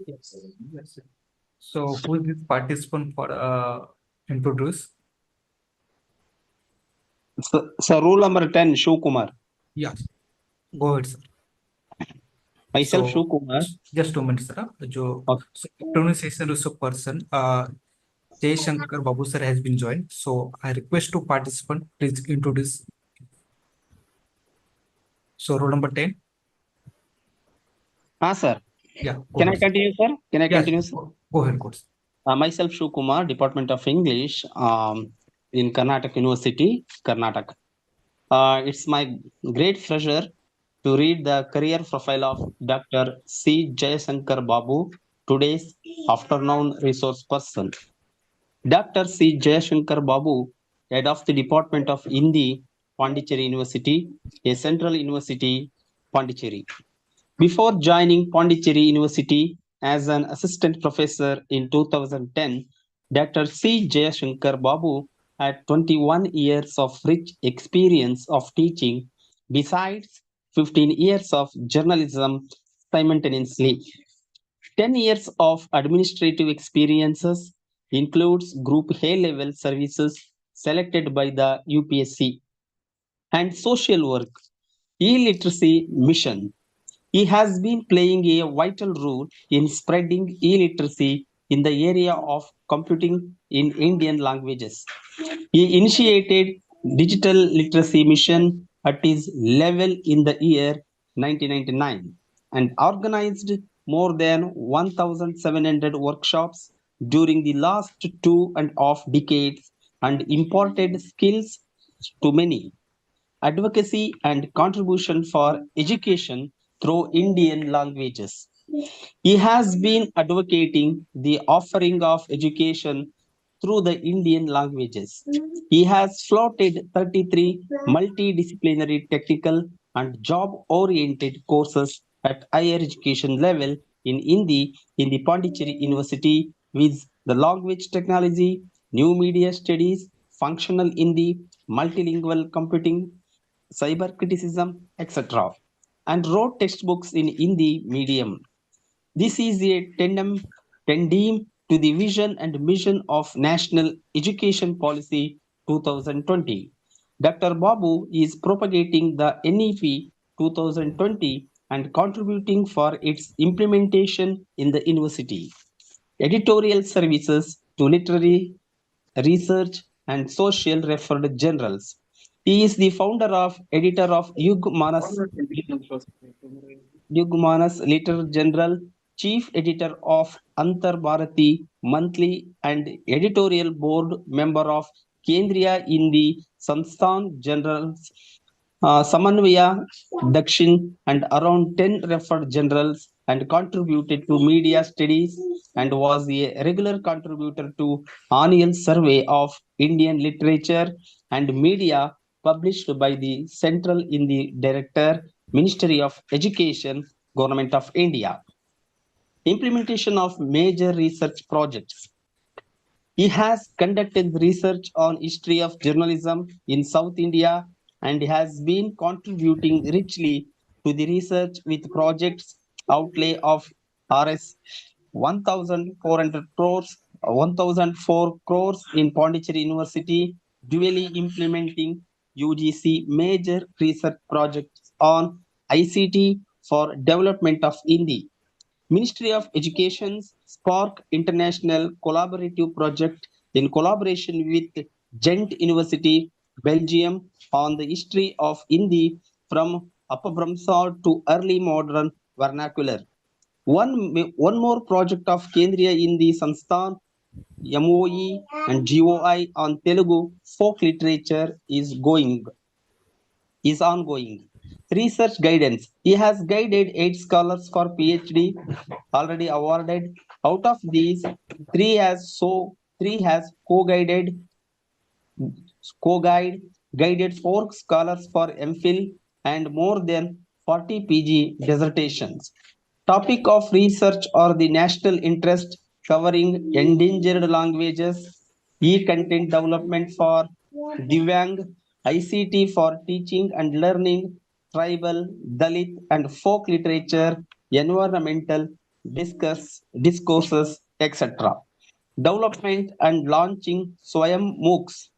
Yes. Yes. So who is this participant for introduce? So rule number 10, Shiv Kumar. Yeah. Go ahead, sir. Myself, So Shiv Kumar. just 2 minutes, sir. जो Okay. so pronunciation is a person. Jay Shankar Babu sir has been joined. So I request to participant please introduce. So roll number 10. Sir. Yeah. Go Can I ahead, sir. continue, sir? Can I Yes. continue, sir? Go ahead, coach. Myself, Shiv Kumar, Department of English in Karnataka University, Karnataka. It's my great pleasure to read the career profile of Dr. C. Jayasankar Babu, today's afternoon resource person. Dr. C. Jayashankar Babu, head of the Department of Hindi, Pondicherry University, a central university, Pondicherry. Before joining Pondicherry University as an assistant professor in 2010, Dr. C. Jayashankar Babu had 21 years of rich experience of teaching, besides 15 years of journalism simultaneously. 10 years of administrative experiences includes Group A level services selected by the UPSC and social work, e-literacy mission. He has been playing a vital role in spreading e-literacy in the area of computing in Indian languages. He initiated digital literacy mission at his level in the year 1999 and organized more than 1,700 workshops during the last 2.5 decades and imparted skills to many advocacy and contribution for education through Indian languages. He has been advocating the offering of education through the Indian languages. He has floated 33 multidisciplinary technical and job oriented courses at higher education level in Hindi in the Pondicherry University with the language technology, new media studies, functional Hindi, multilingual computing, cyber criticism, etc., and wrote textbooks in Hindi medium. This is a tandem to the vision and mission of National Education Policy 2020. Dr. Babu is propagating the NEP 2020 and contributing for its implementation in the university. Editorial services to literary research and social referred journals. He is the founder of editor of Yugmanas Liter General, chief editor of Antar Bharati Monthly, and editorial board member of Kendriya Hindi Sansthan Generals, Samanvaya Dakshin, and around 10 referred journals, and contributed to media studies and was a regular contributor to annual survey of Indian literature and media published by the Central Hindi Director, Ministry of Education, Government of India. Implementation of major research projects. He has conducted research on history of journalism in South India and has been contributing richly to the research with projects outlay of Rs 1,400 crores, 1,004 crores in Pondicherry University, dually implementing UGC major research projects on ICT for development of Hindi. Ministry of Education's Spark International Collaborative Project in collaboration with Gent University, Belgium, on the history of Hindi from Apabramsa to early modern vernacular. One more project of Kendriya Hindi Sansthan, MOE and GOI on Telugu folk literature is ongoing. Research guidance. He has guided 8 scholars for PhD already awarded. Out of these, three has co-guide guided 4 scholars for MPhil and more than 40 PG dissertations. Topic of research or the national interest covering endangered languages, e-content development for Divyang, ICT for teaching and learning, tribal, Dalit and folk literature, environmental, discourses, etc. Development and launching Swayam MOOCs.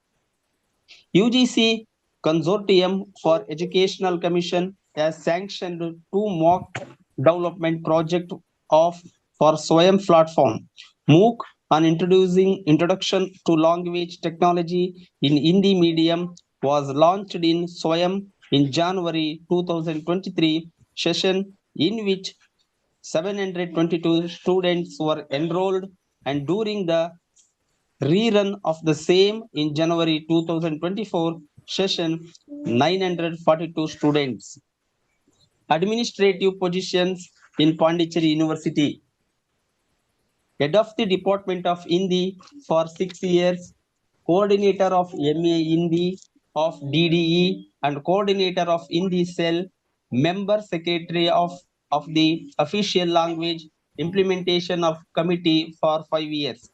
UGC Consortium for Educational Commission has sanctioned two mock development projects of for Swayam platform. MOOC on introduction to language technology in Hindi medium was launched in Swayam in January 2023 session in which 722 students were enrolled, and during the rerun of the same in January 2024 session, 942 students. Administrative positions in Pondicherry University. Head of the Department of Hindi for 6 years, coordinator of MA Hindi of DDE, and coordinator of Hindi Cell, member secretary of the official language implementation of committee for 5 years.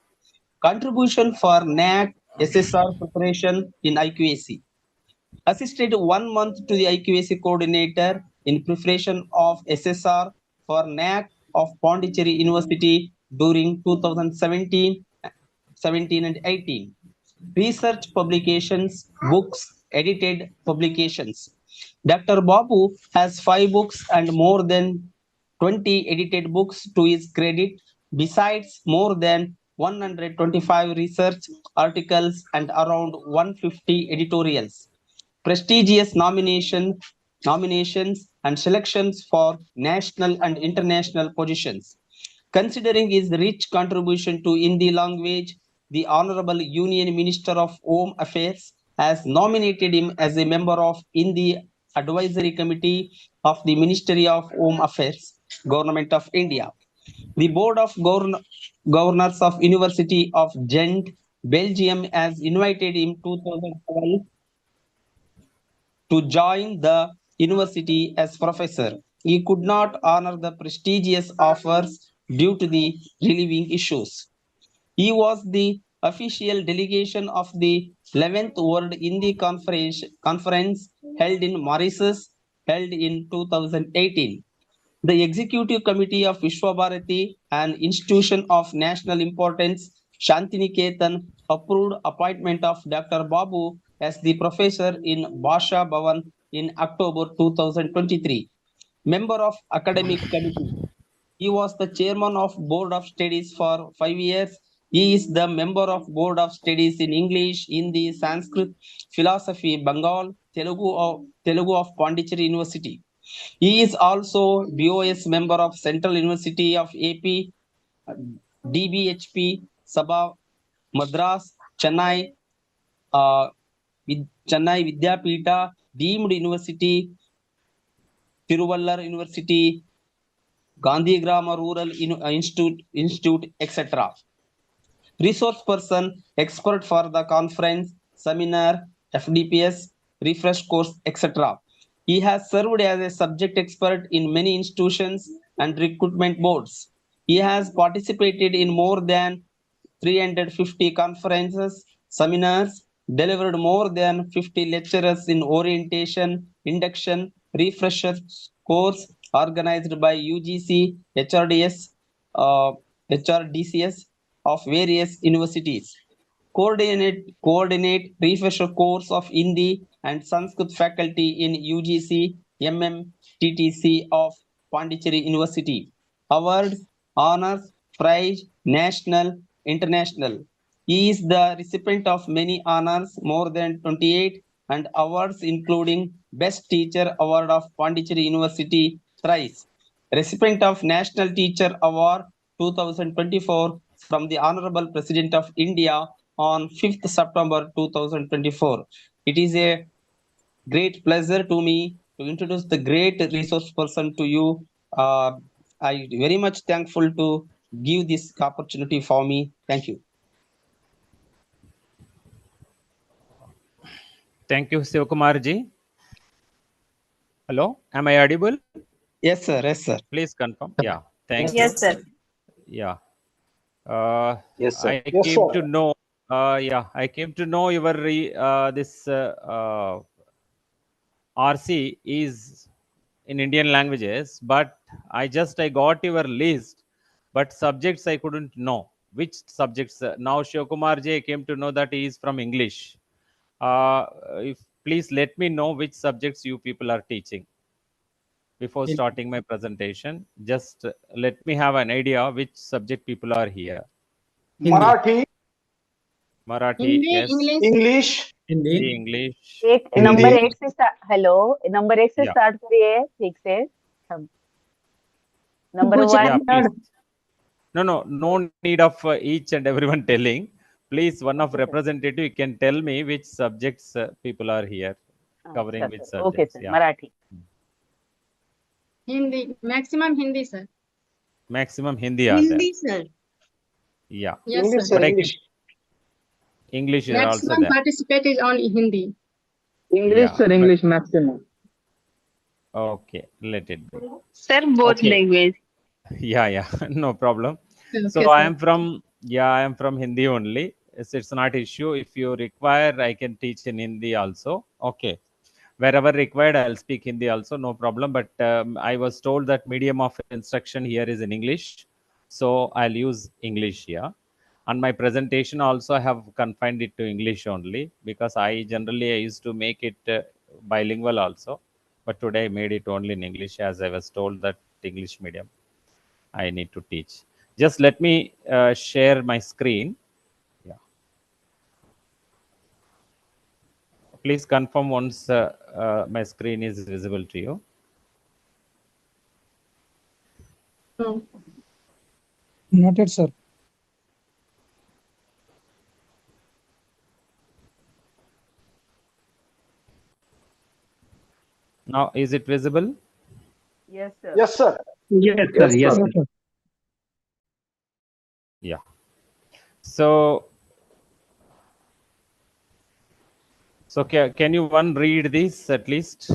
Contribution for NAT SSR preparation in IQAC. Assisted 1 month to the IQAC coordinator in preparation of SSR for NAT of Pondicherry University during 2017, 17 and 18. Research publications, books, edited publications. Dr. Babu has 5 books and more than 20 edited books to his credit, besides more than 125 research articles and around 150 editorials. Prestigious nominations and selections for national and international positions. Considering his rich contribution to Hindi language, the Honorable Union Minister of Home Affairs has nominated him as a member of Hindi Advisory Committee of the Ministry of Home Affairs, Government of India. The Board of Governors of University of Gent, Belgium has invited him 2012 to join the university as professor. He could not honor the prestigious offers due to the relieving issues. He was the official delegation of the 11th World Hindi Conference held in Mauritius, held in 2018. The Executive Committee of Vishwabharati, an institution of national importance, Shantiniketan, approved appointment of Dr. Babu as the professor in Bhasha Bhavan in October 2023. Member of Academic Committee. He was the chairman of Board of Studies for 5 years. He is the member of Board of Studies in English, Hindi, Sanskrit, Philosophy, Bengal, Telugu of Pondicherry University. He is also BOS member of Central University of AP, DBHP, Sabha, Madras, Chennai, uh, Chennai Vidyapita, Deemed University, Tiruvallar University, Gandhi Grama Rural Institute, etc. Resource person, expert for the conference, seminar, FDPS, refresh course, etc. He has served as a subject expert in many institutions and recruitment boards. He has participated in more than 350 conferences, seminars, delivered more than 50 lectures in orientation, induction, refresher course organized by UGC, HRDS, HRDCS of various universities. Coordinate refresher course of Hindi and Sanskrit faculty in UGC, MMTTC of Pondicherry University. Award, honors, prize, national, international. He is the recipient of many honors, more than 28, and awards including Best Teacher Award of Pondicherry University thrice. Recipient of National Teacher Award 2024 from the Honorable President of India on 5th September 2024. It is a great pleasure to me to introduce the great resource person to you. I very much thankful to give this opportunity for me. Thank you. Thank you, Sivakumar ji. Hello, am I audible? Yes, sir. Yes, sir. Please confirm. Yeah, thank you. Yes, sir. Yeah, Yes, sir. I Yes, came sir. to know. I came to know your this RC is in Indian languages, but I got your list. but subjects I couldn't know. Which subjects? Now Shivakumar J came to know that he is from English. If please let me know which subjects you people are teaching before starting my presentation. Just let me have an idea which subject people are here. Marathi, Marathi, Hindi, yes. English, Hindi, Hindi, English. एक number एक से hello number एक से Yeah. Start करिए ठीक से हम number Gujarat. Yeah, one please. No need of each and everyone telling. Please, one of Okay, sir. representative, you can tell me which subjects people are here, covering sir, which sir. Okay, subjects. sir. Yeah, Marathi Hindi, maximum Hindi, sir. maximum Hindi are there. sir. Yeah, Yes, English, sir. sir, but I can English. English is also Maximum there. participate is on Hindi. English, Yeah, sir, but- English maximum. Okay, let it be. Sir, both Okay. language. Yeah, no problem. Okay, So sir. I am from Hindi only. It's not issue. If you require, I can teach in Hindi also. Okay, wherever required, I'll speak Hindi also, no problem. But I was told that medium of instruction here is in English, so I'll use English here. And my presentation also I have confined it to English only, because I used to make it bilingual also, but today I made it only in English, as I was told that English medium I need to teach. Just let me share my screen. Yeah. Please confirm once my screen is visible to you. No. Noted, sir. Now, is it visible? Yes, sir. Yes, sir. Yes, Yes, sir. Yes, sir. Yeah. So can you one read this at least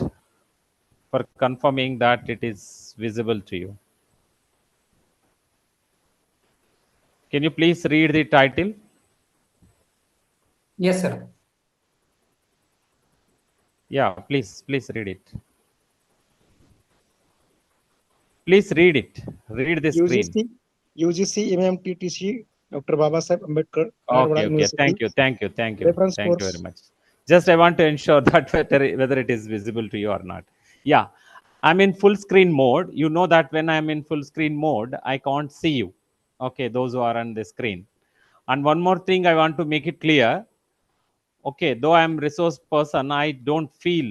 for confirming that it is visible to you? Can you please read the title? yes, sir. Yeah, please read it. Please read it. Read the screen. UGC MMTTC Dr. Baba Saheb Ambedkar Okay. University. Thank you. Reference Thank you course. very much. Just I want to ensure that whether it is visible to you or not. Yeah, I'm in full screen mode. You know that when I'm in full screen mode, I can't see you. Okay, those who are on the screen. And one more thing I want to make it clear. Okay, though I'm resource person, I don't feel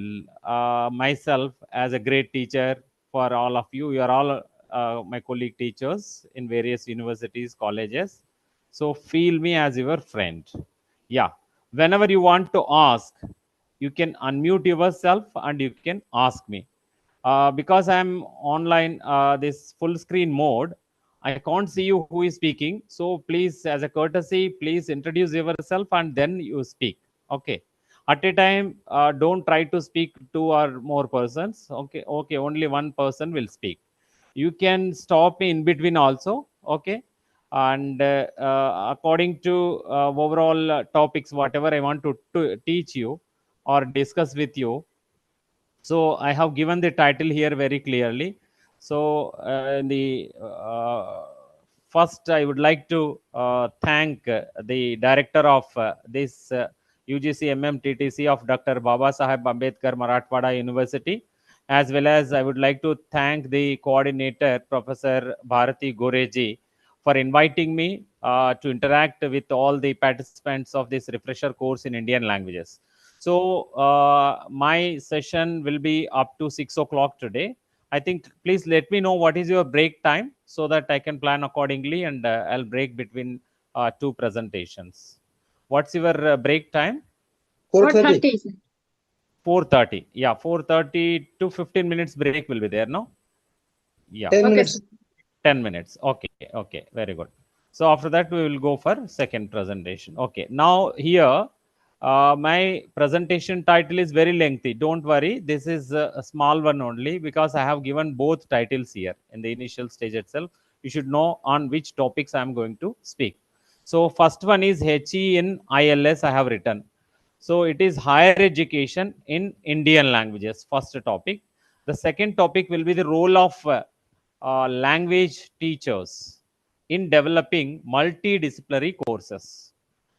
myself as a great teacher for all of you. You are all my colleague teachers in various universities, colleges. So feel me as your friend. Yeah, whenever you want to ask, you can unmute yourself and you can ask me. Because I'm online, this full screen mode, I can't see you who is speaking. So please, as a courtesy, please introduce yourself and then you speak. Okay. At a time, don't try to speak two or more persons. Okay. Only one person will speak. You can stop in between also. Okay. And according to overall topics, whatever I want to teach you or discuss with you, so I have given the title here very clearly. So in the first, I would like to thank the director of this UGC MMTTC of Dr. Baba Saheb Ambedkar Marathwada University, as well as I would like to thank the coordinator, Professor Bharati Goreji, for inviting me to interact with all the participants of this refresher course in Indian languages. So my session will be up to 6 o'clock today. I think please let me know what is your break time so that I can plan accordingly, and I'll break between two presentations. What's your break time? 4:30. 4:30, sir. 4:30. Yeah, 4:30 to 15 minutes break will be there, no? Yeah. 10 Okay, minutes. sir. 10 minutes. Okay, very good. So after that, we will go for second presentation. Okay, now here, my presentation title is very lengthy. Don't worry, this is a small one only, because I have given both titles here in the initial stage itself. You should know on which topics I am going to speak. So first one is HE in ILS I have written. So it is higher education in Indian languages, first topic. The second topic will be the role of language teachers in developing multidisciplinary courses.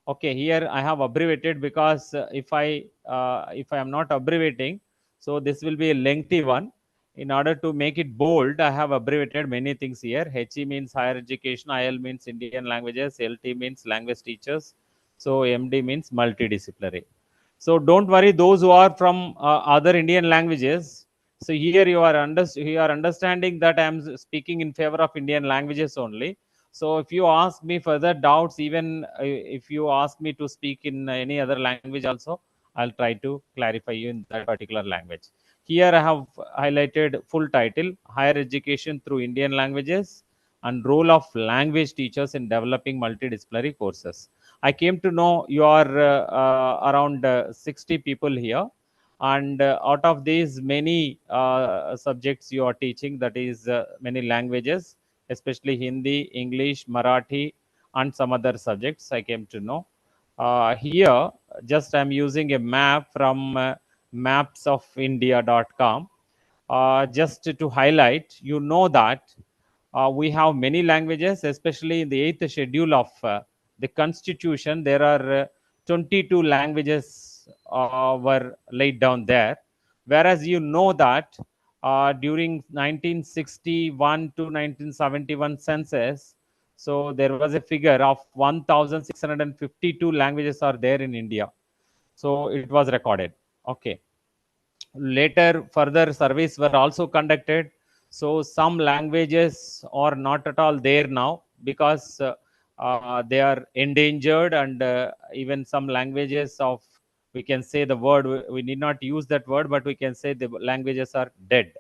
Okay, here I have abbreviated because if I am not abbreviating, so this will be a lengthy one. In order to make it bold, I have abbreviated many things here. HE means higher education, IL means Indian languages, LT means language teachers, so MD means multidisciplinary. So don't worry, those who are from other Indian languages. So here you are understanding that I am speaking in favor of Indian languages only. So if you ask me further doubts, even if you ask me to speak in any other language also, I'll try to clarify you in that particular language. Here I have highlighted full title, Higher Education through Indian Languages and Role of Language Teachers in Developing Multidisciplinary Courses. I came to know you are around 60 people here, and out of these many subjects you are teaching, that is many languages, especially Hindi, English, Marathi, and some other subjects I came to know. Here, just I'm using a map from mapsofindia.com. Just to highlight, you know that we have many languages, especially in the 8th schedule of the Constitution. There are 22 languages were laid down there. Whereas you know that during 1961 to 1971 census, so there was a figure of 1,652 languages are there in India. So it was recorded. Okay. Later, further surveys were also conducted. So some languages are not at all there now because they are endangered, and even some languages of, we can say the word, we need not use that word, but we can say the languages are dead.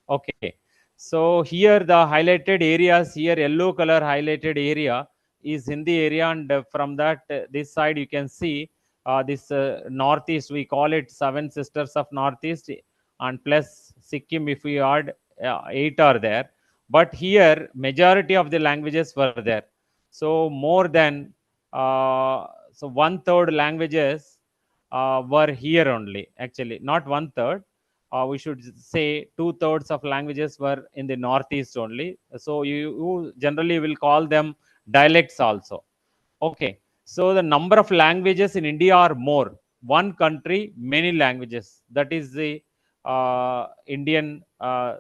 Okay. So here the highlighted areas, here yellow color highlighted area is Hindi area, and from that this side you can see this northeast, we call it seven sisters of northeast, and plus Sikkim, if we add 8 are there. But here majority of the languages were there. So more than so 1/3 languages were here only. Actually, not 1/3. We should say 2/3 of languages were in the northeast only. So you generally will call them dialects also. Okay. So the number of languages in India are more. One country, many languages. That is the Indian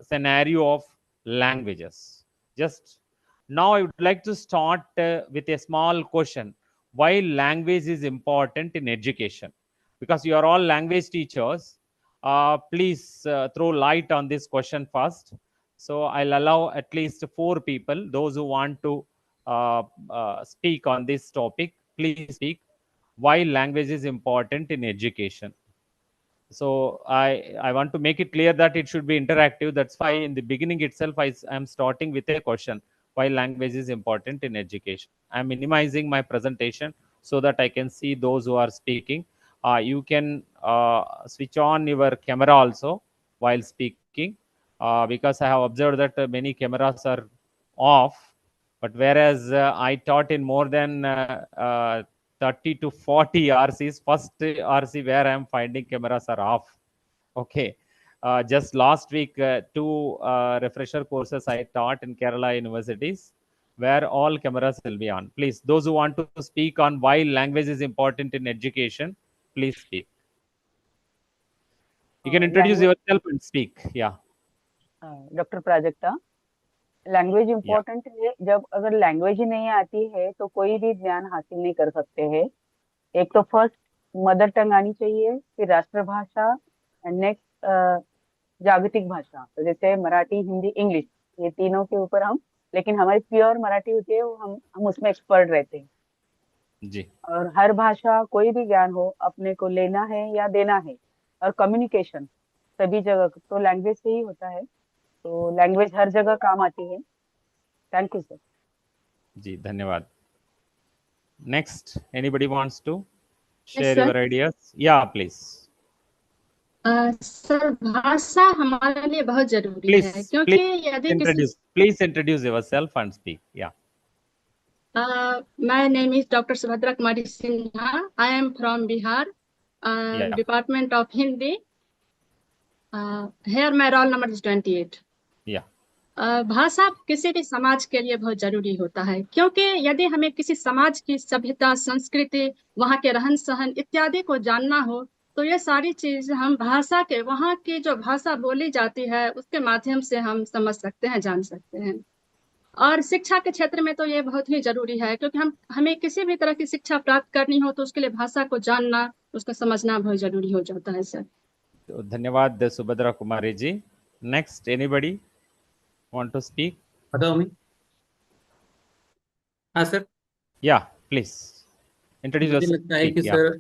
scenario of languages. Just now, I would like to start with a small question. Why language is important in education? Because you are all language teachers. Please throw light on this question first. So I'll allow at least 4 people, those who want to speak on this topic. Please speak. Why language is important in education? So I want to make it clear that it should be interactive. That's why in the beginning itself I am starting with a question: why language is important in education? I'm minimizing my presentation so that I can see those who are speaking. You can switch on your camera also while speaking, because I have observed that many cameras are off. But whereas I taught in more than 30 to 40 RCs, first RC where I am finding cameras are off. Okay. Just last week, 2 refresher courses I taught in Kerala universities where all cameras will be on. Please, those who want to speak on why language is important in education, please speak. You can introduce Language, yourself and speak. Yeah. Doctor Prajakta, language important है. जब अगर language ही नहीं आती है तो कोई भी ज्ञान हासिल नहीं कर सकते हैं. एक तो फर्स्ट मदर टंग आनी चाहिए, फिर राष्ट्रभाषा, एंड नेक्स्ट जागतिक भाषा. तो जैसे मराठी, हिंदी, इंग्लिश, ये तीनों के ऊपर हम, लेकिन हमारी प्योर मराठी होती है, वो हम उसमें एक्सपर्ट रहते हैं जी. और हर भाषा, कोई भी ज्ञान हो, अपने को लेना है या देना है, और कम्युनिकेशन सभी जगह तो लैंग्वेज से ही होता है. तो लैंग्वेज हर जगह काम आती है. Thank you sir. जी, धन्यवाद. Next, anybody wants to share sir. your ideas? Yeah, please. Sir भाषा हमारे लिए बहुत जरूरी है, क्योंकि यदि किसी Please introduce yourself and speak. Yeah. My name is Dr. Subhadra Kumari Sinha. I am from Bihar, Yeah. Department of Hindi. Here my roll number is 28. Yeah. भाषा किसी भी समाज के लिए बहुत जरूरी होता है, क्योंकि यदि हमें किसी समाज की सभ्यता, संस्कृति, वहाँ के रहन सहन इत्यादि को जानना हो, तो ये सारी चीज हम भाषा के, वहाँ की जो भाषा बोली जाती है उसके माध्यम से हम समझ सकते हैं, जान सकते हैं। और शिक्षा के क्षेत्र में तो ये बहुत ही जरूरी है, क्योंकि हमें किसी भी तरह की शिक्षा प्राप्त करनी हो तो उसके लिए भाषा को जानना, उसको समझना बहुत जरूरी हो जाता है सर। तो धन्यवाद Subhadra Kumari ji. Next, anybody want to speak? बताओ मैं। हाँ सर, या प्लीज इंट्रोड्यूस मुझे योरसेल्फ, लगता है स्पीक। कि या सर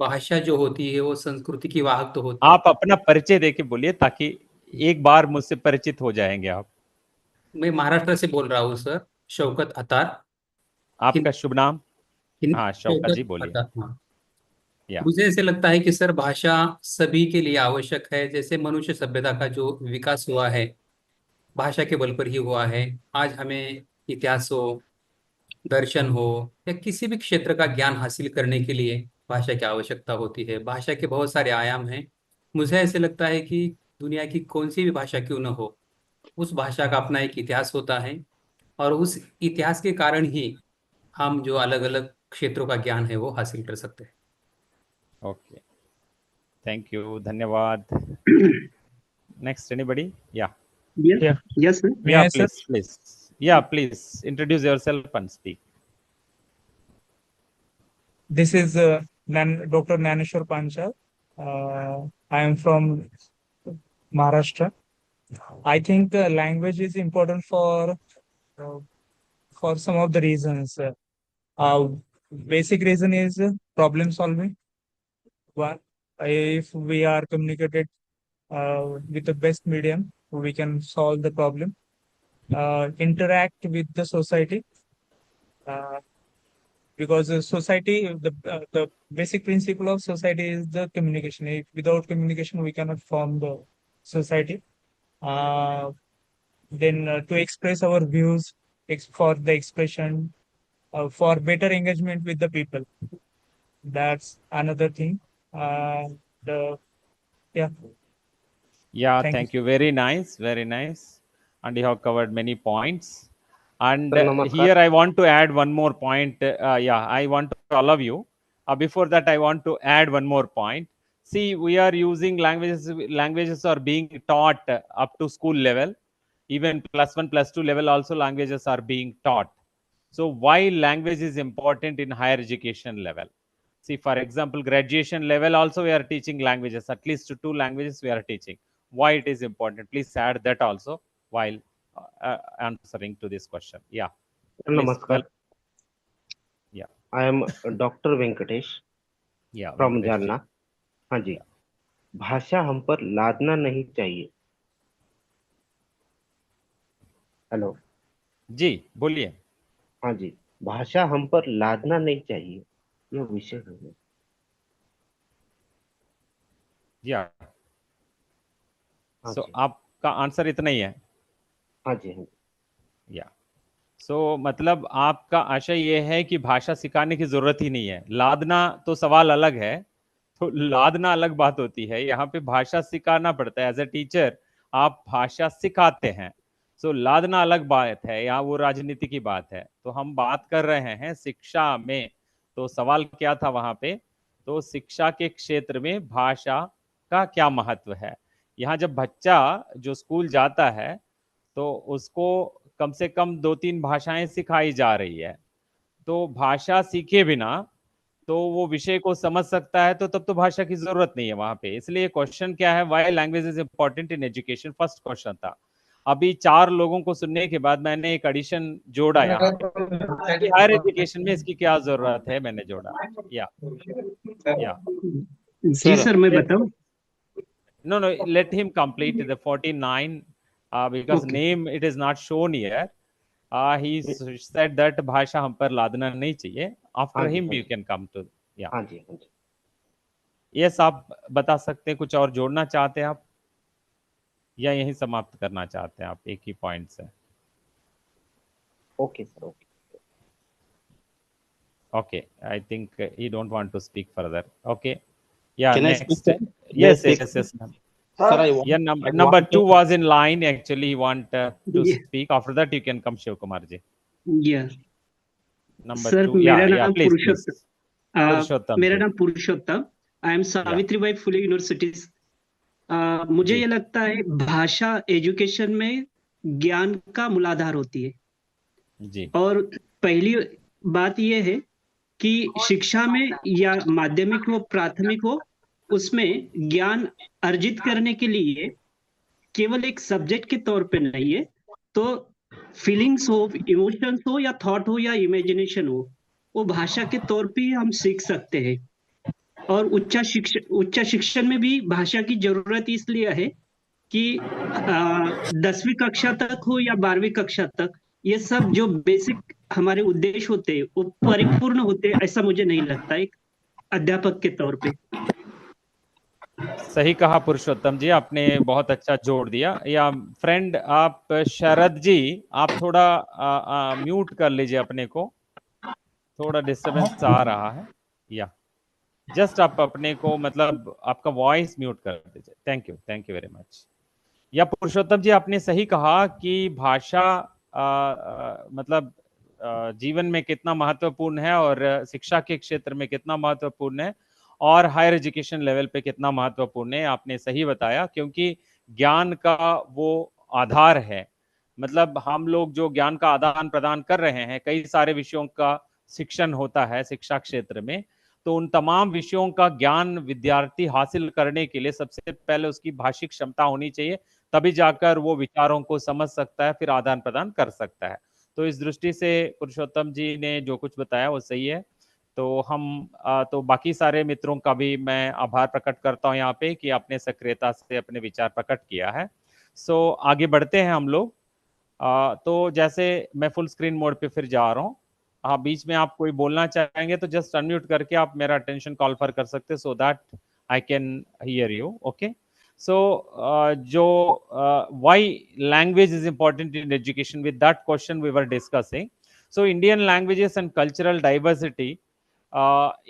भाषा जो होती है वो संस्कृति की वाहक तो होती है। आप अपना परिचय देके बोलिए ताकि एक बार मुझसे परिचित हो जाएंगे आप। मैं महाराष्ट्र से बोल रहा हूँ सर, शौकत अतार। आपका शुभ नाम? हाँ, शौकत जी शौकत बोलिए। अतार, हाँ। या मुझे ऐसे लगता है कि सर भाषा सभी के लिए आवश्यक है। जैसे मनुष्य सभ्यता का जो विकास हुआ है भाषा के बल पर ही हुआ है। आज हमें इतिहास हो, दर्शन हो या किसी भी क्षेत्र का ज्ञान हासिल करने के लिए भाषा की आवश्यकता होती है। भाषा के बहुत सारे आयाम हैं। मुझे ऐसे लगता है कि दुनिया की कौन सी भी भाषा क्यों न हो, उस भाषा का अपना एक इतिहास होता है और उस इतिहास के कारण ही हम जो अलग अलग क्षेत्रों का ज्ञान है वो हासिल कर सकते हैं। ओके, थैंक यू, धन्यवाद। Next, anybody? या Yes, yes, sir. May या I, sir? प्लीज या please introduce yourself and speak. This is Dr. Naneshwar Panchal. I am from Maharashtra. I think language is important uh, for some of the reasons. Uh, Basic reason is problem solving. One, if we are communicated with the best medium, we can solve the problem. Interact with the society. Uh, because society, the basic principle of society is the communication. If without communication we cannot form the society. uh, then to express our views, for the expression, for better engagement with the people, that's another thing. The Yeah, Yeah, thank you. thank you. Very nice, very nice. And you have covered many points. And Sir, namaskar. here I want to add one more point. Yeah, I want to all of you. Before that, I want to add one more point. See, we are using languages. Languages are being taught up to school level. Even +1, +2 level also languages are being taught. So why language is important in higher education level? See, for example, graduation level also we are teaching languages. At least 2 languages we are teaching. Why it is important? Please add that also while answering to this question. Yeah, Sir, please. namaskar. Well, yeah, I am Dr. Venkatesh yeah, from Venkatesh ji. जानना। हाँ जी, Yeah. भाषा हम पर लादना नहीं चाहिए। Hello जी बोलिए। हाँ जी, भाषा हम पर लादना नहीं चाहिए, यह विषय है। या हाँ सो जी, आपका आंसर इतना ही है। हाँ जी, हाँ जी। या सो मतलब आपका आशय ये है कि भाषा सिखाने की जरूरत ही नहीं है। लादना तो सवाल अलग है, तो लादना अलग बात होती है। यहाँ पे भाषा सिखाना पड़ता है। एज ए टीचर आप भाषा सिखाते हैं। सो लादना अलग बात है, यहाँ वो राजनीति की बात है। तो हम बात कर रहे हैं शिक्षा में। तो सवाल क्या था वहां पे? तो शिक्षा के क्षेत्र में भाषा का क्या महत्व है। यहाँ जब बच्चा जो स्कूल जाता है तो उसको कम से कम 2-3 भाषाएं सिखाई जा रही है। तो भाषा सीखे बिना तो वो विषय को समझ सकता है, तो तब तो भाषा की जरूरत नहीं है वहां पे। इसलिए क्वेश्चन क्या है, why language is important in education, first question था। अभी 4 लोगों को सुनने के बाद मैंने एक एडिशन जोड़ा यहाँ पे कि हायर एजुकेशन में इसकी क्या जरूरत है, मैंने जोड़ा। या जी सर, मैं बताऊं? no, let him complete the 49 because Okay. name it is not shown here. He said that भाषा हम पर लादना नहीं चाहिए। After हाँ जी, him हाँ you ji, can come to yeah. हाँ जी, हाँ जी। Yes, आप बता सकते हैं, कुछ और जोड़ना चाहते हैं आप या यहीं समाप्त करना चाहते हैं आप एक ही पॉइंट से? Okay sir, okay. Okay, I think he don't want to speak further. Okay, yeah, Can I next. speak, sir? Yes, May I yes, speak? yes, ma'am. Sir, I Yeah, I number want to. 2 was in line. Actually, he want to Yeah, speak. After that, you can come, Shiv Kumar ji. yeah. Number sir 2. मेरा Yeah, नाम please, please. Purushottam मेरा ji. नाम Purushottam. I am Yeah, Savitribai Phule university. मुझे ये ji, लगता है भाषा education में ज्ञान का मूलाधार होती है। ji. और पहली बात ये है कि शिक्षा में या माध्यमिक हो प्राथमिक हो, उसमें ज्ञान अर्जित करने के लिए केवल एक सब्जेक्ट के तौर पे नहीं है, तो फीलिंग्स हो, इमोशंस हो या थॉट हो या इमेजिनेशन हो, वो भाषा के तौर पे ही हम सीख सकते हैं। और उच्च शिक्षण में भी भाषा की जरूरत इसलिए है कि 10वीं कक्षा तक हो या 12वीं कक्षा तक, ये सब जो बेसिक हमारे उद्देश्य होते हैं वो परिपूर्ण होते हैं, ऐसा मुझे नहीं लगता एक अध्यापक के तौर पे। सही कहा पुरुषोत्तम जी, आपने बहुत अच्छा जोड़ दिया। या फ्रेंड आप शरद जी, आप थोड़ा म्यूट कर लीजिए अपने को, थोड़ा डिस्टरबेंस आ रहा है। या जस्ट आप अपने को मतलब आपका वॉइस म्यूट कर दीजिए। Thank you very much. या पुरुषोत्तम जी, आपने सही कहा कि भाषा मतलब जीवन में कितना महत्वपूर्ण है और शिक्षा के क्षेत्र में कितना महत्वपूर्ण है और हायर एजुकेशन लेवल पे कितना महत्वपूर्ण है, आपने सही बताया। क्योंकि ज्ञान का वो आधार है। मतलब हम लोग जो ज्ञान का आदान प्रदान कर रहे हैं, कई सारे विषयों का शिक्षण होता है शिक्षा क्षेत्र में, तो उन तमाम विषयों का ज्ञान विद्यार्थी हासिल करने के लिए सबसे पहले उसकी भाषिक क्षमता होनी चाहिए, तभी जाकर वो विचारों को समझ सकता है, फिर आदान प्रदान कर सकता है। तो इस दृष्टि से पुरुषोत्तम जी ने जो कुछ बताया वो सही है। तो तो बाकी सारे मित्रों का भी मैं आभार प्रकट करता हूँ यहाँ पे कि आपने सक्रियता से अपने विचार प्रकट किया है। सो आगे बढ़ते हैं हम लोग। तो जैसे मैं फुल स्क्रीन मोड पे फिर जा रहा हूँ। हाँ, बीच में आप कोई बोलना चाहेंगे तो जस्ट अनम्यूट करके आप मेरा अटेंशन कॉल फॉर कर सकते, so that I can hear you. Okay. So, why language is important in education? With that question we were discussing. So, Indian languages and cultural diversity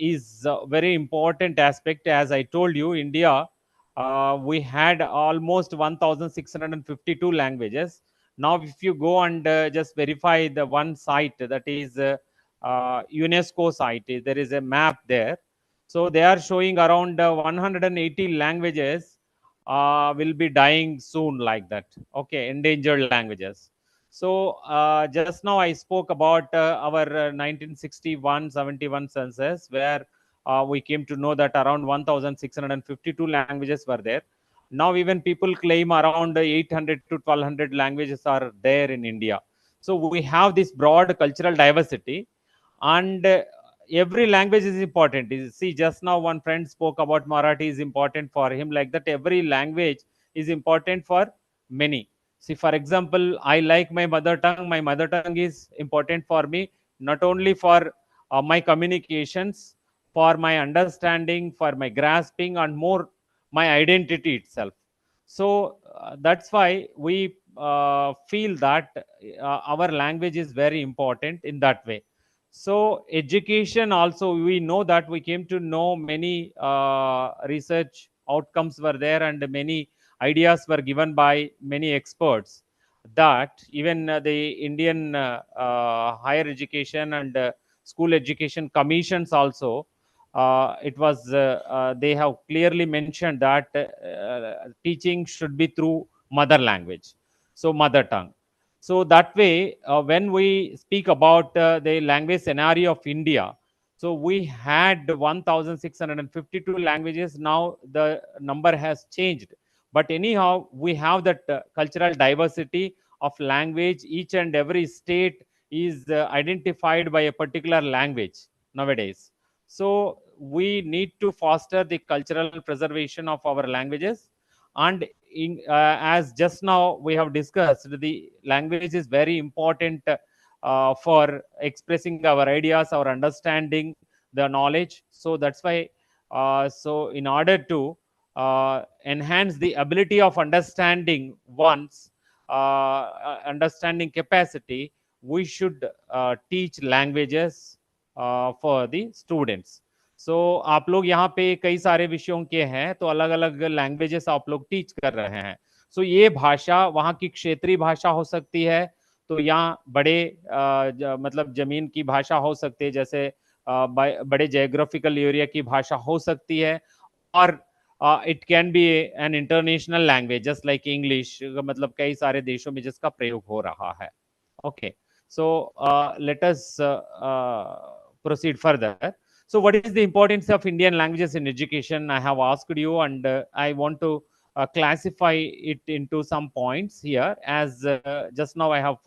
is a very important aspect. As I told you, India, we had almost 1,652 languages. Now, if you go and just verify the one site, that is UNESCO site, there is a map there. So, they are showing around 180 languages will be dying soon, like that. Okay, endangered languages. So just now I spoke about our 1961-71 census, where we came to know that around 1,652 languages were there. Now even people claim around 800 to 1,200 languages are there in India. So we have this broad cultural diversity, and every language is important. See, just now one friend spoke about Marathi is important for him, like that every language is important for many. See, for example, I like my mother tongue. My mother tongue is important for me, not only for my communications, for my understanding, for my grasping, and more my identity itself. So that's why we feel that our language is very important in that way. So education also, we know that we came to know many research outcomes were there, and many ideas were given by many experts, that even the Indian higher education and school education commissions also, it was they have clearly mentioned that teaching should be through mother language, so mother tongue. So that way, when we speak about the language scenario of India, so we had 1,652 languages. Now the number has changed, but anyhow, we have that cultural diversity of language. Each and every state is identified by a particular language nowadays. So we need to foster the cultural preservation of our languages. And as just now we have discussed, the language is very important for expressing our ideas, our understanding, the knowledge. So that's why, so in order to enhance the ability of understanding one's understanding capacity, we should teach languages for the students. सो आप लोग यहाँ पे कई सारे विषयों के हैं, तो अलग अलग लैंग्वेजेस आप लोग टीच कर रहे हैं। सो ये भाषा वहाँ की क्षेत्रीय भाषा हो सकती है, तो यहाँ बड़े मतलब जमीन की भाषा हो सकती है, जैसे बड़े जियोग्राफिकल एरिया की भाषा हो सकती है, और it can be an international language just like English, मतलब कई सारे देशों में जिसका प्रयोग हो रहा है। Okay, so let us proceed further. So what is the importance of Indian languages in education? I have asked you, and I want to classify it into some points here, as just now I have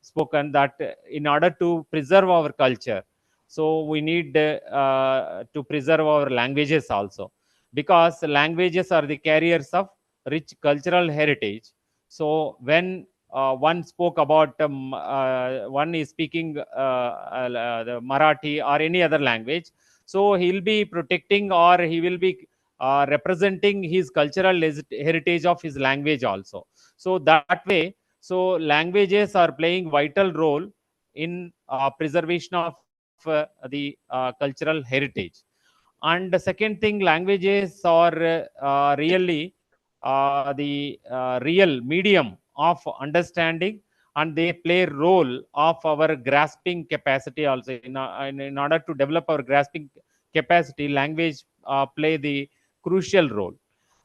spoken that in order to preserve our culture, so we need to preserve our languages also, because languages are the carriers of rich cultural heritage. So when one spoke about one is speaking the Marathi or any other language, so he'll be protecting, or he will be representing his cultural heritage of his language also. So that way, so languages are playing vital role in preservation of the cultural heritage. And the second thing, languages are really the real medium of understanding, and they play a role of our grasping capacity also. In order to develop our grasping capacity, language play the crucial role,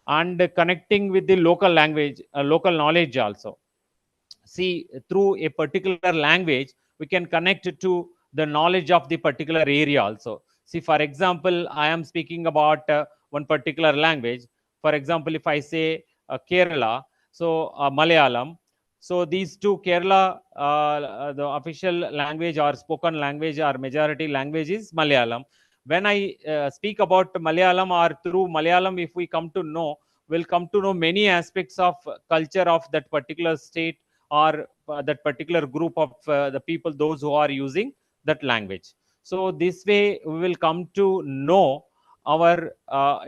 and connecting with the local language, local knowledge also. See, through a particular language, we can connect to the knowledge of the particular area also. See, for example, I am speaking about one particular language. For example, if I say Kerala, so Malayalam, so these two Kerala, the official language or spoken language or majority language is Malayalam. When I speak about Malayalam, or through Malayalam, if we come to know, we'll come to know many aspects of culture of that particular state, or that particular group of the people, those who are using that language. So this way we will come to know our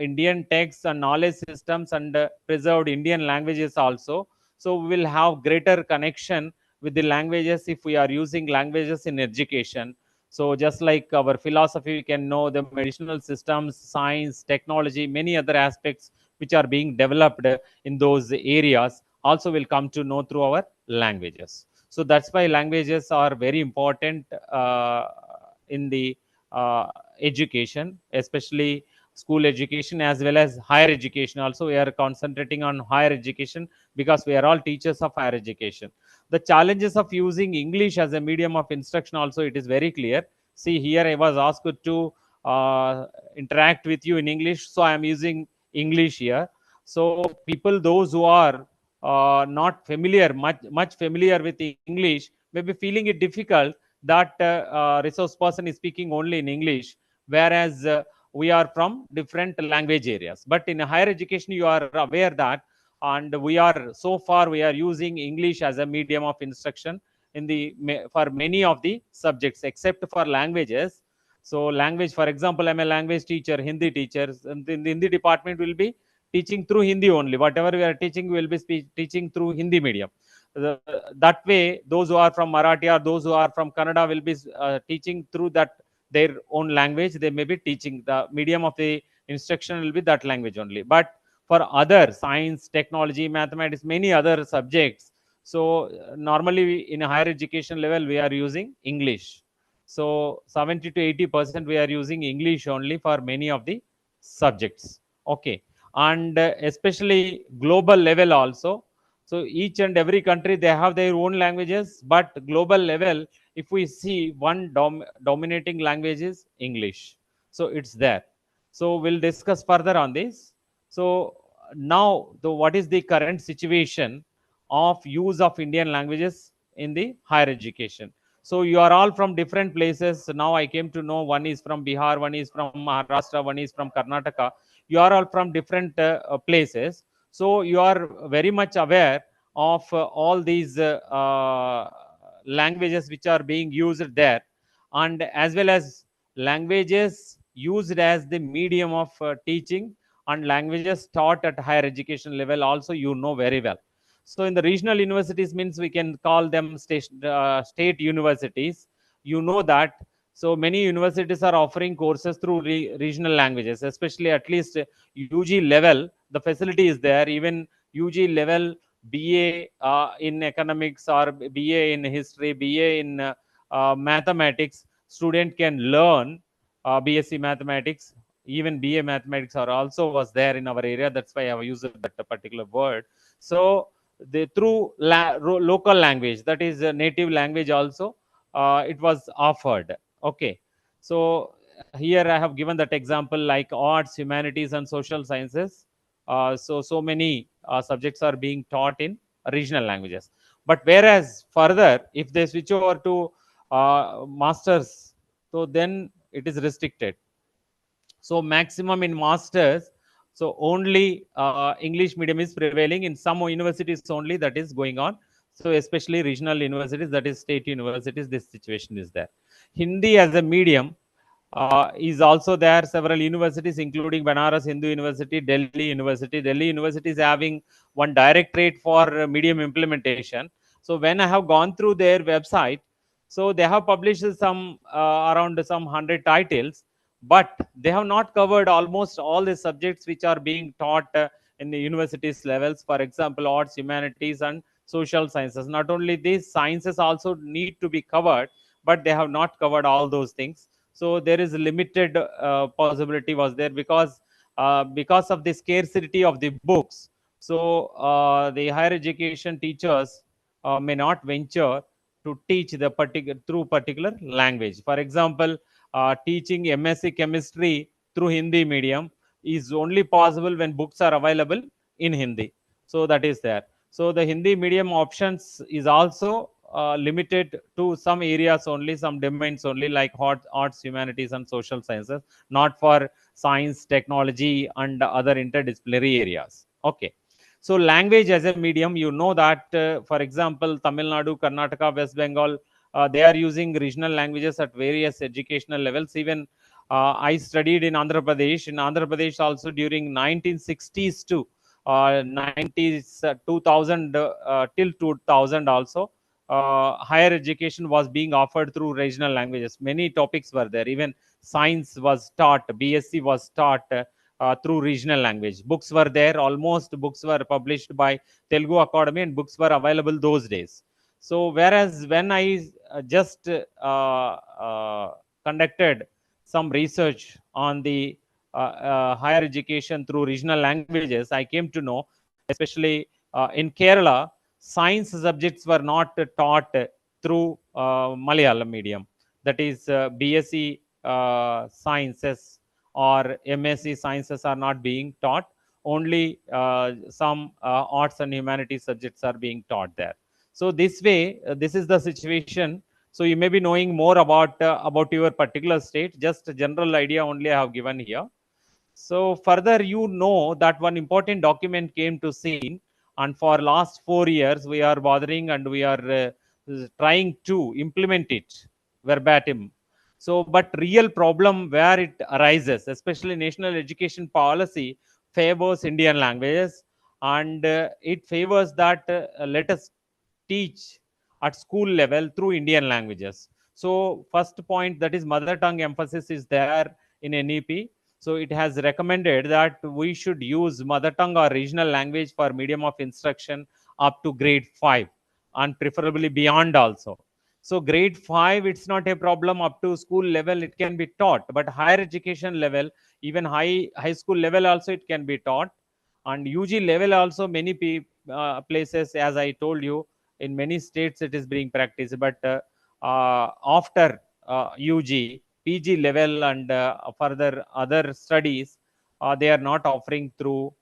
Indian texts and knowledge systems, and preserved Indian languages also. So we will have greater connection with the languages if we are using languages in education. So just like our philosophy, we can know the medicinal systems, science, technology, many other aspects which are being developed in those areas also will come to know through our languages. So that's why languages are very important in the education, especially school education as well as higher education. Also, we are concentrating on higher education because we are all teachers of higher education. The challenges of using English as a medium of instruction also, it is very clear. See, here I was asked to interact with you in English, so I am using English here. So people, those who are not familiar, much familiar with English, may be feeling it difficult that resource person is speaking only in English, whereas we are from different language areas. But in higher education, you are aware that, and we are, so far we are using English as a medium of instruction in the for many of the subjects except for languages. So language, for example, I'm a language teacher, Hindi teacher, and in the Hindi department will be teaching through Hindi only. Whatever we are teaching, we will be teaching through Hindi medium. That way, those who are from Marathi or those who are from Kannada will be teaching through that their own language. They may be teaching, the medium of the instruction will be that language only. But for other science, technology, mathematics, many other subjects, so normally in a higher education level, we are using English. So 70 to 80% we are using English only for many of the subjects. Okay, and especially global level also. So each and every country, they have their own languages, but global level, if we see, one dominating language is English. So it's there. So we'll discuss further on this. So now, what is the current situation of use of Indian languages in the higher education? So you are all from different places. Now I came to know one is from Bihar, one is from Maharashtra, one is from Karnataka. You are all from different places. So you are very much aware of all these languages which are being used there, and as well as languages used as the medium of teaching, and languages taught at higher education level also, you know very well. So in the regional universities, means we can call them state universities. You know that So many universities are offering courses through regional languages, especially at least UG level. The facility is there. Even UG level BA in economics or BA in history, BA in mathematics, student can learn BSc mathematics. Even BA mathematics are also was there in our area. That's why I have used that particular word. So they through local language, that is a native language also, it was offered. Okay, so here I have given that example, like arts, humanities, and social sciences. So many subjects are being taught in regional languages. But whereas further, if they switch over to masters, so then it is restricted. So maximum in masters, so only English medium is prevailing in some universities only, that is going on. So especially regional universities, that is state universities, this situation is there. Hindi as a medium is also there. Several universities, including Banaras Hindu University, Delhi University. Delhi University is having one directorate for medium implementation. So when I have gone through their website, so they have published some around some 100 titles, but they have not covered almost all the subjects which are being taught in the universities levels. For example, arts, humanities, and social sciences. Not only these sciences also need to be covered, but they have not covered all those things. So there is limited possibility was there, because of the scarcity of the books. So the higher education teachers may not venture to teach the particular language. For example, teaching MSc chemistry through Hindi medium is only possible when books are available in Hindi. So that is there. So the Hindi medium options is also limited to some areas only, some domains only, like arts, humanities, and social sciences, not for science, technology, and other interdisciplinary areas. Okay. So language as a medium, you know that, for example, Tamil Nadu, Karnataka, West Bengal, they are using regional languages at various educational levels. Even I studied in Andhra Pradesh. In Andhra Pradesh also during 1960s to 90s, 2000 till 2000 also, higher education was being offered through regional languages. Many topics were there. Even science was taught, BSc was taught through regional language. Books were there. Almost books were published by Telugu Academy, and books were available those days. So whereas when I just conducted some research on the higher education through regional languages, I came to know, especially in Kerala, science subjects were not taught through Malayalam medium. That is, BSc sciences or MSc sciences are not being taught. Only some arts and humanities subjects are being taught there. So this way, this is the situation. So you may be knowing more about your particular state. Just a general idea only I have given here. So further, you know that one important document came to scene, and for last 4 years we are bothering and we are trying to implement it verbatim. So, but real problem where it arises, especially national education policy favors Indian languages, and it favors that let us teach at school level through Indian languages. So, first point, that is mother tongue emphasis is there in NEP. So it has recommended that we should use mother tongue or regional language for medium of instruction up to grade 5, and preferably beyond also. So grade 5, it's not a problem. Up to school level it can be taught, but higher education level, even high school level also, it can be taught. And UG level also, many places, as I told you, in many states it is being practiced. But after UG, PG level, and further other studies, they are not offering through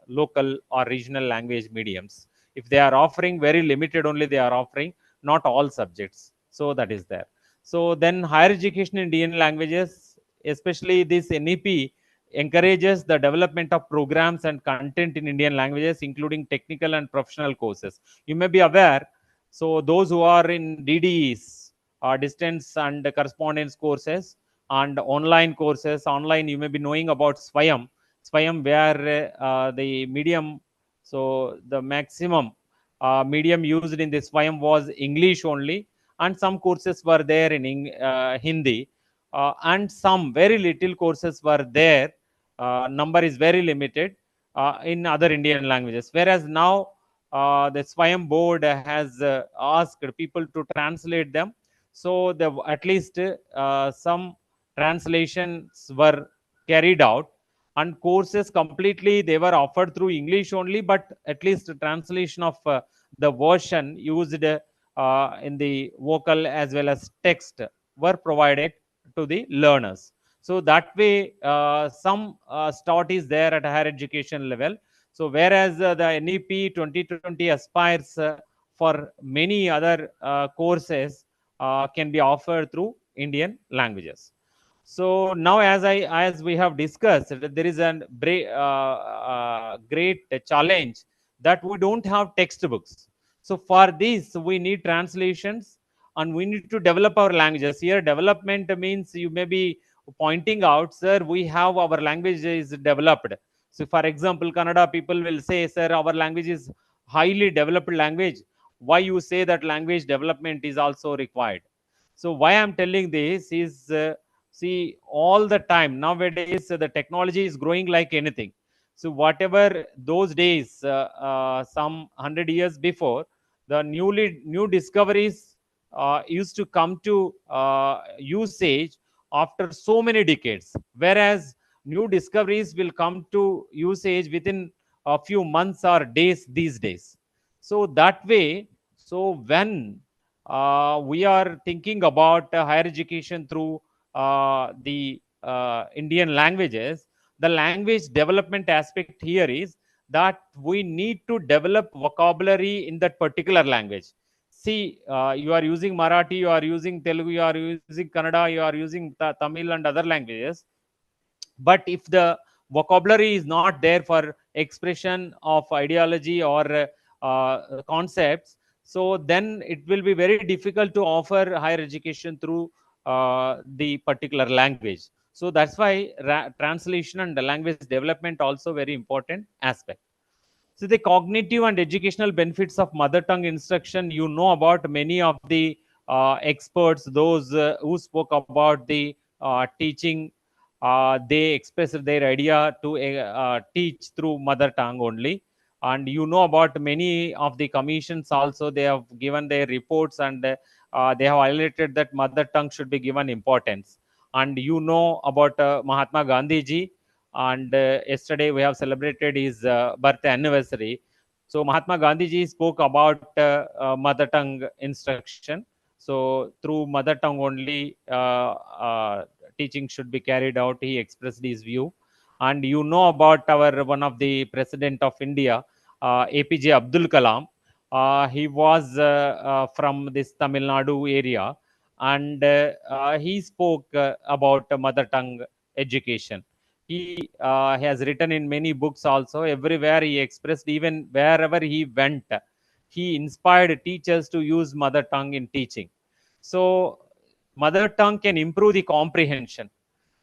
local or regional language mediums. If they are offering, very limited only they are offering, not all subjects. So that is there. So then higher education in Indian languages, especially this NEP, encourages the development of programs and content in Indian languages, including technical and professional courses. You may be aware, so those who are in DDEs, distance and correspondence courses, and online courses, online, you may be knowing about Swayam, where the medium, so the maximum medium used in this Swayam was English only, and some courses were there in Hindi, and some very little courses were there. Number is very limited in other Indian languages. Whereas now the Swayam board has asked people to translate them. So at least some translations were carried out, and courses completely they were offered through English only, but at least translation of the version used in the vocal as well as text were provided to the learners. So that way some start is there at a higher education level. So whereas the NEP 2020 aspires for many other courses can be offered through Indian languages. So now, as we have discussed, there is a great challenge that we don't have textbooks. So for this, we need translations, and we need to develop our languages. Here, development means you may be pointing out, sir, we have our language is developed. So, for example, Kannada people will say, sir, our language is highly developed language. Why you say that language development is also required? So why I'm telling this is, see, all the time nowadays the technology is growing like anything. So whatever those days, some 100 years before, the new discoveries used to come to usage after so many decades, whereas new discoveries will come to usage within a few months or days these days. So that way, so when we are thinking about higher education through the Indian languages, the language development aspect here is that we need to develop vocabulary in that particular language. See, you are using Marathi, you are using Telugu, you are using Kannada, you are using Tamil and other languages. But if the vocabulary is not there for expression of ideology or concepts, so then it will be very difficult to offer higher education through the particular language. So that's why translation and the language development also very important aspect. So the cognitive and educational benefits of mother tongue instruction, you know about many of the experts, those who spoke about the teaching, they expressed their idea to teach through mother tongue only. And you know about many of the commissions also, they have given their reports, and they have highlighted that mother tongue should be given importance. And you know about Mahatma Gandhi ji, and yesterday we have celebrated his birth anniversary. So Mahatma Gandhi ji spoke about mother tongue instruction. So through mother tongue only teaching should be carried out. He expressed his view. And you know about our one of the president of India, APJ Abdul Kalam. He was from this Tamil Nadu area, and he spoke about mother tongue education. He has written in many books also. Everywhere he expressed, even wherever he went, he inspired teachers to use mother tongue in teaching. So mother tongue can improve the comprehension.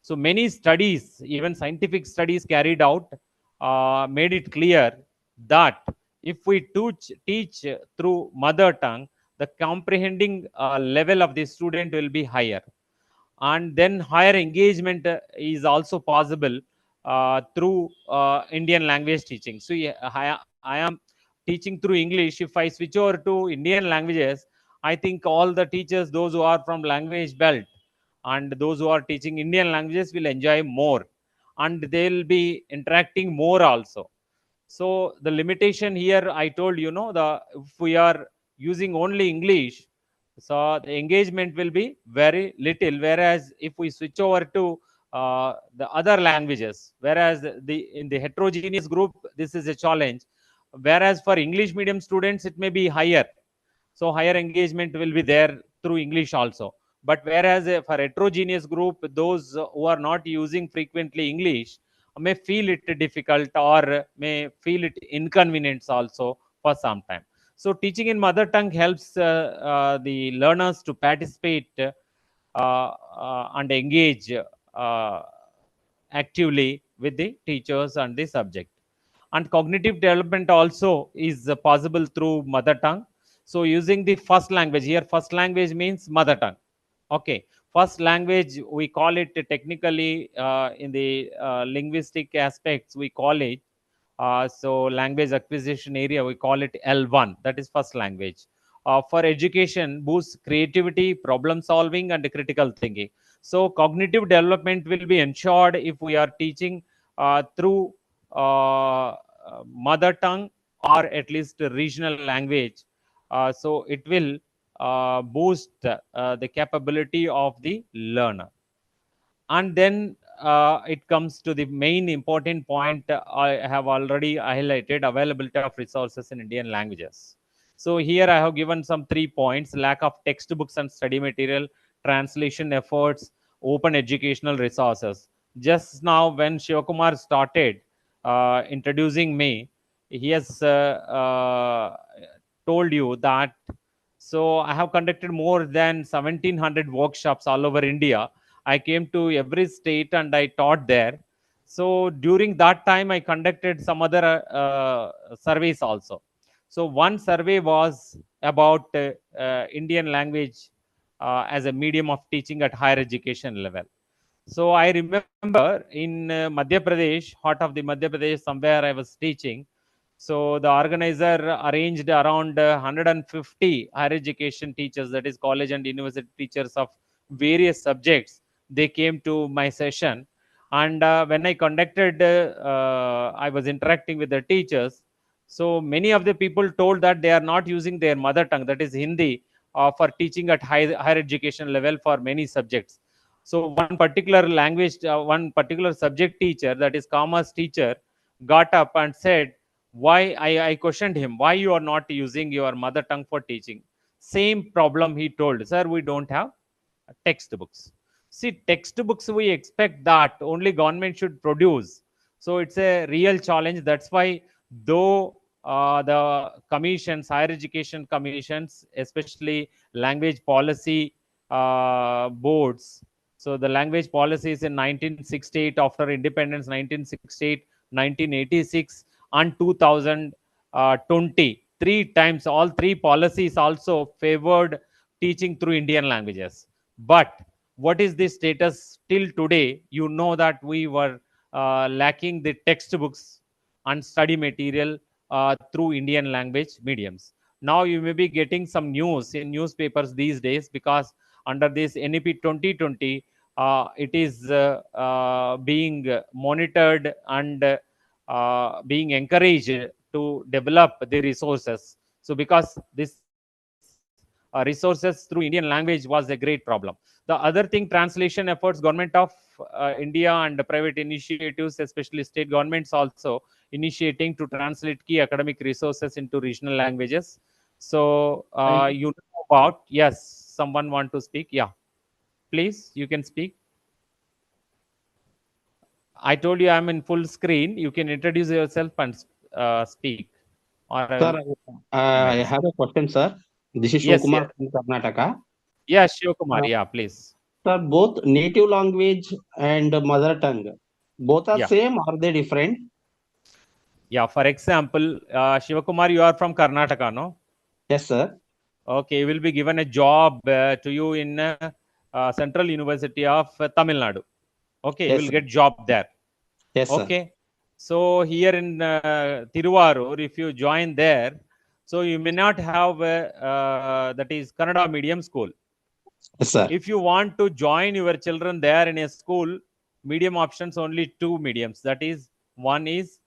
So many studies, even scientific studies carried out, made it clear that if we teach through mother tongue, the comprehending level of the student will be higher. And then higher engagement is also possible through Indian language teaching. So yeah, I am teaching through English. If I switch over to Indian languages, I think all the teachers, those who are from language belt and those who are teaching Indian languages, will enjoy more, and they'll be interacting more also. So the limitation here, I told you know, the if we are using only English, so the engagement will be very little. Whereas if we switch over to the other languages, whereas the in the heterogeneous group, this is a challenge. Whereas for English medium students, it may be higher. So higher engagement will be there through English also. But whereas for heterogeneous group, those who are not using frequently English may feel it difficult or may feel it inconvenience also for some time. So teaching in mother tongue helps the learners to participate and engage actively with the teachers and the subject. And cognitive development also is possible through mother tongue. So using the first language here, first language means mother tongue. Okay, first language we call it technically in the linguistic aspects we call it so language acquisition area we call it L1, that is first language. For education boosts creativity, problem solving and critical thinking. So cognitive development will be ensured if we are teaching through mother tongue or at least regional language. So it will boost the capability of the learner. And then it comes to the main important point I have already highlighted: availability of resources in Indian languages. So here I have given some 3 points: lack of textbooks and study material, translation efforts, open educational resources. Just now when Shivakumar started introducing me, he has told you that so I have conducted more than 1700 workshops all over India. I came to every state and I taught there. So during that time, I conducted some other surveys also. So one survey was about Indian language as a medium of teaching at higher education level. So I remember in Madhya Pradesh, heart of the Madhya Pradesh, somewhere I was teaching. So the organizer arranged around 150 higher education teachers, that is college and university teachers of various subjects. They came to my session, and when I conducted, I was interacting with the teachers. So many of the people told that they are not using their mother tongue, that is Hindi, for teaching at higher education level for many subjects. So one particular language, one particular subject teacher, that is commerce teacher, got up and said, why I questioned him, why you are not using your mother tongue for teaching? Same problem he told, sir, we don't have textbooks. See, textbooks we expect that only government should produce. So it's a real challenge. That's why though the commissions, higher education commissions, especially language policy boards. So the language policies in 1968, after independence, 1968, 1986 and 2020, 3 times, all three policies also favored teaching through Indian languages. But what is the status till today? You know that we were lacking the textbooks and study material through Indian language mediums. Now you may be getting some news in newspapers these days, because under this NEP 2020, it is being monitored and being encouraged to develop the resources. So because this resources through Indian language was a great problem. The other thing, translation efforts, government of India and private initiatives, especially state governments also initiating to translate key academic resources into regional languages. So you know about, yes, someone want to speak? Yeah, please, you can speak. I told you I'm in full screen. You can introduce yourself and speak, or I Sir, will I next. have a question, sir. This is Yes, Shivakumar yes, from Karnataka. yeah, Shivakumar. Uh, Yeah, please. Sir, both native language and mother tongue, both are Yeah, same or they different? yeah. For example, Shivakumar, you are from Karnataka, no? Yes, sir. Okay, you will be given a job to you in Central University of Tamil Nadu. Okay, you Yes, will sir. get job there. Yes, sir. Okay, so here in Tiruvarur, if you join there, so you may not have that is Kannada medium school. Yes, sir. If you want to join your children there in a school, medium options only two mediums. That is, one is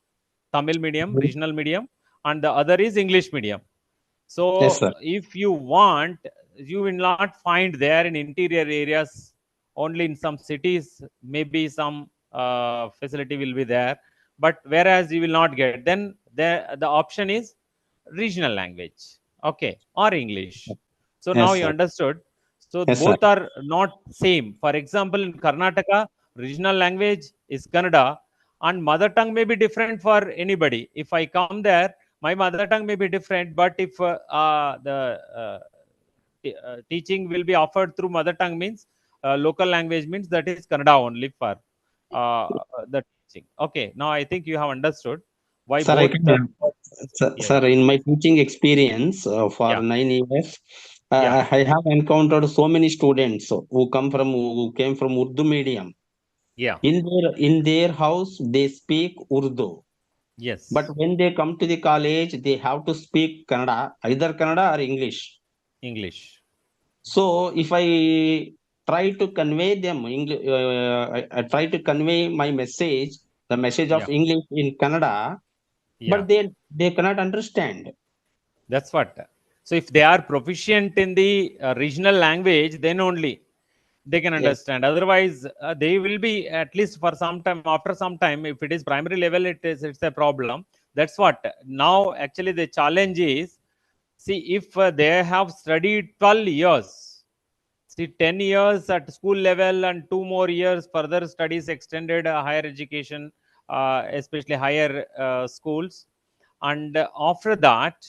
Tamil medium, regional medium, and the other is English medium. Yes, So sir. if you want, you will not find there in interior areas. Only in some cities, maybe some facility will be there. But whereas you will not get, then the option is regional language, okay, or English. So now Yes, you sir. understood. So Yes, sir. both are not same. For example, in Karnataka, regional language is Kannada, and mother tongue may be different for anybody. If I come there, my mother tongue may be different, but if the teaching will be offered through mother tongue means local language means that is Kannada only for the teaching. Okay, now I think you have understood. Why Sir, both? Yes. sir, in my teaching experience for Yeah. 9 years, Yeah. I have encountered so many students who came from Urdu medium. Yeah. In their house, they speak Urdu. But Yes. when they come to the college, they have to speak Kannada, either Kannada or English. English. So if I try to convey I try to convey my message, the message of Yeah. English in Kannada, Yeah. but they cannot understand. That's what. So if they are proficient in the regional language, then only they can Yes, understand. Otherwise, they will be, at least for some time. After some time, if it is primary level, it's a problem. That's what. Now, actually, the challenge is, see, if they have studied 12 years, see, 10 years at school level and 2 more years further studies, extended higher education, especially higher schools, and after that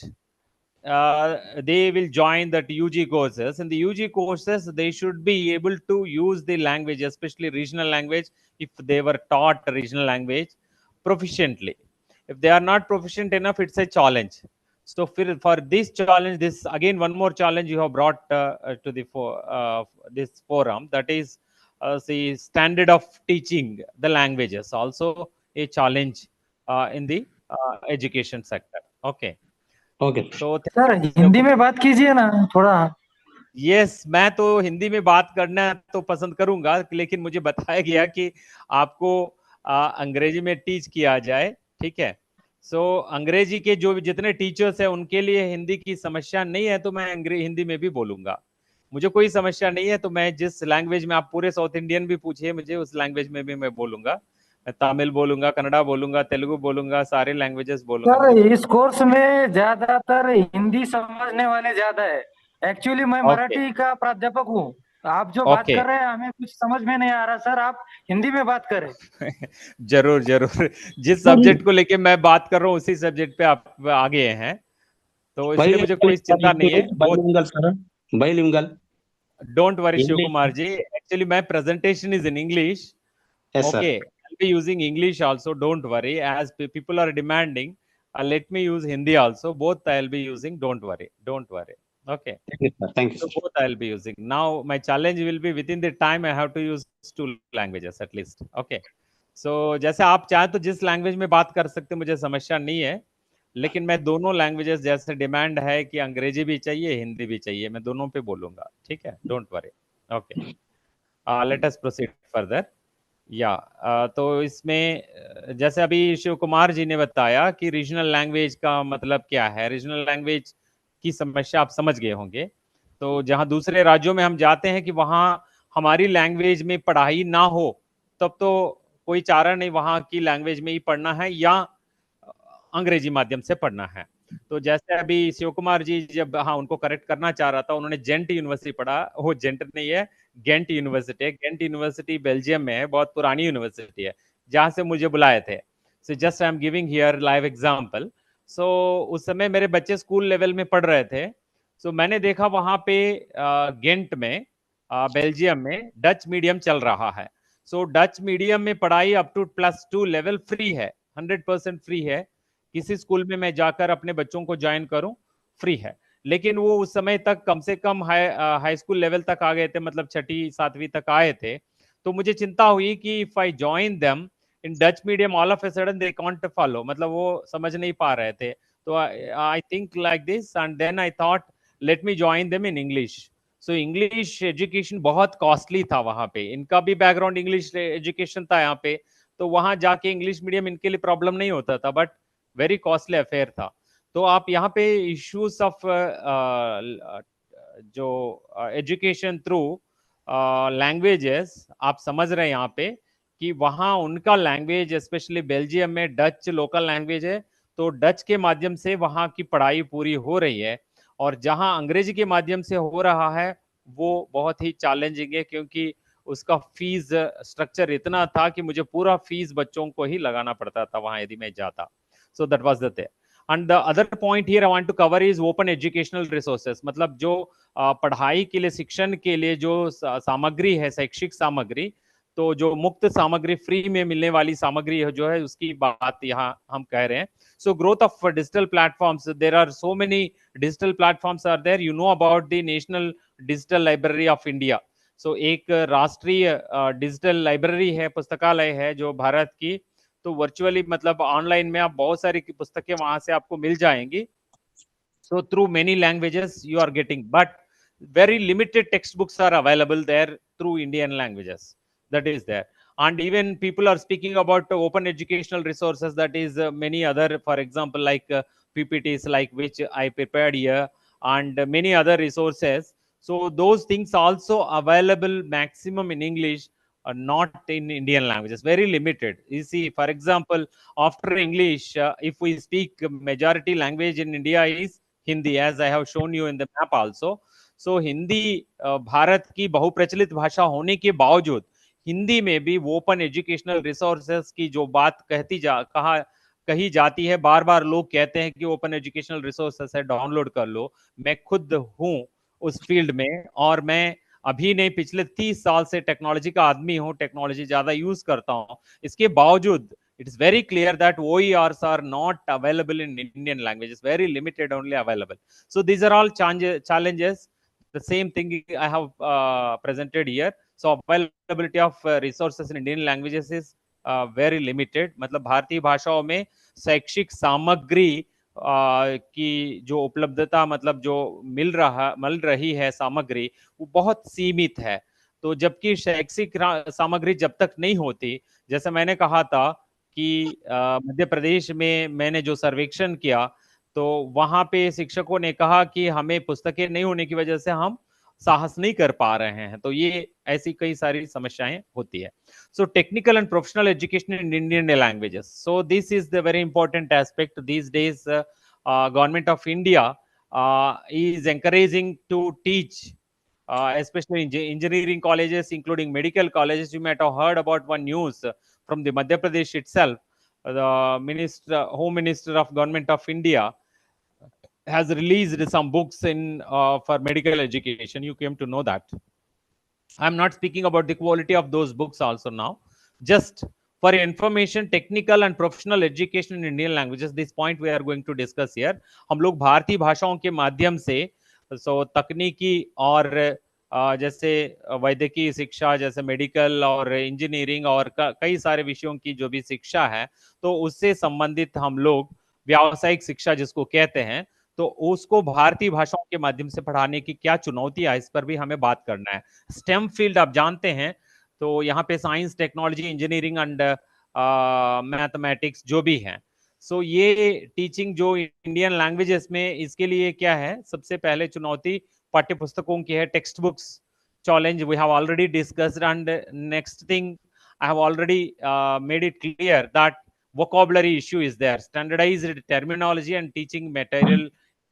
they will join that UG courses. In the UG courses, they should be able to use the language, especially regional language, if they were taught regional language proficiently. If they are not proficient enough, it's a challenge. So for this challenge, this again one more challenge you have brought to the this forum, that is the standard of teaching the languages, also a challenge in the education sector. Okay. okay. So sir Hindi में बात कीजिए ना थोड़ा। Yes, मैं तो हिंदी में बात करना तो पसंद करूंगा, लेकिन मुझे बताया गया कि आपको अंग्रेजी में टीच किया जाए। ठीक है, सो अंग्रेजी के जो जितने टीचर्स हैं उनके लिए हिंदी की समस्या नहीं है, तो मैं हिंदी में भी बोलूंगा। मुझे कोई समस्या नहीं है, तो मैं जिस लैंग्वेज में आप पूरे साउथ इंडियन भी पूछिए मुझे, उस लैंग्वेज में भी मैं बोलूंगा। मैं तमिल बोलूंगा, कन्नड़ा बोलूंगा, तेलुगु बोलूंगा, सारे लैंग्वेजेस बोलूंगा। सर इस कोर्स में ज्यादातर हिंदी समझने वाले ज्यादा है। एक्चुअली मैं ओके मराठी का प्राध्यापक हूँ। आप जो बात ओके कर रहे हैं हमें कुछ समझ में नहीं आ रहा सर, आप हिंदी में बात करें। जरूर जरूर, जिस Sorry, सब्जेक्ट को लेके मैं बात कर रहा हूँ उसी सब्जेक्ट पे आप आगे हैं, तो इसलिए मुझे bilingual, कोई चिंता नहीं है। Both, bilingual, sir. Bilingual. Don't worry Shiv English. Kumar ji, actually my presentation is in English. Yes, sir. Okay, I'll be using English also, don't worry, as people are demanding, let me use Hindi also, both I'll be using, don't worry. Okay, Thank you, sir. Thank you, so sir. both I'll be using. Now my challenge will be, within the time I have to use 2 languages at least. Okay, so जैसे आप चाहें तो जिस language में बात कर सकते हैं, मुझे समस्या नहीं है, लेकिन मैं दोनों लैंग्वेजेस, जैसे डिमांड है कि अंग्रेजी भी चाहिए, हिंदी भी चाहिए, मैं दोनों पे बोलूंगा। ठीक है, don't worry. Okay, let us proceed further. या तो इसमें जैसे अभी शिव कुमार जी ने बताया कि रीजनल लैंग्वेज का मतलब क्या है, रीजनल लैंग्वेज की समस्या आप समझ गए होंगे। तो जहाँ दूसरे राज्यों में हम जाते हैं कि वहाँ हमारी लैंग्वेज में पढ़ाई ना हो, तब तो कोई चारा नहीं, वहाँ की लैंग्वेज में ही पढ़ना है या अंग्रेजी माध्यम से पढ़ना है। तो जैसे अभी शिव कुमार जी, जब हाँ उनको करेक्ट करना चाह रहा था, उन्होंने जेंट यूनिवर्सिटी पढ़ा, वो जेंट नहीं है, गेंट यूनिवर्सिटी है। गेंट यूनिवर्सिटी बेल्जियम में है, बहुत पुरानी यूनिवर्सिटी है, जहाँ से मुझे बुलाए थे। So just I am giving here live example. So उस समय मेरे बच्चे स्कूल लेवल में पढ़ रहे थे। सो मैंने देखा वहाँ पे गेंट में, बेल्जियम में डच मीडियम चल रहा है। सो डच मीडियम में पढ़ाई अप टू +2 लेवल फ्री है, 100% फ्री है। किसी स्कूल में मैं जाकर अपने बच्चों को ज्वाइन करूं, फ्री है। लेकिन वो उस समय तक कम से कम हाई स्कूल लेवल तक आ गए थे, मतलब 6ठी 7वीं तक आए थे। तो मुझे चिंता हुई कि if I join them in Dutch medium, all of a sudden they can't follow, मतलब वो समझ नहीं पा रहे थे। तो I think like this, and then I thought let me join them in English. So English education बहुत costly था वहां पे, इनका भी बैकग्राउंड इंग्लिश एजुकेशन था यहाँ पे, तो वहां जाके इंग्लिश मीडियम इनके लिए प्रॉब्लम नहीं होता था, बट वेरी कॉस्टली अफेयर था। तो आप यहाँ पे इश्यूज ऑफ जो एजुकेशन थ्रू लैंग्वेजेस आप समझ रहे हैं यहाँ पे, कि वहाँ उनका लैंग्वेज, स्पेशली बेल्जियम में डच लोकल लैंग्वेज है, तो डच के माध्यम से वहाँ की पढ़ाई पूरी हो रही है। और जहाँ अंग्रेजी के माध्यम से हो रहा है वो बहुत ही चैलेंजिंग है, क्योंकि उसका फीस स्ट्रक्चर इतना था कि मुझे पूरा फीस बच्चों को ही लगाना पड़ता था वहाँ यदि मैं जाता। So that was the thing. And the other point here I want to cover is open educational resources. मतलब जो पढ़ाई के लिए, शिक्षण के लिए जो सामग्री है, शैक्षिक सामग्री, तो जो मुक्त सामग्री, फ्री में मिलने वाली सामग्री जो है उसकी बात यहाँ हम कह रहे हैं. So growth of digital platforms, there are so many digital platforms are there. You know about the National Digital Library of India. So एक राष्ट्रीय डिजिटल लाइब्रेरी है, पुस्तकालय है जो भारत की. तो वर्चुअली मतलब ऑनलाइन में आप बहुत सारी पुस्तकें वहां से आपको मिल जाएंगी. So through many languages you are getting, but very limited textbooks are available there through Indian languages. That is there. And even people are speaking about open educational resources, that is many other, for example, like PPTs, like which I prepared here, and many other resources. So those things also available maximum in English, not in Indian languages, very limited. You see, for example, after English, if we speak, majority language in India is Hindi, as I have shown you in the map also. So Hindi Bharat की बहुप्रचलित भाषा होने के बावजूद हिंदी में भी open educational resources की जो बात कही जाती है, बार बार लोग कहते हैं कि ओपन एजुकेशनल रिसोर्सेस है, डाउनलोड कर लो. मैं खुद हूं उस फील्ड में, और मैं अभी नहीं, पिछले 30 साल से टेक्नोलॉजी का आदमी हूं, टेक्नोलॉजी ज्यादा यूज करता हूं. इसके बावजूद it is very clear that OERs are not available in Indian languages, very limited only available. So these are all challenges. The same thing I have presented here. So availability of resources in Indian languages is very limited. मतलब भारतीय भाषाओं में शैक्षिक सामग्री की जो उपलब्धता, मतलब जो मिल रही है सामग्री, वो बहुत सीमित है. तो जबकि शैक्षिक सामग्री जब तक नहीं होती, जैसे मैंने कहा था कि मध्य प्रदेश में मैंने जो सर्वेक्षण किया, तो वहां पे शिक्षकों ने कहा कि हमें पुस्तकें नहीं होने की वजह से हम साहस नहीं कर पा रहे हैं. तो ये ऐसी कई सारी समस्याएं होती है. So technical and professional education in Indian languages, so this is the very important aspect these days. Government of India is encouraging to teach, especially in engineering colleges, including medical colleges. You might have heard about one news from the Madhya Pradesh itself. The Home Minister of Government of India has released some books in for medical education. You came to know that. I'm not speaking about the quality of those books also now. Just for information, technical and professional education in Indian languages, this point we are going to discuss here. हम लोग भारतीय भाषाओं के माध्यम से तकनीकी और जैसे वैद्यकीय शिक्षा, जैसे मेडिकल और इंजीनियरिंग और कई सारे विषयों की जो भी शिक्षा है, तो उससे संबंधित हम लोग व्यावसायिक शिक्षा जिसको कहते हैं, तो उसको भारतीय भाषाओं के माध्यम से पढ़ाने की क्या चुनौतियां, इस पर भी हमें बात करना है. स्टेम फील्ड आप जानते हैं, तो यहाँ पे science, technology, engineering and mathematics जो भी है. सो ये टीचिंग जो इंडियन लैंग्वेजेस में, इसके लिए क्या है, सबसे पहले चुनौती पाठ्य पुस्तकों की है. Text books challenge we have already discussed, and next thing I have already made it clear that vocabulary issue is there. Standardized terminology and teaching material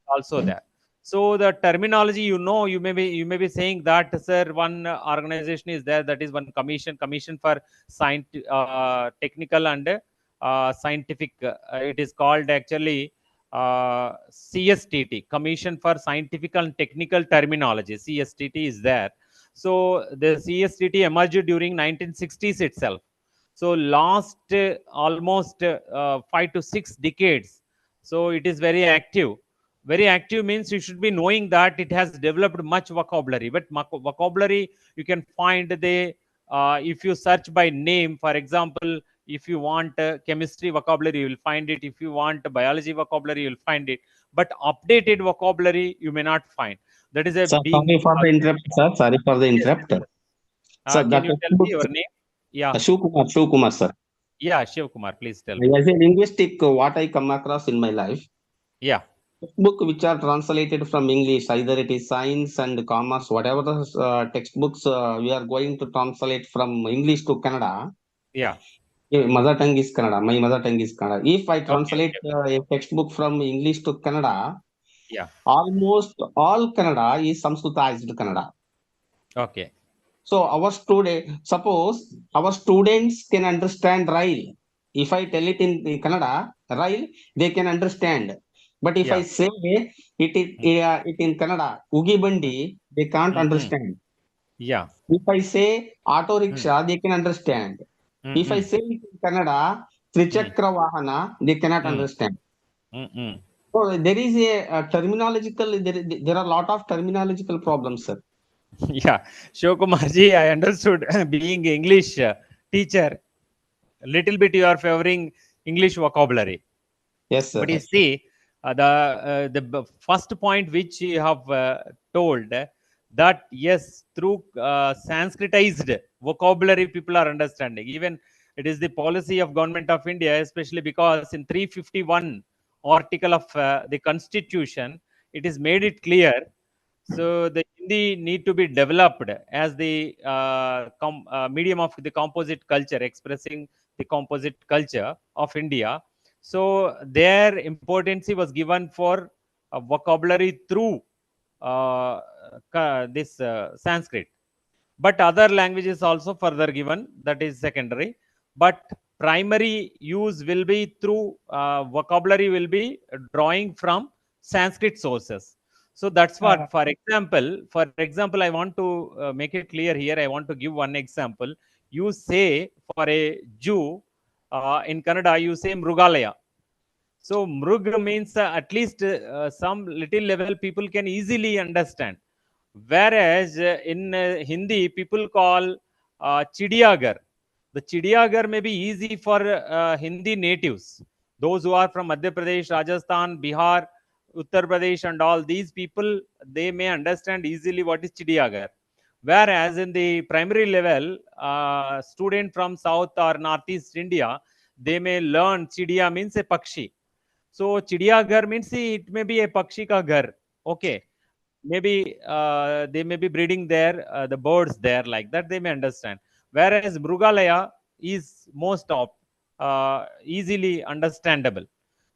also there. So the terminology, you may be saying that, sir, one organization is there, that is one commission for technical and scientific, it is called actually CSTT, Commission for Scientific and Technical Terminology. CSTT is there. So the CSTT emerged during 1960s itself. So last almost 5 to 6 decades. So it is very active. Very active means you should be knowing that it has developed much vocabulary. But vocabulary you can find if you search by name, for example, if you want chemistry vocabulary, you will find it. If you want biology vocabulary, you will find it. But updated vocabulary you may not find. That is a Sir, big. sorry for the interrupt, sir. Sorry for the interrupt. Sir, Can you tell me your name? Yeah. Shiv Kumar, sir. Yeah, Shiv Kumar, please tell me. As a linguistic, what I come across in my life, Yeah. book which are translated from English, either it is science and commerce, whatever the textbooks we are going to translate from English to Kannada. Yeah. Mother tongue is Kannada. My mother tongue is Kannada. If I translate Okay. a textbook from English to Kannada, Yeah. almost all Kannada is Sanskritized Kannada. Okay. So suppose our students can understand rail. If I tell it in Kannada, rail, they can understand. But if I say it in Kannada, Ugi Bandi, they can't understand. Yeah. If I say auto rickshaw, they can understand. If I say it in Kannada, Trichakra Vahana, they cannot understand. So there is a terminological, there are a lot of terminological problems, sir. Yeah, Shivakumar ji, I understood. Being English teacher, little bit you are favoring English vocabulary. Yes, sir. But you see, the first point which you have told that yes, through Sanskritized vocabulary, people are understanding. Even it is the policy of Government of India, especially because in 351 article of the Constitution, it is made it clear. So the Hindi need to be developed as the medium of the composite culture, expressing the composite culture of India. So their importance was given for vocabulary through this Sanskrit. But other languages also further given, that is secondary. But primary use will be through vocabulary will be drawing from Sanskrit sources. So that's what, for example, I want to make it clear here. I want to give one example. You say for a Jew in Kannada, you say Mrugalaya. So Mrug means at least some little level people can easily understand. Whereas in Hindi, people call Chidiyagar. The Chidiyagar may be easy for Hindi natives. Those who are from Madhya Pradesh, Rajasthan, Bihar, Uttar Pradesh and all these people, they may understand easily what is Chidiyagar. Whereas in the primary level, student from South or Northeast India, they may learn Chidiya means a Pakshi. So Chidiyaghar means it may be a Pakshi ka ghar. Okay. Maybe they may be breeding there, the birds there like that, they may understand. Whereas Mrugalaya is most of easily understandable.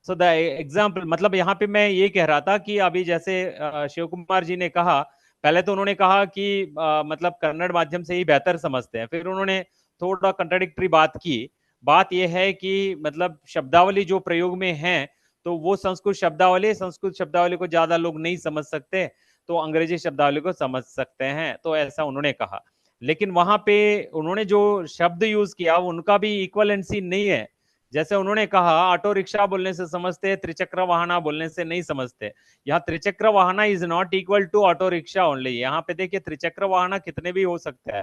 So the example, मतलब यहाँ पे मैं ये कह रहा था कि अभी जैसे शिव कुमार जी ने कहा, पहले तो उन्होंने कहा कि मतलब कन्नड़ माध्यम से ही बेहतर समझते हैं, फिर उन्होंने थोड़ा कंट्राडिक्टरी बात की। बात यह है कि मतलब शब्दावली जो प्रयोग में है, तो वो संस्कृत शब्दावली को ज्यादा लोग नहीं समझ सकते, तो अंग्रेजी शब्दावली को समझ सकते हैं, तो ऐसा उन्होंने कहा। लेकिन वहां पे उन्होंने जो शब्द यूज किया उनका भी इक्वलेंसी नहीं है। जैसे उन्होंने कहा ऑटो रिक्शा बोलने से समझते, त्रिचक्र वाहना बोलने से नहीं समझते। यहाँ त्रिचक्र वाहना is not equal to auto rickshaw only. यहाँ पे देखिए त्रिचक्र वाहना कितने भी हो सकता है।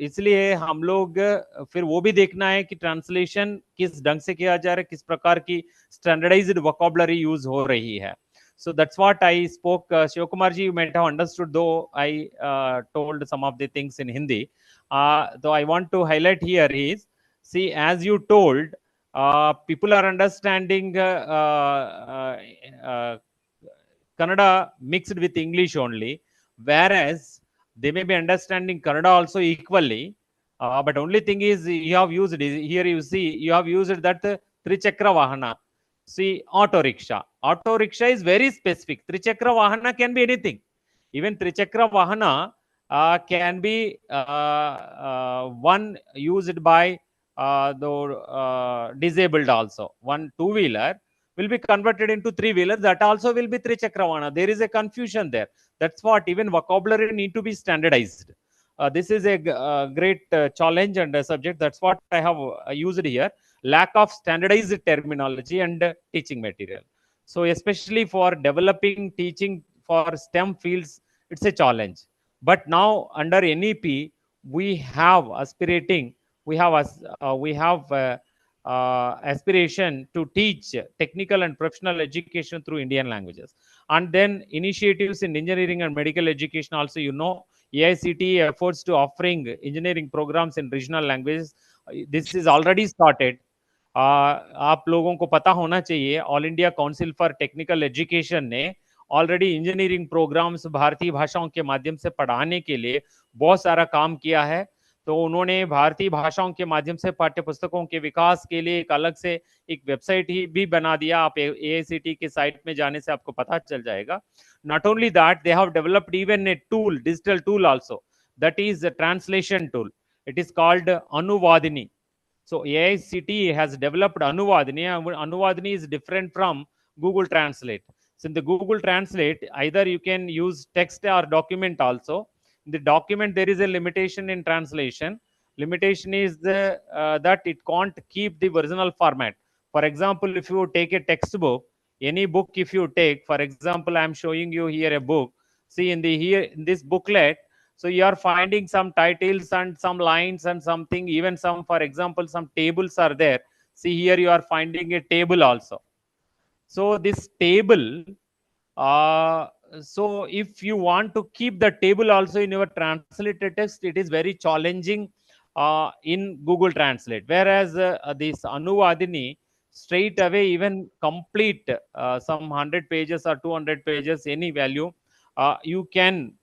इसलिए हम लोग फिर वो भी देखना है कि ट्रांसलेशन किस ढंग से किया जा रहा है, किस प्रकार की स्टैंडर्डाइज्ड वोकैबुलरी यूज हो रही है। So that's what I spoke. Shivakumar ji, you might have understood, though I told some of the things in Hindi. Though I want to highlight here is, see, as you told, people are understanding Kannada mixed with English only, whereas they may be understanding Kannada also equally. But only thing is, you have used here. You see, you have used that Trichakra Vahana. See, auto rickshaw. Auto rickshaw is very specific. Trichakra Vahana can be anything. Even Trichakra Vahana can be one used by the disabled also. One two-wheeler will be converted into three-wheeler. That also will be Trichakra Vahana. There is a confusion there. That's what even vocabulary need to be standardized. This is a great challenge and a subject. That's what I have used here. Lack of standardized terminology and teaching material. So especially for developing teaching for STEM fields, it's a challenge. But now under NEP, we have aspirating, we have aspiration to teach technical and professional education through Indian languages. And then initiatives in engineering and medical education also, you know, AICTE efforts to offering engineering programs in regional languages. This is already started. आप लोगों को पता होना चाहिए, all India council for technical education ने already engineering programmes भारतीय भाषाओं के माध्यम से पढ़ाने के लिए बहुत सारा काम किया है। तो उन्होंने भारतीय भाषाओं के माध्यम से पाठ्य पुस्तकों के विकास के लिए एक अलग से एक वेबसाइट ही भी बना दिया। आप AICTE के साइट में जाने से आपको पता चल जाएगा। Not only that, they have developed even a tool, digital tool also, that is translation tool. It is called Anuvadini. So AICTE has developed Anuvadini. Anuvadini is different from Google Translate. So in the Google Translate, either you can use text or document also. In the document, there is a limitation in translation. Limitation is that it can't keep the original format. For example, if you take a textbook, any book, if you take, for example, I'm showing you here a book. See, in this booklet, so you are finding some titles and some lines and something, even some, for example, some tables are there. See, here you are finding a table also. So this table, uh, so if you want to keep the table also in your translated text, it is very challenging in Google Translate. Whereas this Anuvadini, straight away, even complete some 100 pages or 200 pages, any value, you can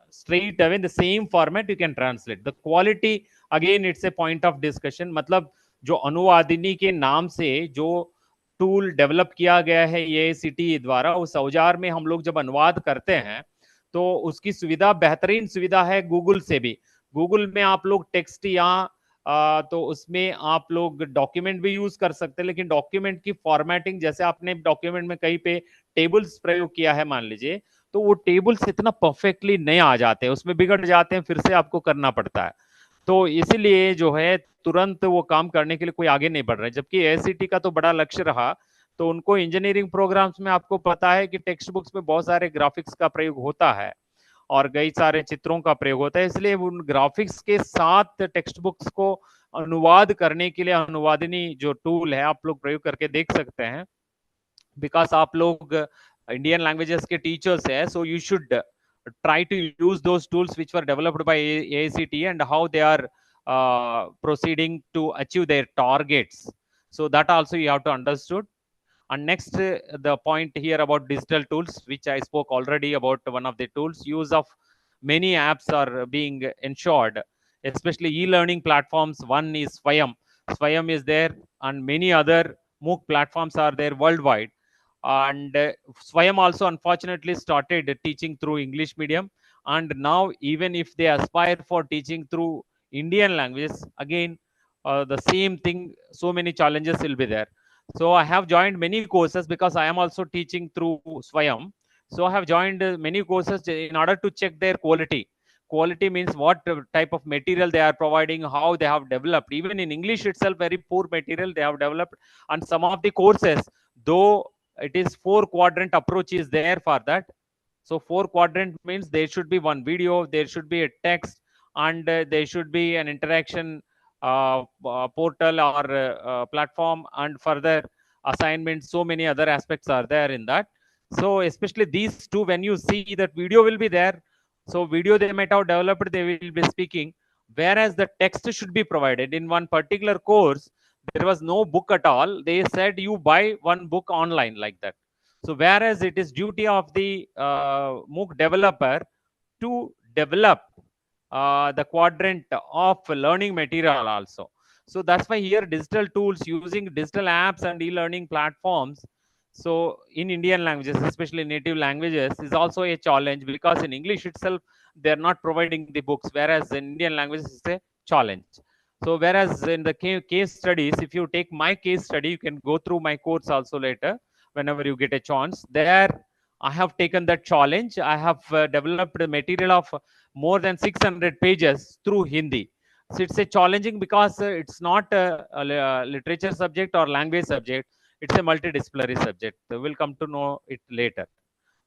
straight away in the same format you can translate. The quality, again, it's a point of discussion. मतलब जो अनुवादिनी के नाम से जो tool develop किया गया है ये सिटी द्वारा, उस औजार में हम लोग जब अनुवाद करते हैं तो उसकी सुविधा, बेहतरीन सुविधा है गूगल से भी। गूगल में आप लोग टेक्स्ट या तो उसमें आप लोग डॉक्यूमेंट भी यूज कर सकते हैं, लेकिन डॉक्यूमेंट की फॉर्मेटिंग, जैसे आपने डॉक्यूमेंट में कहीं पे टेबल्स प्रयोग किया है मान लीजिए, तो वो टेबल्स इतना परफेक्टली नहीं आ जाते हैं, उसमें बिगड़ जाते हैं, फिर से आपको करना पड़ता है। तो इसीलिए जो है तुरंत वो काम करने के लिए कोई आगे नहीं बढ़ रहा है। जबकि एआईसीटी का तो बड़ा लक्ष्य रहा, तो उनको इंजीनियरिंग प्रोग्राम्स में आपको पता है कि टेक्स्ट बुक्स में बहुत सारे ग्राफिक्स का प्रयोग होता है और कई सारे चित्रों का प्रयोग होता है, इसलिए उन ग्राफिक्स के साथ टेक्स्ट बुक्स को अनुवाद करने के लिए अनुवादिनी जो टूल है आप लोग प्रयोग करके देख सकते हैं। बिकॉज आप लोग इंडियन लैंग्वेजेस के टीचर्स है, so you should try to use those tools which were developed by AICT and how they are proceeding to achieve their targets. So that also you have to understood. And next, the point here about digital tools, which I spoke already about. One of the tools, use of many apps are being ensured, especially e-learning platforms. One is Swayam. Swayam is there, and many other MOOC platforms are there worldwide. And Swayam also unfortunately started teaching through English medium, and now even if they aspire for teaching through Indian languages, again the same thing, so many challenges will be there. So I have joined many courses because I am also teaching through Swayam. So I have joined many courses in order to check their quality. Quality means what type of material they are providing, how they have developed. Even in English itself, very poor material they have developed. And some of the courses, though it is 4-quadrant approach is there for that. So 4-quadrant means there should be one video, there should be a text, and there should be an interaction portal or platform, and further assignments. So many other aspects are there in that. So especially these two, when you see that video will be there, so video they might have developed, they will be speaking, whereas the text should be provided. In one particular course there was no book at all, they said you buy one book online, like that. So whereas it is duty of the MOOC developer to develop the quadrant of learning material also. So that's why here digital tools, using digital apps and e-learning platforms, so in Indian languages, especially native languages, is also a challenge, because in English itself they are not providing the books, whereas in Indian languages it's a challenge. So whereas in the case studies, if you take my case study, you can go through my course also later whenever you get a chance. There I have taken that challenge. I have developed a material of more than 600 pages through Hindi. So it's a challenging because it's not a literature subject or language subject. It's a multidisciplinary subject. We'll come to know it later.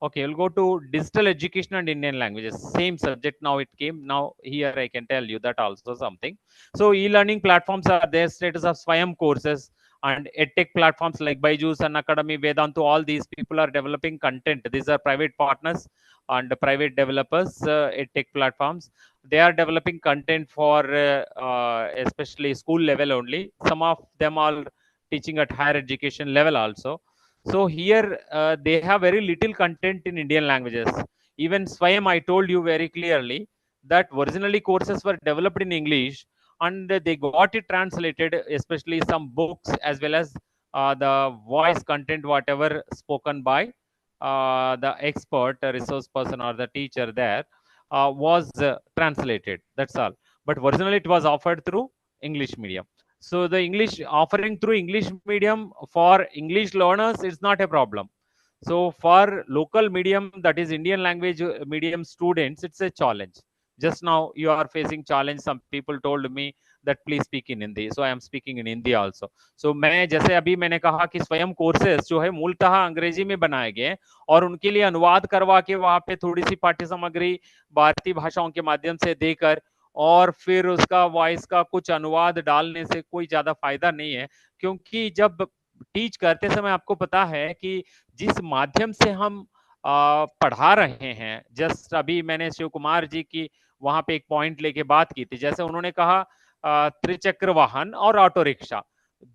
Okay, we'll go to digital education and Indian languages. Same subject now it came. Now here I can tell you that also something. So e-learning platforms are there, status of Swayam courses, and edtech platforms like Byju's and Academy, Vedantu, all these people are developing content. These are private partners and private developers, edtech platforms. They are developing content for especially school level only. Some of them are teaching at higher education level also. So here they have very little content in Indian languages. Even Swayam, I told you very clearly that originally courses were developed in English, and they got it translated, especially some books as well as the voice content, whatever spoken by the expert, resource person or the teacher there was translated. That's all. But originally it was offered through English medium. So the English offering through English medium for English learners is not a problem. So for local medium, that is Indian language medium students, it's a challenge. just now you are facing challenge, some people told me that please speak in Hindi, so I am speaking in Hindi also. So मैं जैसे अभी मैंने कहा कि स्वयं courses जो है मूलतः अंग्रेजी में बनाए गए और उनके लिए अनुवाद करवा के वहां पे थोड़ी सी पाठ्य सामग्री भारतीय भाषाओं के माध्यम से देकर और फिर उसका वॉइस का कुछ अनुवाद डालने से कोई ज्यादा फायदा नहीं है, क्योंकि जब टीच करते समय आपको पता है कि जिस माध्यम से हम पढ़ा रहे हैं, जस्ट अभी मैंने शिव कुमार जी की वहां पे एक पॉइंट लेके बात की थी, जैसे उन्होंने कहा त्रिचक्र वाहन और ऑटो रिक्शा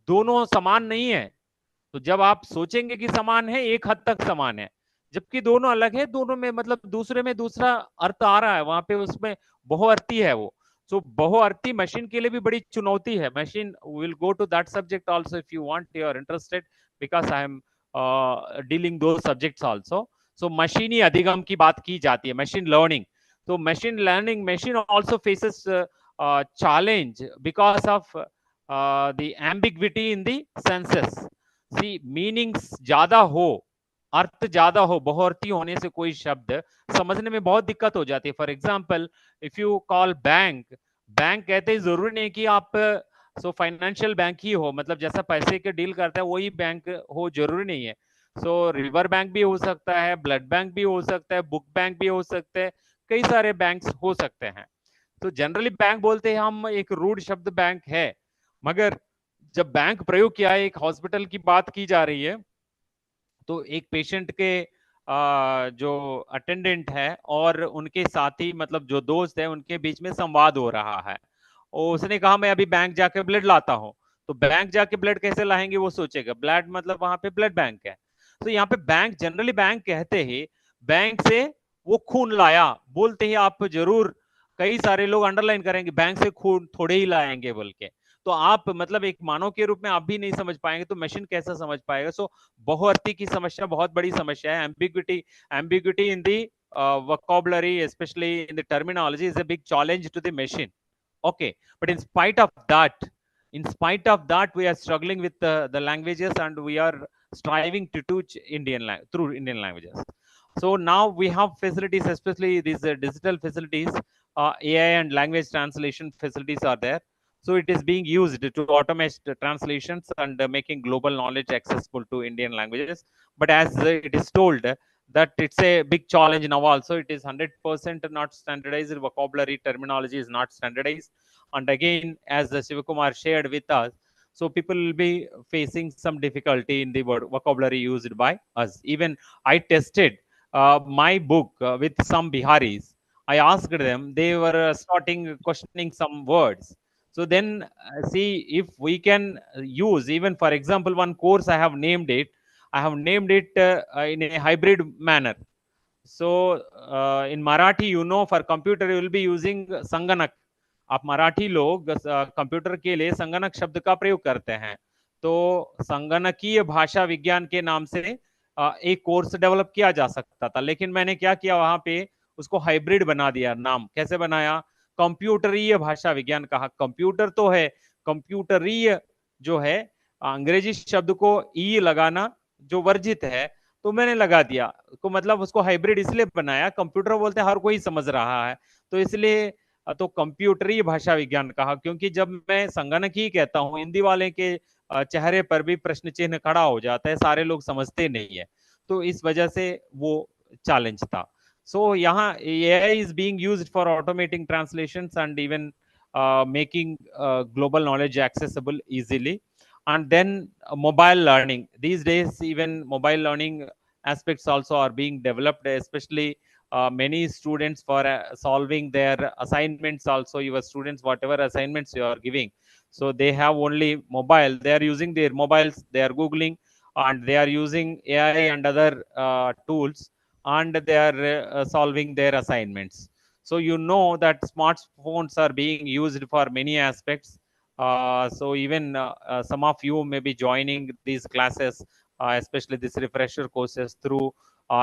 दोनों समान नहीं है। तो जब आप सोचेंगे कि समान है, एक हद तक समान है, जबकि दोनों अलग है, दोनों में मतलब दूसरे में दूसरा अर्थ आ रहा है, वहां पे उसमें बहुअर्थी है वो। सो बहुअर्थी मशीन के लिए भी बड़ी चुनौती है। Machine will go to that subject also if you want, you are interested, because I am dealing दो सब्जेक्ट्स आल्सो। सो मशीनी अधिगम की बात की जाती है, मशीन लर्निंग। तो machine learning, machine also faces challenge because of the ambiguity in the senses. See, मीनिंग्स ज्यादा हो, अर्थ ज्यादा हो, बहुअर्थी होने से कोई शब्द समझने में बहुत दिक्कत हो जाती है। For example, if you call bank, bank कहते हैं जरूरी नहीं कि आप सो फाइनेंशियल बैंक ही हो, मतलब जैसा पैसे के डील करता है वही बैंक हो, जरूरी नहीं है। सो रिवर बैंक भी हो सकता है, ब्लड बैंक भी हो सकता है, बुक बैंक भी हो सकते हैं, कई सारे बैंक्स हो सकते हैं। तो जनरली बैंक बोलते हैं हम, एक रूढ़ शब्द बैंक है, मगर जब बैंक प्रयोग किया है, एक हॉस्पिटल की बात की जा रही है, तो एक पेशेंट के जो अटेंडेंट है और उनके साथी, मतलब जो दोस्त है, उनके बीच में संवाद हो रहा है। और उसने कहा मैं अभी बैंक जाके ब्लड लाता हूं। तो बैंक जाके ब्लड कैसे लाएंगे, वो सोचेगा ब्लड मतलब वहां पे ब्लड बैंक है। तो यहाँ पे बैंक, जनरली बैंक कहते ही बैंक से वो खून लाया बोलते ही आप जरूर, कई सारे लोग अंडरलाइन करेंगे बैंक से खून थोड़े ही लाएंगे बोल के। तो आप मतलब एक मानव के रूप में आप भी नहीं समझ पाएंगे, तो मशीन कैसा समझ पाएगा। सो बहुअर्थी की समस्या बहुत बड़ी समस्या है। Ambiguity, ambiguity in the vocabulary, especially in the terminology, is a big challenge to the machine. Okay, but in spite of that, we are struggling with the languages, and we are striving to teach through Indian languages. So now we have facilities, especially these digital facilities, AI and language translation facilities are there. So it is being used to automate the translations and making global knowledge accessible to Indian languages. But as it is told that it's a big challenge now also, it is 100% not standardized, vocabulary terminology is not standardized. And again, as Shivakumar shared with us, so people will be facing some difficulty in the word vocabulary used by us. Even I tested my book with some Biharis. I asked them, they were starting questioning some words. So then see if we can use, even for example, one course I have named it, in a hybrid manner. So in Marathi, for computer you will be using Sanganak. आप मराठी लोग computer के लिए संगणक शब्द का प्रयोग करते हैं। तो संगणकीय भाषा विज्ञान के नाम से एक कोर्स डेवलप किया जा सकता था, लेकिन मैंने क्या किया, वहां पे उसको हाइब्रिड बना दिया। नाम कैसे बनाया, कंप्यूटरीय भाषा विज्ञान कहा। कंप्यूटर तो है, कंप्यूटरीय जो है अंग्रेजी शब्द को ई लगाना जो वर्जित है, तो मैंने लगा दिया को, मतलब उसको हाइब्रिड इसलिए बनाया, कंप्यूटर बोलते हर कोई समझ रहा है, तो इसलिए तो कंप्यूटरी भाषा विज्ञान कहा। क्योंकि जब मैं संगणक ही कहता हूँ, हिंदी वाले के चेहरे पर भी प्रश्न चिन्ह खड़ा हो जाता है, सारे लोग समझते नहीं है, तो इस वजह से वो चैलेंज था। सो यहाँ AI is being used for automating translations and even making global knowledge accessible easily. And then mobile learning, these days even mobile learning aspects also are being developed, especially many students for solving their assignments also. Your students, whatever assignments you are giving, so they have only mobile, they are using their mobiles, they are googling, and they are using AI and other tools, and they are solving their assignments. So that smartphones are being used for many aspects. So even some of you may be joining these classes, especially these refresher courses, through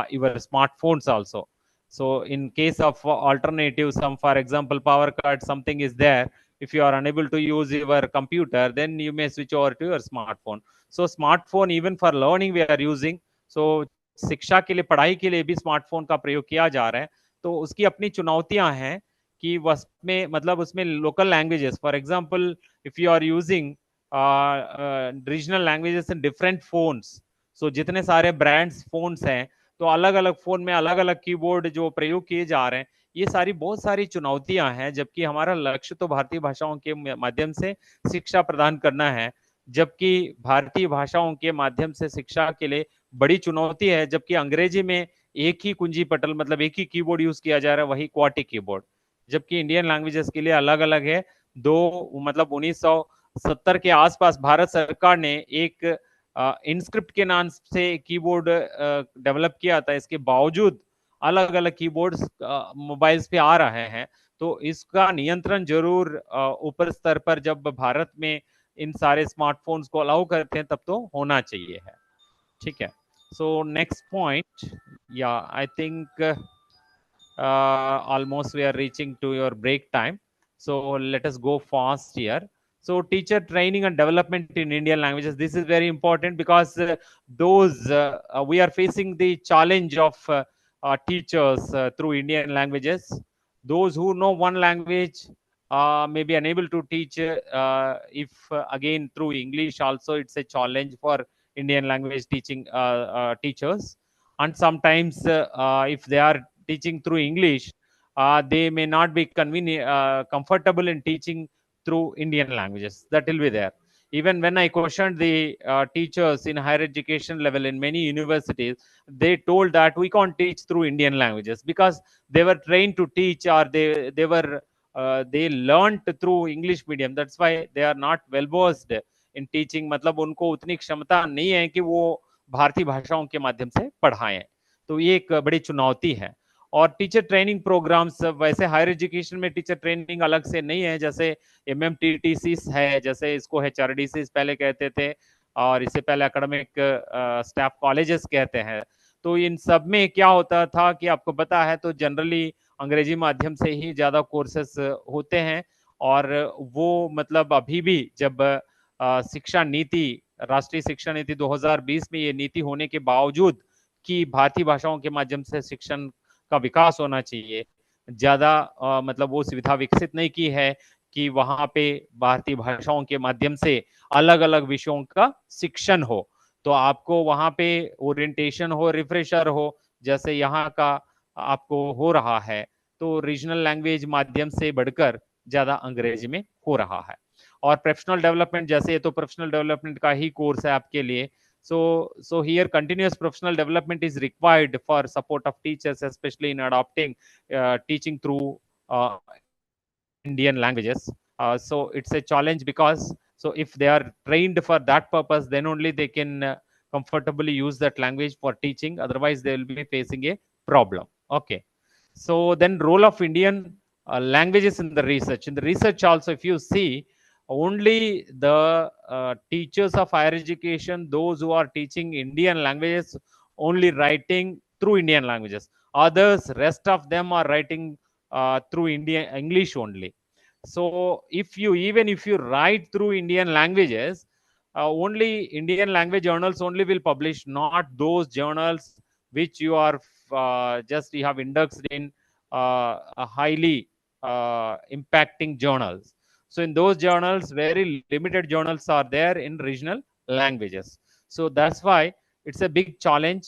your smartphones also. So in case of alternative, some, for example, power cut, something is there, if you are unable to use your computer, then you may switch over to your smartphone. So smartphone even for learning we are using. So शिक्षा के लिए, पढ़ाई के लिए भी smartphone का प्रयोग किया जा रहा है। तो उसकी अपनी चुनौतियां हैं कि उसमें मतलब उसमें local languages, for example if you are using regional languages in different phones, so जितने सारे ब्रांड्स फोन्स हैं, तो अलग अलग फोन में अलग अलग कीबोर्ड जो प्रयोग किए जा रहे हैं, ये सारी बहुत सारी चुनौतियां हैं। जबकि हमारा लक्ष्य तो भारतीय भाषाओं के माध्यम से शिक्षा प्रदान करना है, जबकि भारतीय भाषाओं के माध्यम से शिक्षा के लिए बड़ी चुनौती है। जबकि अंग्रेजी में एक ही कुंजी पटल मतलब एक ही कीबोर्ड यूज किया जा रहा है, वही क्वाटी कीबोर्ड, जबकि इंडियन लैंग्वेजेस के लिए अलग अलग है। दो मतलब 1970 के आसपास भारत सरकार ने एक इनस्क्रिप्ट के नाम से कीबोर्ड डेवलप किया था। इसके बावजूद अलग अलग कीबोर्ड्स मोबाइल्स पे आ रहे हैं। तो इसका नियंत्रण जरूर ऊपर स्तर पर जब भारत में इन सारे स्मार्टफोन्स को अलाउ करते हैं तब तो होना चाहिए है। ठीक है, सो नेक्स्ट पॉइंट, या I think almost we are reaching to your break time, so let us go fast here. So teacher training and development in Indian languages, this is very important because we are facing the challenge of teachers through Indian languages. Those who know one language may be unable to teach if again through English also, it's a challenge for Indian language teaching teachers. And sometimes if they are teaching through English, they may not be convenient, comfortable in teaching through Indian languages. That will be there. Even when I questioned the teachers in higher education level in many universities, they told that we can't teach through Indian languages because they were trained to teach, or they learned through English medium. That's why they are not well versed in teaching. मतलब उनको उतनी क्षमता नहीं है कि वो भारतीय भाषाओं के माध्यम से पढ़ाएं। तो ये एक बड़ी चुनौती है। और टीचर ट्रेनिंग प्रोग्राम्स, वैसे हायर एजुकेशन में टीचर ट्रेनिंग अलग से नहीं है, जैसे MMTTC है, जैसे इसको HRDC पहले कहते थे, और इससे पहले एकेडमिक स्टाफ कॉलेजेस कहते हैं। तो इन सब में क्या होता था कि आपको पता है, तो जनरली अंग्रेजी माध्यम से ही ज़्यादा कोर्सेस होते हैं। और वो मतलब अभी भी जब शिक्षा नीति, राष्ट्रीय शिक्षा नीति 2020 में ये नीति होने के बावजूद कि भारतीय भाषाओं के माध्यम से शिक्षण का विकास होना चाहिए, ज्यादा मतलब वो सुविधा विकसित नहीं की है कि वहां पे भारतीय भाषाओं के माध्यम से अलग अलग विषयों का शिक्षण हो। तो आपको वहां पे ओरिएंटेशन हो, रिफ्रेशर हो, जैसे यहाँ का आपको हो रहा है, तो रीजनल लैंग्वेज माध्यम से बढ़कर ज्यादा अंग्रेजी में हो रहा है। और प्रोफेशनल डेवलपमेंट, जैसे ये तो प्रोफेशनल डेवलपमेंट का ही कोर्स है आपके लिए। So here continuous professional development is required for support of teachers, especially in adopting teaching through Indian languages. So it's a challenge because so if they are trained for that purpose, then only they can comfortably use that language for teaching. Otherwise, they will be facing a problem. Okay. So then role of Indian languages in the research. In the research also, if you see, only the teachers of higher education, those who are teaching Indian languages, only writing through Indian languages. Others, rest of them are writing through English only. So even if you write through Indian languages, only Indian language journals only will publish, not those journals which you are just you have indexed in a highly impacting journals. So in those journals, very limited journals are there in regional languages. So that's why it's a big challenge.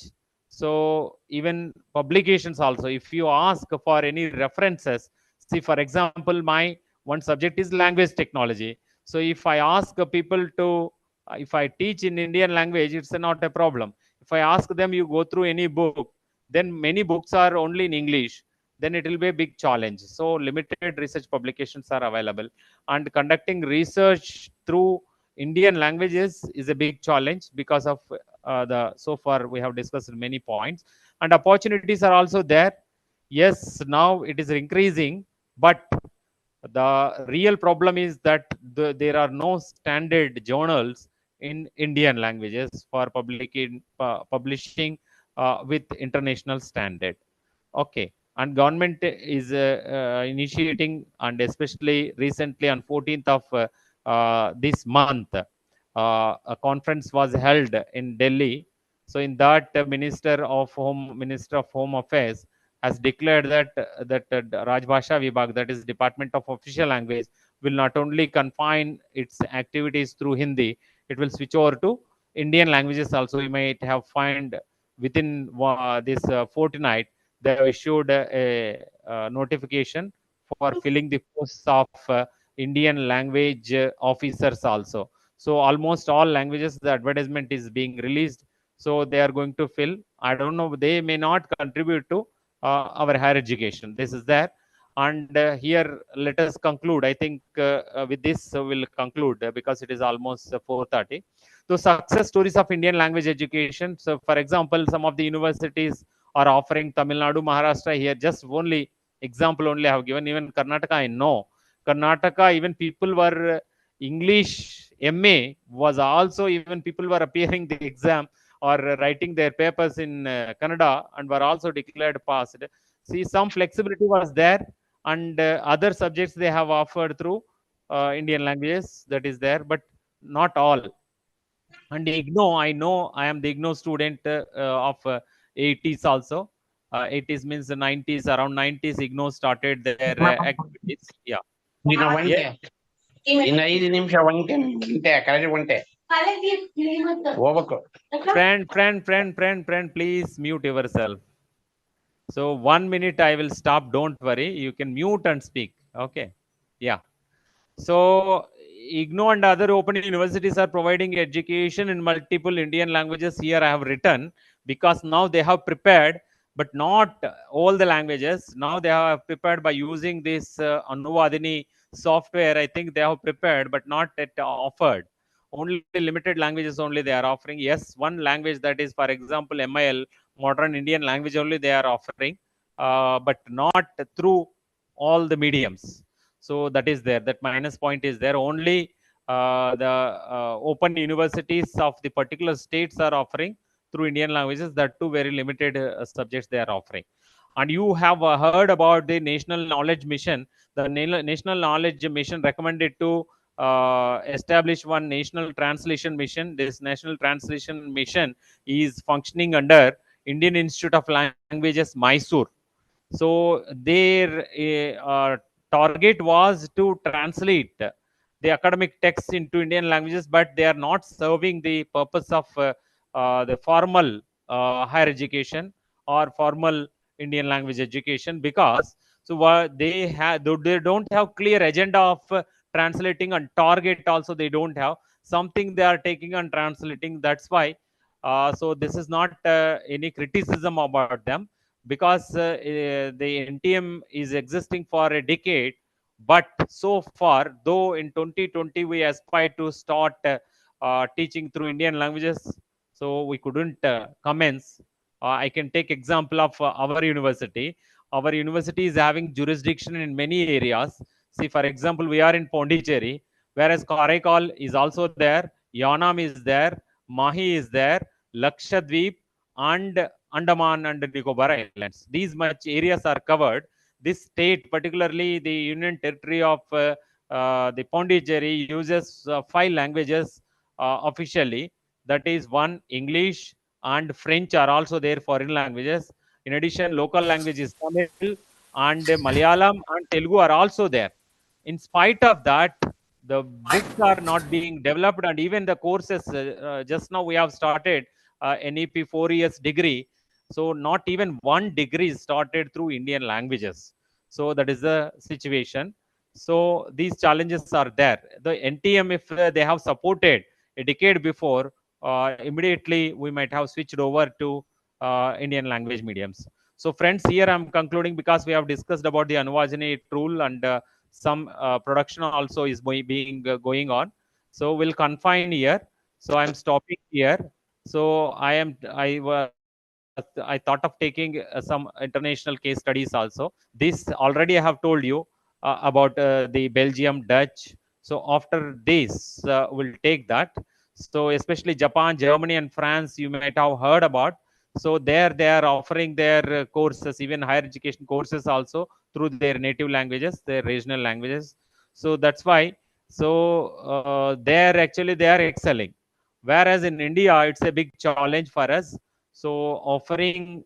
So even publications also, if you ask for any references, see, for example, my one subject is language technology. So if I ask people to, if I teach in Indian language, it's not a problem. If I ask them, you go through any book, then many books are only in English, then it will be a big challenge. So limited research publications are available, and conducting research through Indian languages is a big challenge because of so far we have discussed many points. And opportunities are also there. Yes, now it is increasing, but the real problem is that there are no standard journals in Indian languages for publishing with international standard. Okay. And government is initiating, and especially recently on 14th of this month, a conference was held in Delhi. So in that, Minister of Home Affairs has declared that Rajbhasha Vibhag, that is Department of Official Language, will not only confine its activities through Hindi, it will switch over to Indian languages also. You might have find within this fortnight they have issued a notification for filling the posts of Indian language officers also. So almost all languages the advertisement is being released. So they are going to fill. I don't know. They may not contribute to our higher education. This is there. And here, let us conclude. I think with this we'll conclude because it is almost 4:30. So success stories of Indian language education. So for example, some of the universities are offering Tamil Nadu, Maharashtra here. Just only example only I have given. Even Karnataka, I know. Karnataka, even people were English MA was also, even people were appearing the exam or writing their papers in Kannada and were also declared passed. See, some flexibility was there, and other subjects they have offered through Indian languages, that is there, but not all. And IGNO, I know I am the IGNO student of 80s also. 80s means the 90s, around 90s, IGNO started their activities. Yeah. Yeah. ಇನ್ನು 5 ನಿಮಿಷ ಒಂಟೆ correct ಒಂಟೆ ಹೋಗ್ಬೇಕು. Friend, please mute yourself. So 1 minute I will stop. Don't worry. You can mute and speak. Okay. Yeah. So IGNO and other open universities are providing education in multiple Indian languages. Here I have written because now they have prepared, but not all the languages. Now they have prepared by using this Anuvadini software. I think they have prepared, but not yet offered. Only limited languages only they are offering. Yes, one language, that is, for example, MIL, modern Indian language only they are offering, but not through all the mediums. So that is there. That minus point is there. Only the open universities of the particular states are offering through Indian languages. That too very limited subjects they are offering. And you have heard about the National Knowledge Mission. The National Knowledge Mission recommended to establish one National Translation Mission. This National Translation Mission is functioning under Indian Institute of Languages, Mysore. So their target was to translate the academic texts into Indian languages, but they are not serving the purpose of the formal higher education or formal Indian language education, because so they don't have clear agenda of translating, and target also they don't have something they are taking and translating. That's why so this is not any criticism about them, because the NTM is existing for a decade. But so far, though in 2020 we aspired to start teaching through Indian languages, so we couldn't commence. I can take example of our university. Our university is having jurisdiction in many areas. See, for example, we are in Pondicherry, whereas Karaikal is also there, Yanam is there, Mahi is there, Lakshadweep, and Andaman and Nicobar Islands. These much areas are covered. This state, particularly the Union Territory of the Pondicherry, uses 5 languages officially. That is one, English and French are also there, foreign languages. In addition, local language is Tamil, and Malayalam and Telugu are also there. In spite of that, the books are not being developed, and even the courses, just now we have started NEP 4 years degree. So not even one degree is started through Indian languages. So that is the situation. So these challenges are there. The NTM, if they have supported a decade before, immediately we might have switched over to Indian language mediums. So friends, here I'm concluding because we have discussed about the Anuvajani tool, and some production also is being going on. So we'll confine here. So I'm stopping here. So I thought of taking some international case studies also. This already I have told you about the Belgium, Dutch. So after this, we'll take that. So especially Japan, Germany, and France, you might have heard about. So there they are offering their courses, even higher education courses also, through their native languages, their regional languages. So that's why. So there actually they are excelling. Whereas in India, it's a big challenge for us. So offering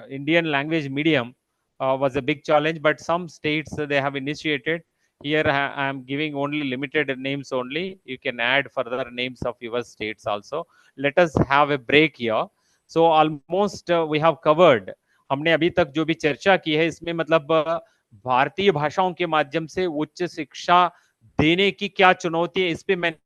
Indian language medium was a big challenge, but some states they have initiated. Here I am giving only limited names only. You can add further names of your states also. Let us have a break here. So almost we have covered. हमने अभी तक जो भी चर्चा की है इसमें मतलब भारतीय भाषाओं के माध्यम से उच्च शिक्षा देने की क्या चुनौती है, इस पे मैंने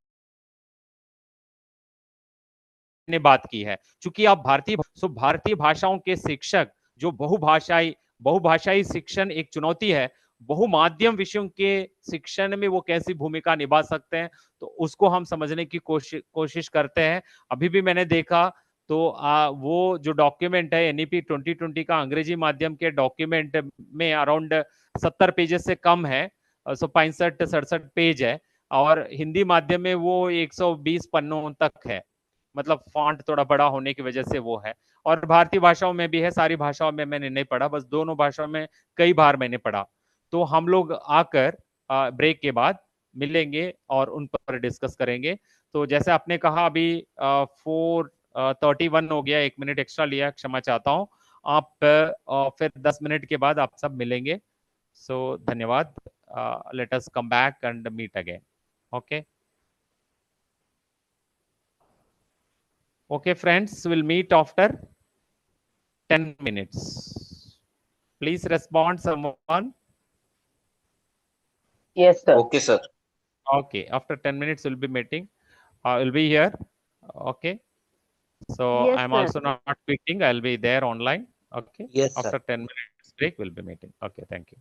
बात की है। चूंकि आप भारतीय भाषाओं के शिक्षक जो बहुभाषाई शिक्षण एक चुनौती है, बहुमाध्यम विषयों के शिक्षण में वो कैसी भूमिका निभा सकते हैं, तो उसको हम समझने की कोशिश करते हैं। अभी भी मैंने देखा तो वो जो डॉक्यूमेंट है एनईपी 2020 का अंग्रेजी माध्यम के डॉक्यूमेंट में अराउंड 70 पेजेस से कम है, 65-67 पेज है, और हिंदी माध्यम में वो 120 पन्नों तक है। मतलब फॉन्ट थोड़ा बड़ा होने की वजह से वो है। और भारतीय भाषाओं में भी है, सारी भाषाओं में मैंने नहीं पढ़ा, बस दोनों भाषाओं में कई बार मैंने पढ़ा। तो हम लोग आकर ब्रेक के बाद मिलेंगे और उन पर डिस्कस करेंगे। तो जैसे आपने कहा अभी 4:31 हो गया, 1 मिनट एक्स्ट्रा लिया, क्षमा चाहता हूँ। आप फिर 10 मिनट के बाद आप सब मिलेंगे। सो धन्यवाद। Let us come back and meet again. Okay Okay, friends, we'll meet after 10 minutes. Please respond, someone. Yes, sir. Okay, sir. Okay, after 10 minutes, we'll be meeting. We'll be here. Okay. So Yes, I'm sir. also not quitting. I'll be there online. Okay. Yes, After sir. 10 minutes break, we'll be meeting. Okay, thank you.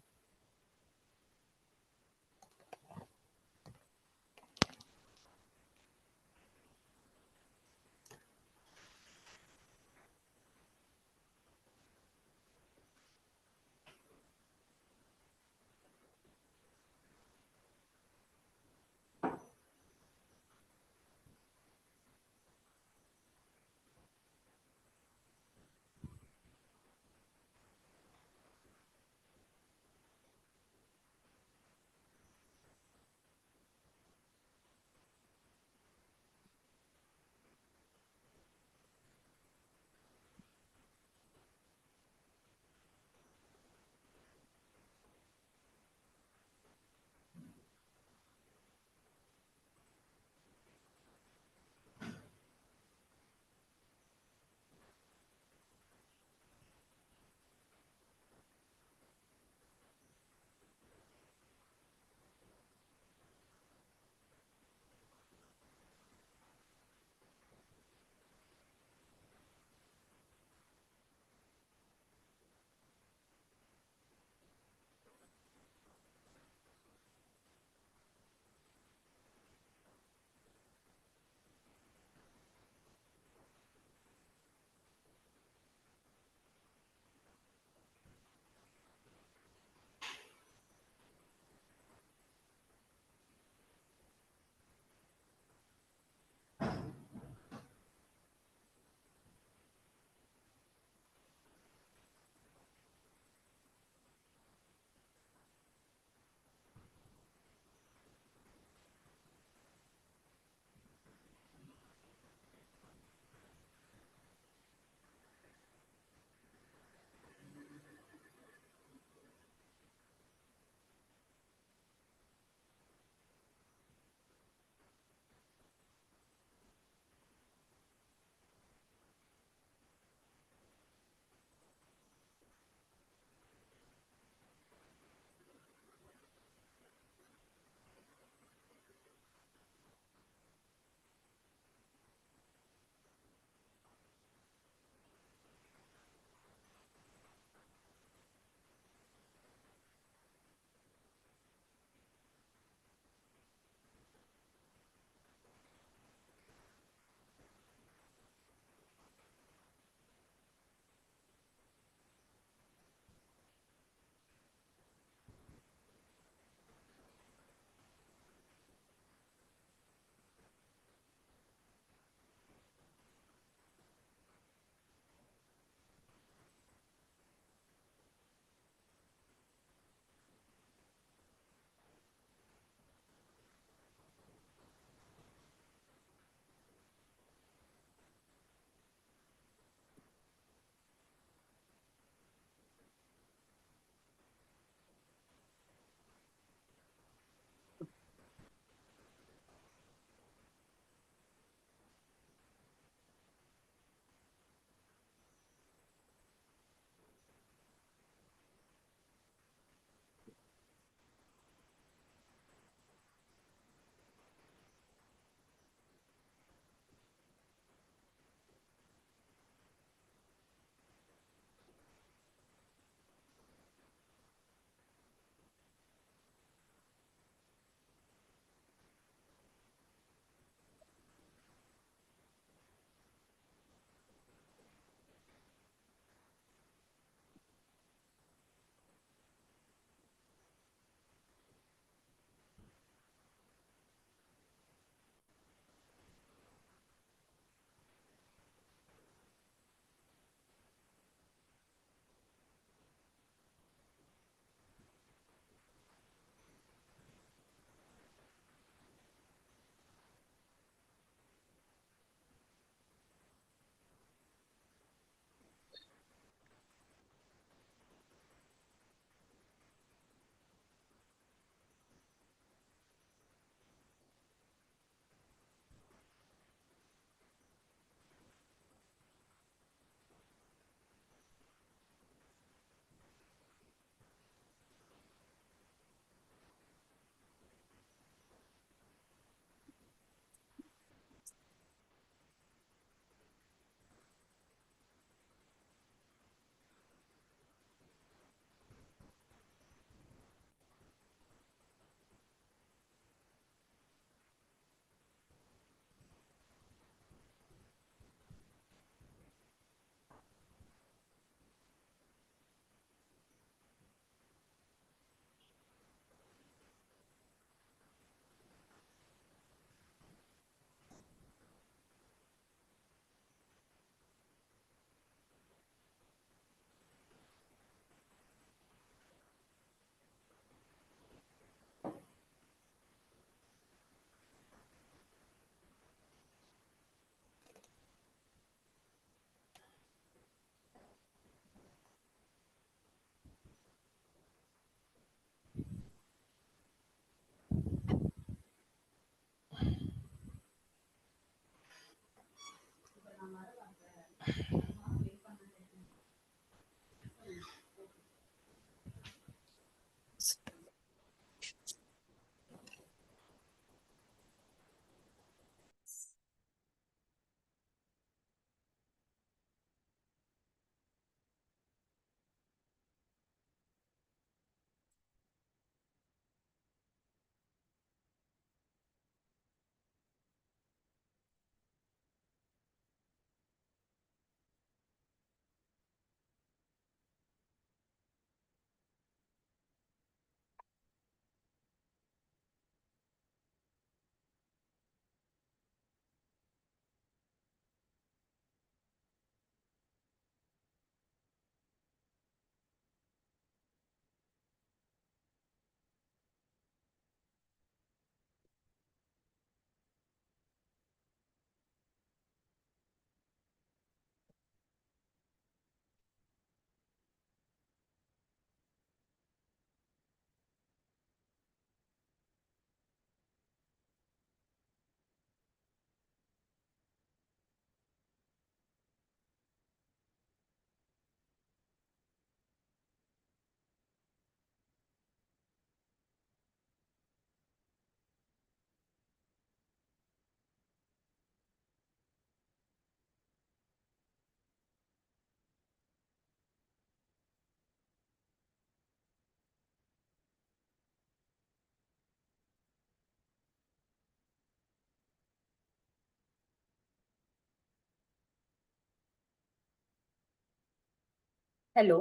Hello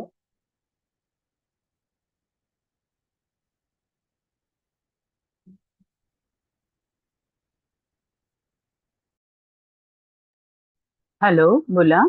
hello बोला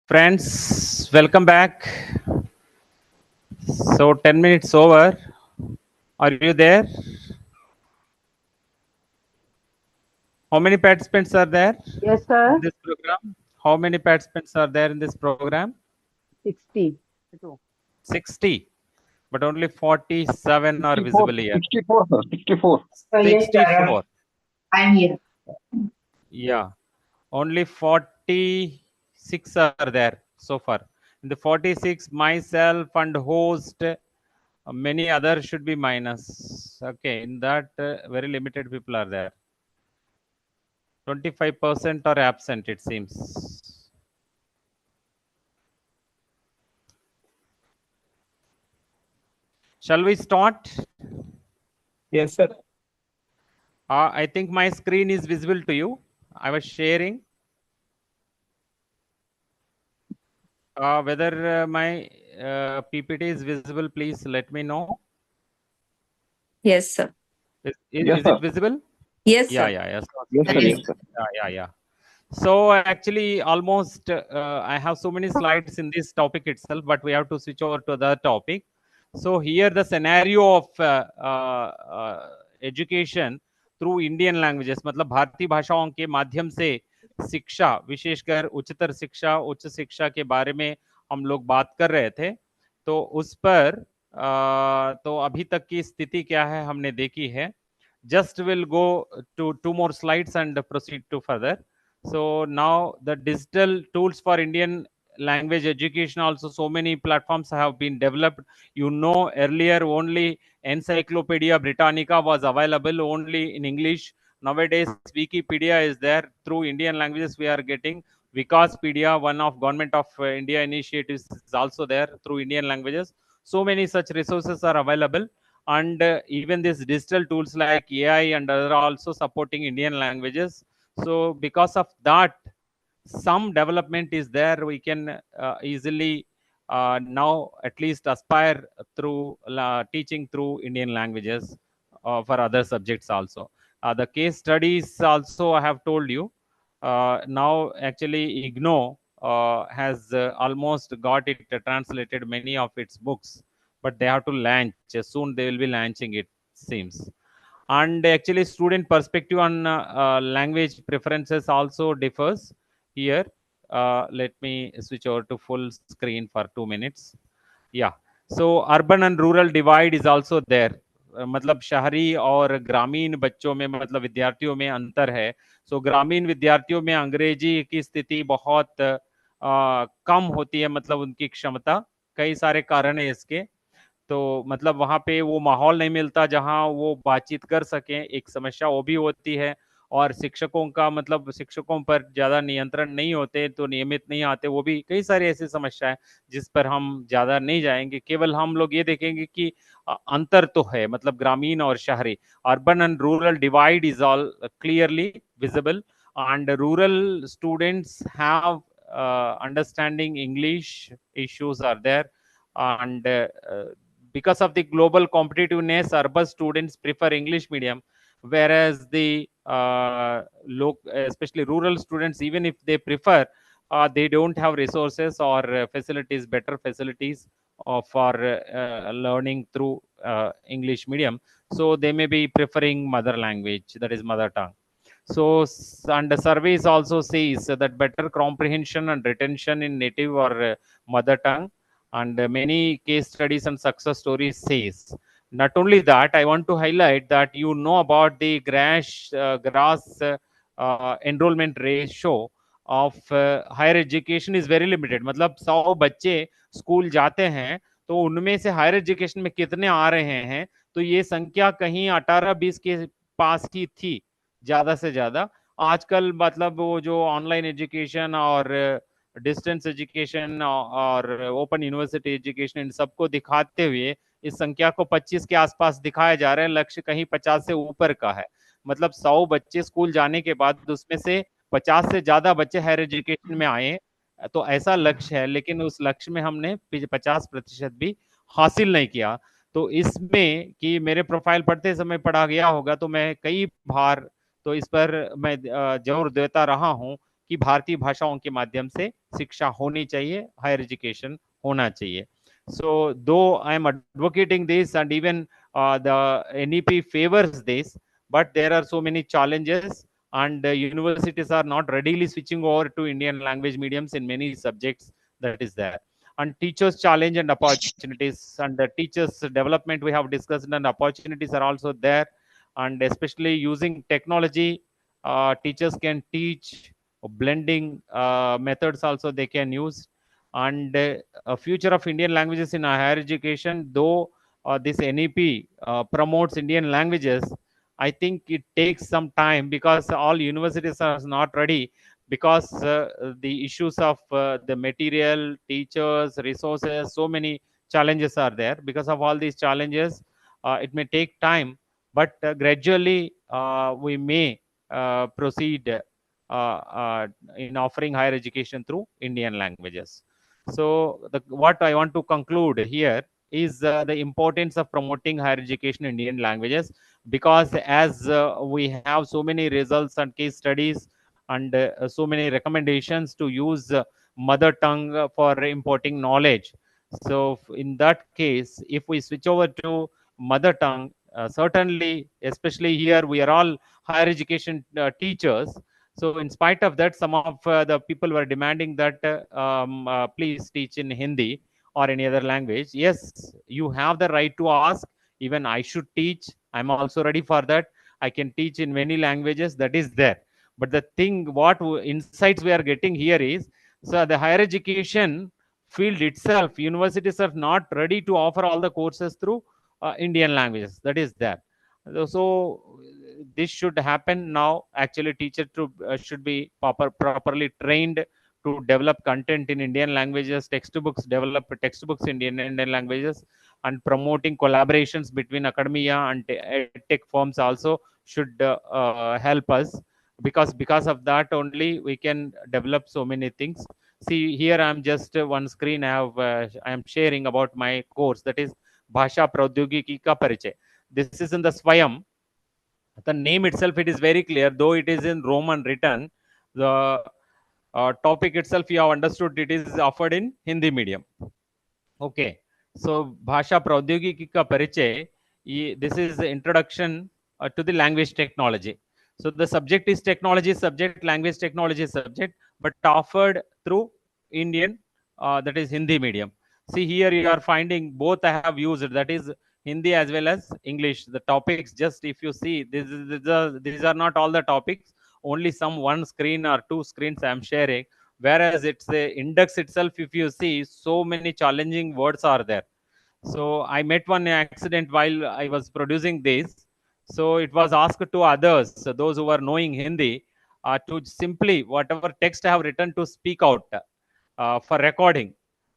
Friends, welcome back. So 10 minutes over. Are you there? How many participants are there yes sir in this program? How many participants are there in this program? 60 60. But only 47 are 64, visible here. 64, sir, 64. 64. I'm here. Yeah. Only 46 are there so far. In the 46, myself and host, many others should be minus. Okay. In that, very limited people are there. 25% are absent, it seems. Shall we start? Yes, sir. I think my screen is visible to you. I was sharing. Whether my PPT is visible, please let me know. Yes, sir. Yes, Is sir. it visible? Yes, Yeah, sir. yeah. So Yes, sir. That Yes, is sir. yeah. So actually, almost I have so many slides in this topic itself, but we have to switch over to the topic. So here the scenario of education through Indian languages, मतलब भारतीय भाषाओं के माध्यम से शिक्षा, विशेषकर उच्चतर शिक्षा, उच्च शिक्षा के बारे में हम लोग बात कर रहे थे. तो उस पर तो अभी तक की स्थिति क्या है हमने देखी है. Just will go to two more slides and proceed to further. So now the digital tools for Indian language education, also so many platforms have been developed. You know, earlier only Encyclopedia Britannica was available only in English. Nowadays Wikipedia is there. Through Indian languages we are getting Wikaspedia, one of government of India initiatives, is also there through Indian languages. So many such resources are available, and even these digital tools like AI and other are also supporting Indian languages. So because of that, some development is there. We can easily now at least aspire through teaching through Indian languages for other subjects also. The case studies also I have told you. Now actually IGNO has almost got it translated many of its books, but they have to launch soon. They will be launching it, seems. And actually student perspective on language preferences also differs here. Let me switch over to full screen for 2 minutes. Yeah. So urban and rural divide is also there. मतलब शहरी और ग्रामीण बच्चों में, मतलब विद्यार्थियों में अंतर है. सो ग्रामीण विद्यार्थियों में अंग्रेजी की स्थिति बहुत कम होती है, मतलब उनकी क्षमता. कई सारे कारण है इसके. तो मतलब वहाँ पे वो माहौल नहीं मिलता जहाँ वो बातचीत कर सकें, एक समस्या वो भी होती है. और शिक्षकों का, मतलब शिक्षकों पर ज़्यादा नियंत्रण नहीं होते, तो नियमित नहीं आते, वो भी कई सारी ऐसी समस्या है जिस पर हम ज़्यादा नहीं जाएंगे. केवल हम लोग ये देखेंगे कि अंतर तो है, मतलब ग्रामीण और शहरी. Urban and rural divide is all clearly visible, and rural students have understanding English issues are there. And because of the global competitiveness, urban students prefer English medium, whereas the especially rural students, even if they prefer, they don't have resources or facilities, better facilities for learning through English medium. So they may be preferring mother language, that is mother tongue. So, and the surveys also says that better comprehension and retention in native or mother tongue, and many case studies and success stories says. Not only that, I want to highlight that you know about the grass enrollment ratio of higher education is very limited. मतलब 100 बच्चे school जाते हैं तो उनमें से higher education में कितने आ रहे हैं, तो ये संख्या कहीं 18-20 के पास ही थी ज्यादा से ज्यादा। आजकल मतलब वो जो ऑनलाइन एजुकेशन और डिस्टेंस एजुकेशन और ओपन यूनिवर्सिटी एजुकेशन, इन सबको दिखाते हुए इस संख्या को 25 के आसपास दिखाया जा रहा है, लक्ष्य कहीं 50 से ऊपर का है। मतलब 100 बच्चे स्कूल जाने के बाद उसमें से 50 से ज्यादा बच्चे हायर एजुकेशन में आए, तो ऐसा लक्ष्य है, लेकिन उस लक्ष्य में हमने 50% भी हासिल नहीं किया। तो इसमें कि मेरे प्रोफाइल पढ़ते समय पढ़ा गया होगा, तो मैं कई बार तो इस पर मैं जोर देता रहा हूं कि भारतीय भाषाओं के माध्यम से शिक्षा होनी चाहिए, हायर एजुकेशन होना चाहिए। So though I am advocating this and even the NEP favors this, but there are so many challenges, and universities are not readily switching over to Indian language mediums in many subjects, that is there. And teachers challenge and opportunities, and the teachers development we have discussed, and opportunities are also there. And especially using technology, teachers can teach blending methods also they can use. And a future of Indian languages in higher education, though this NEP promotes Indian languages, I think it takes some time because all universities are not ready, because the issues of the material, teachers, resources, so many challenges are there. Because of all these challenges, it may take time, but gradually we may proceed in offering higher education through Indian languages. So, what I want to conclude here is the importance of promoting higher education in Indian languages, because as we have so many results and case studies, and so many recommendations to use mother tongue for importing knowledge. So, in that case, if we switch over to mother tongue, certainly, especially here, we are all higher education teachers. So, in spite of that, some of the people were demanding that please teach in Hindi or any other language. Yes, you have the right to ask. Even I should teach. I'm also ready for that. I can teach in many languages. That is there. But the thing, what insights we are getting here is, so the higher education field itself, universities are not ready to offer all the courses through Indian languages. That is there. So this should happen now. Actually, teacher should be properly trained to develop content in Indian languages, textbooks, develop textbooks in Indian languages, and promoting collaborations between academia and tech firms also should help us, because of that only we can develop so many things. See, here I'm just one screen I am sharing about my course, that is Bhasha Praudhyogiki Ka Parichay. This is in the Swayam. The name itself, it is very clear, though it is in Roman written. The topic itself, you have understood, it is offered in Hindi medium. Okay, so Bhasha Praudhyogiki Ka Parichay, this is the introduction to the language technology. So the subject is technology subject, language technology subject, but offered through Indian, that is Hindi medium. See, here you are finding both I have used, that is Hindi as well as English. The topics, just if you see, these are not all the topics, only some one screen or two screens I am sharing. Whereas it's the index itself, if you see, so many challenging words are there. So I met one accident while I was producing this. So it was asked to others, so those who were knowing Hindi, to simply whatever text I have written to speak out for recording.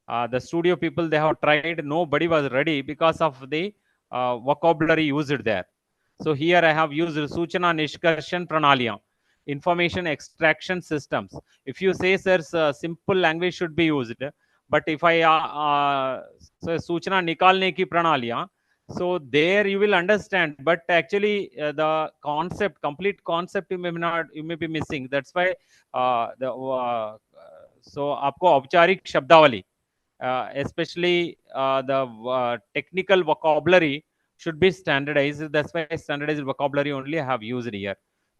The studio people, they have tried, nobody was ready because of the vocabulary used there. So here I have used Suchana Nishkarshan Pranaliya, information extraction systems. If you say, sir, simple language should be used, but if I so सूचना निकालने की प्रणालियां, So there you will understand, but actually the concept, complete concept, you may be missing. That's why so आपको औपचारिक शब्दावली, especially the technical vocabulary should be standardized. That's why standardized vocabulary only I have used here.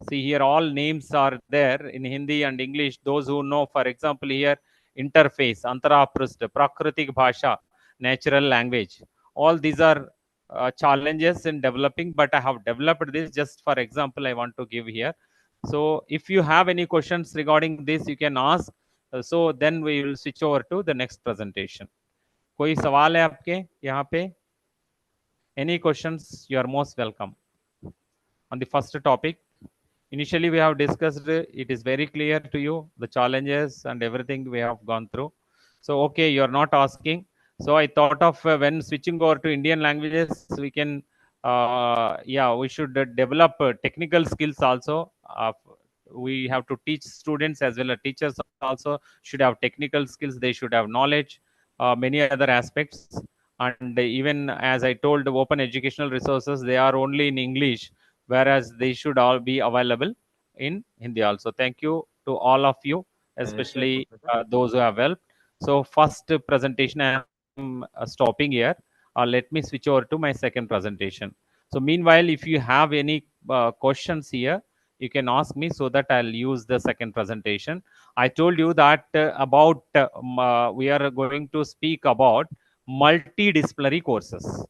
See here, all names are there in Hindi and English. Those who know, for example, here interface, Antaraprusth, Prakritik Bhasha, natural language. All these are challenges in developing, but I have developed this just for example I want to give here. So if you have any questions regarding this, you can ask. So then we will switch over to the next presentation. कोई सवाल है आपके यहाँ पे? Any questions? You are most welcome. On the first topic, initially we have discussed, it is very clear to you, the challenges and everything we have gone through. So, okay, you are not asking. So I thought of when switching over to Indian languages, we can, yeah, we should develop technical skills also. We have to teach students as well as teachers also should have technical skills. They should have knowledge, many other aspects. And even as I told, open educational resources, they are only in English, whereas they should all be available in Hindi also. Thank you to all of you, especially those who have helped. So first presentation I am stopping here. Let me switch over to my second presentation. So meanwhile, if you have any questions here, you can ask me so that I'll use the second presentation. I told you that about we are going to speak about multidisciplinary courses.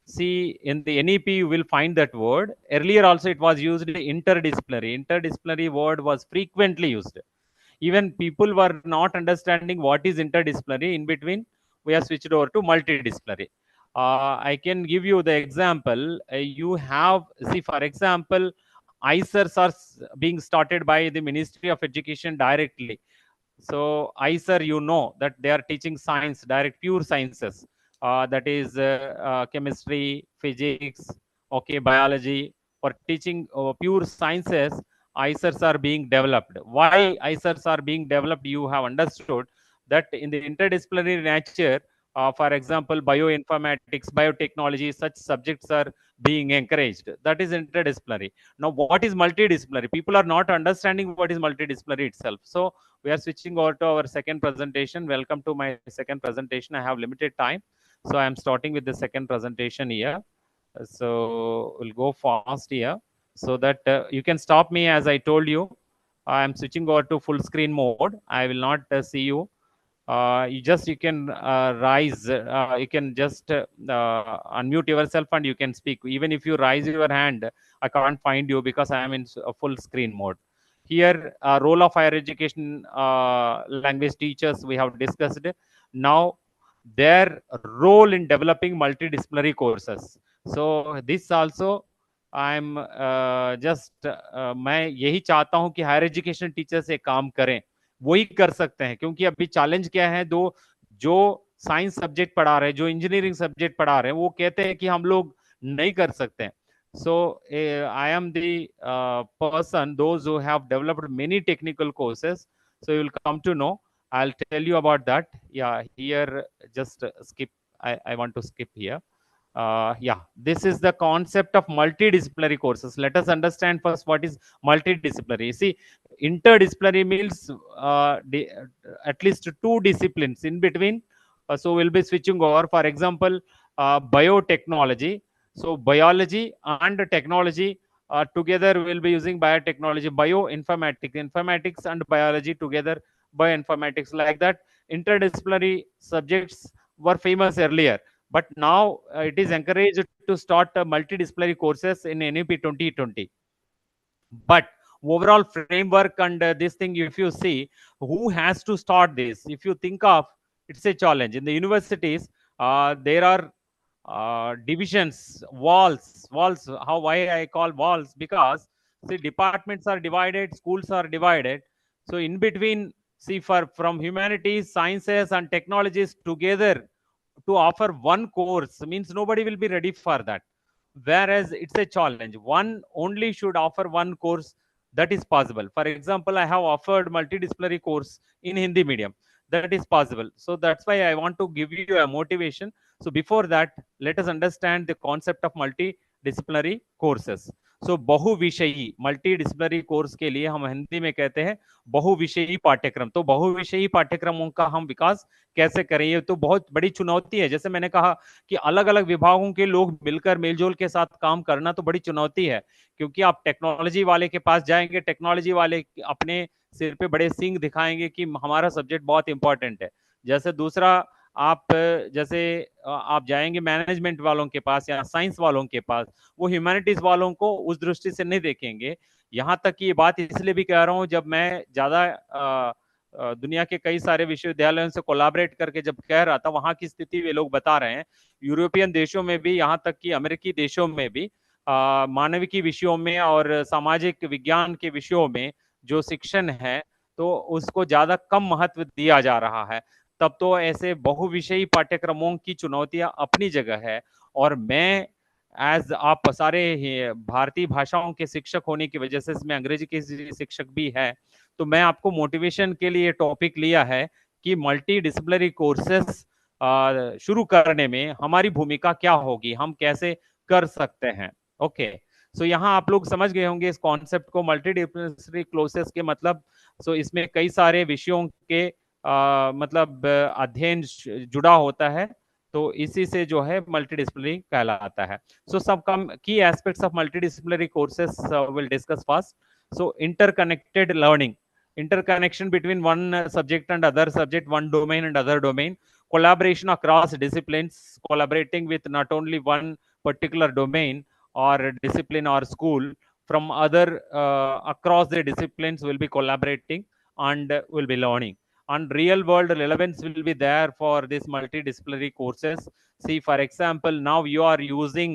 See, in the NEP, you will find that word. Earlier also, it was used interdisciplinary. Interdisciplinary word was frequently used. Even people were not understanding what is interdisciplinary. In between, we have switched over to multidisciplinary. I can give you the example. You have, see, for example, ICERs are being started by the Ministry of Education directly. So ICER, you know that they are teaching science, direct pure sciences. That is chemistry, physics, okay, biology. For teaching pure sciences, ICERs are being developed. Why ICERs are being developed? You have understood that in the interdisciplinary nature, for example, bioinformatics, biotechnology, such subjects are being encouraged. That is interdisciplinary. Now, what is multidisciplinary? People are not understanding what is multidisciplinary itself. So we are switching over to our second presentation. Welcome to my second presentation. I have limited time, so I am starting with the second presentation here. So we'll go fast here so that you can stop me as I told you. I am switching over to full screen mode. I will not see you. You can rise. You can just unmute yourself and you can speak. Even if you raise your hand, I can't find you because I am in full screen mode. Here, role of higher education language teachers we have discussed. Now, their role in developing multidisciplinary courses. So this also I'm just मैं यही चाहता हूं कि higher education teacher से काम करें, वही कर सकते हैं, क्योंकि अभी चैलेंज क्या है, दो जो साइंस सब्जेक्ट पढ़ा रहे हैं, जो इंजीनियरिंग सब्जेक्ट पढ़ा रहे हैं, वो कहते हैं कि हम लोग नहीं कर सकते हैं. So I am the person, those who have developed many technical courses. So you will come to know. I'll tell you about that. Yeah, here just skip. I want to skip here. Yeah, this is the concept of multidisciplinary courses. Let us understand first what is multidisciplinary. See, interdisciplinary means at least two disciplines in between. So we'll be switching over. For example, biotechnology. So biology and technology together we'll be using biotechnology, bioinformatics, informatics and biology together, bioinformatics. Like that, interdisciplinary subjects were famous earlier, but now it is encouraged to start multidisciplinary courses in NEP 2020. But overall framework and this thing, if you see, who has to start this? If you think of, it's a challenge. In the universities, there are divisions, walls. How, why I call walls? Because see, departments are divided, schools are divided. So in between, see, from humanities, sciences and technologies together to offer one course means nobody will be ready for that. Whereas it's a challenge, one only should offer one course. That is possible. For example, I have offered multidisciplinary course in Hindi medium. that is possible. So that's why I want to give you a motivation. So before that, let us understand the concept of multidisciplinary courses. So बहुविषयी multi course के लिए हम हिंदी में कहते हैं बहुविषयी पाठ्यक्रम। तो बहुविषयी पाठ्यक्रमों का हम विकास कैसे करें, ये तो बहुत बड़ी चुनौती है। जैसे मैंने कहा कि अलग अलग विभागों के लोग मिलकर मेलजोल के साथ काम करना तो बड़ी चुनौती है, क्योंकि आप टेक्नोलॉजी वाले के पास जाएंगे, टेक्नोलॉजी वाले अपने सिर पे बड़े सींग दिखाएंगे कि हमारा सब्जेक्ट बहुत इंपॉर्टेंट है। जैसे दूसरा, आप जैसे आप जाएंगे मैनेजमेंट वालों के पास या साइंस वालों के पास, वो ह्यूमैनिटीज वालों को उस दृष्टि से नहीं देखेंगे। यहाँ तक कि ये बात इसलिए भी कह रहा हूँ, जब मैं ज्यादा दुनिया के कई सारे विश्वविद्यालयों से कोलैबोरेट करके जब कह रहा था, वहां की स्थिति वे लोग बता रहे हैं। यूरोपियन देशों में भी, यहाँ तक कि अमेरिकी देशों में भी मानविकी विषयों में और सामाजिक विज्ञान के विषयों में जो शिक्षण है, तो उसको ज्यादा कम महत्व दिया जा रहा है। तब तो ऐसे बहुविषयी पाठ्यक्रमों की चुनौतियां अपनी जगह है। और मैं एज आप सारे भारतीय भाषाओं के शिक्षक होने की वजह से, इसमें अंग्रेजी के शिक्षक भी है, तो मैं आपको मोटिवेशन के लिए टॉपिक लिया है कि मल्टी डिसिप्लिनरी कोर्सेस शुरू करने में हमारी भूमिका क्या होगी, हम कैसे कर सकते हैं। ओके, सो यहाँ आप लोग समझ गए होंगे इस कॉन्सेप्ट को, मल्टी डिसिप्लिनरी कोर्सेस के मतलब। सो इसमें कई सारे विषयों के मतलब अध्ययन जुड़ा होता है, तो इसी से जो है मल्टीडिसिप्लिनरी कहलाता है। सो सब कम की aspects of multidisciplinary courses will discuss first. So interconnected learning, interconnection between one subject and other subject, one domain and other domain, collaboration across disciplines, collaborating with not only one particular domain or discipline or school, from other across the disciplines will be collaborating and will be learning. And real world relevance will be there for this multidisciplinary courses. See, for example, now you are using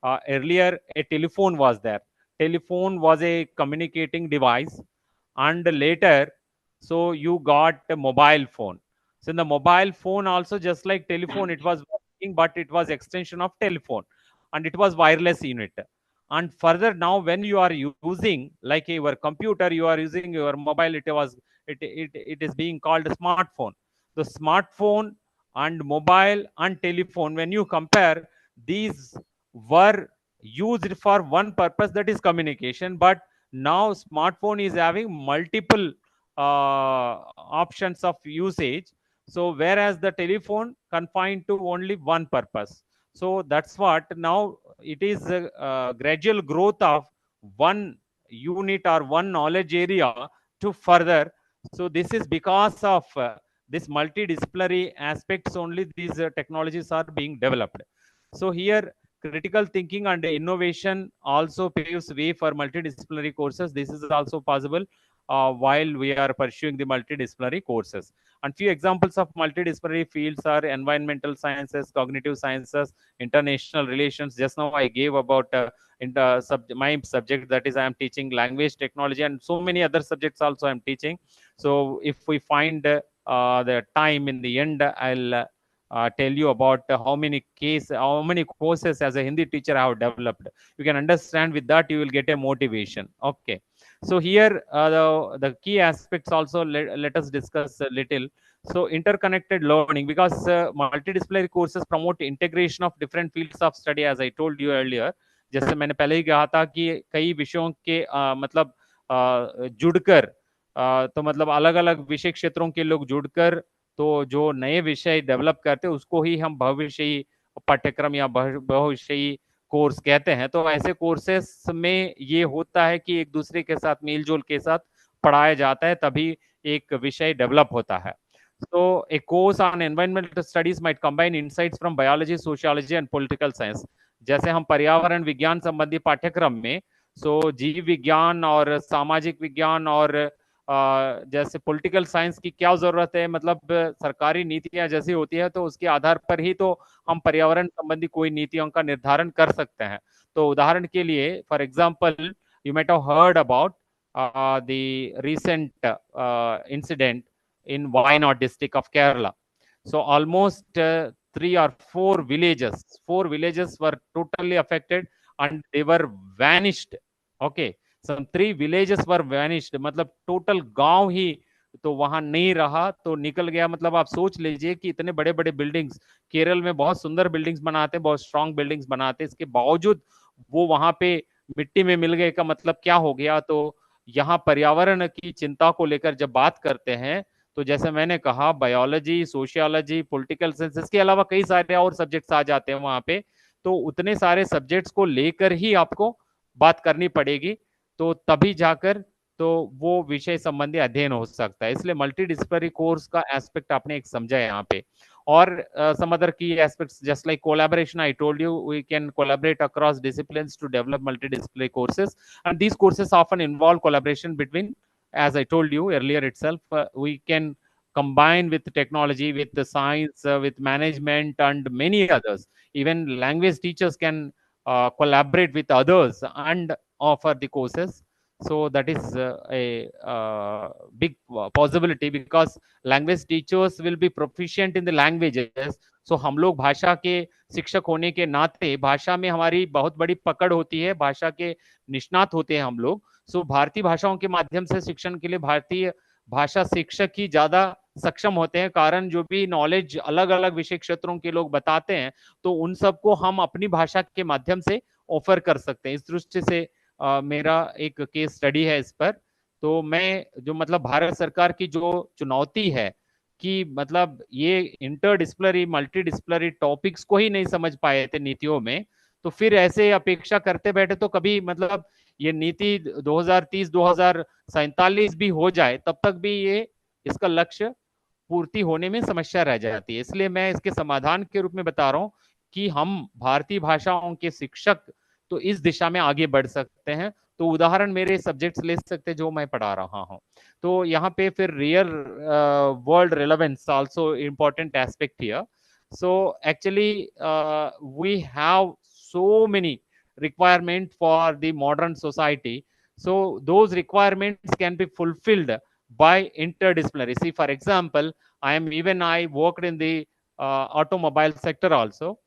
earlier a telephone was there. Telephone was a communicating device, and later so you got a mobile phone. So in the mobile phone also, just like telephone, it was working, but it was extension of telephone and it was wireless unit. And further, now when you are using like your computer, you are using your mobile, it is being called a smartphone. The smartphone and mobile and telephone, when you compare, these were used for one purpose, that is communication. But now smartphone is having multiple options of usage. So whereas the telephone confined to only one purpose. So that's what now it is a gradual growth of one unit or one knowledge area to further. So this is because of this multidisciplinary aspects only these technologies are being developed. So here critical thinking and innovation also paves way for multidisciplinary courses. This is also possible while we are pursuing the multidisciplinary courses. And few examples of multidisciplinary fields are environmental sciences, cognitive sciences, international relations. Just now I gave about my subject, that is I am teaching language technology, and so many other subjects also I am teaching. So if we find the time in the end, I'll tell you about how many courses as a Hindi teacher I have developed. You can understand, with that you will get a motivation. Okay, so here the key aspects also let us discuss a little. So interconnected learning, because multidisciplinary courses promote integration of different fields of study, as I told you earlier. जैसे मैंने पहले ही कहा था कि कई विषयों के मतलब जुड़कर तो मतलब अलग अलग विषय क्षेत्रों के लोग जुड़कर तो जो नए विषय डेवलप करते हैं उसको ही हम भविष्यी पाठ्यक्रम या भविष्यी कोर्स कहते हैं। तो ऐसे कोर्सेस में ये होता है कि एक दूसरे के साथ मेलजोल के साथ पढ़ाया जाता है, तभी एक विषय डेवलप होता है। So a course on environmental studies might combine insights from biology, sociology and political science. जैसे हम पर्यावरण विज्ञान संबंधी पाठ्यक्रम में जीव विज्ञान और सामाजिक विज्ञान और जैसे पॉलिटिकल साइंस की क्या जरूरत है, मतलब सरकारी नीतियां जैसी होती है तो उसके आधार पर ही तो हम पर्यावरण संबंधी कोई नीतियों का निर्धारण कर सकते हैं। तो उदाहरण के लिए, for example, you might have heard about the recent incident in Wayanad district of Kerala. So almost 4 villages were totally affected and they were vanished. Okay, some 3 villages were vanished, मतलब total गांव ही तो वहां नहीं रहा तो निकल गया। मतलब आप सोच लीजिए कि इतने बड़े बड़े बिल्डिंग्स, केरल में बहुत सुंदर बिल्डिंग्स बनाते हैं, बहुत स्ट्रांग बिल्डिंग्स बनाते हैं, इसके बावजूद वो वहां पे मिट्टी में मिल गए का मतलब क्या हो गया। तो यहाँ पर्यावरण की चिंता को लेकर जब बात करते हैं, तो जैसे मैंने कहा बायोलॉजी, सोशियोलॉजी, पॉलिटिकल साइंस, इसके अलावा कई सारे और सब्जेक्ट्स आ जाते हैं वहां पे। तो उतने सारे सब्जेक्ट्स को लेकर ही आपको बात करनी पड़ेगी, तो तभी जाकर तो वो विषय संबंधी अध्ययन हो सकता है। इसलिए मल्टी डिसिप्लिनरी कोर्स का एस्पेक्ट आपने एक समझा है यहाँ पे। और some other key aspects just like collaboration, I told you we can collaborate across disciplines to develop multidisciplinary courses, and these courses often involve collaboration between, as I told you earlier itself, we can combine with technology, with the science, with management and many others. Even language teachers can collaborate with others and offer the courses. So that is a big possibility, because language teachers will be proficient in the languages. So हम लोग भाषा के शिक्षक होने के नाते भाषा में हमारी बहुत बड़ी पकड़ होती है, भाषा के निष्णात होते हैं हम लोग। सो भारतीय भाषाओं के माध्यम से शिक्षण के लिए भारतीय भाषा शिक्षक ही ज्यादा सक्षम होते हैं, कारण जो भी नॉलेज अलग अलग विषय क्षेत्रों के लोग बताते हैं, तो उन सबको हम अपनी भाषा के माध्यम से ऑफर कर सकते हैं। इस दृष्टि से मेरा एक केस स्टडी है इस पर। तो मैं जो मतलब भारत सरकार की जो चुनौती है कि मतलब ये इंटरडिसिप्लिनरी मल्टीडिसिप्लिनरी टॉपिक्स को ही नहीं समझ पाए थे नीतियों में, तो फिर ऐसे अपेक्षा करते बैठे तो कभी मतलब ये नीति 2030 2047 भी हो जाए तब तक भी ये इसका लक्ष्य पूर्ति होने में समस्या रह जाती है। इसलिए मैं इसके समाधान के रूप में बता रहा हूं कि हम भारतीय भाषाओं के शिक्षक तो इस दिशा में आगे बढ़ सकते हैं। तो उदाहरण मेरे सब्जेक्ट्स ले सकते हैं जो मैं पढ़ा रहा हूँ। तो यहाँ पे फिर real world relevance also important aspect here. So actually we have so many requirement for the modern society, so those requirements can be fulfilled by interdisciplinary. See, for example, I worked in the automobile sector also.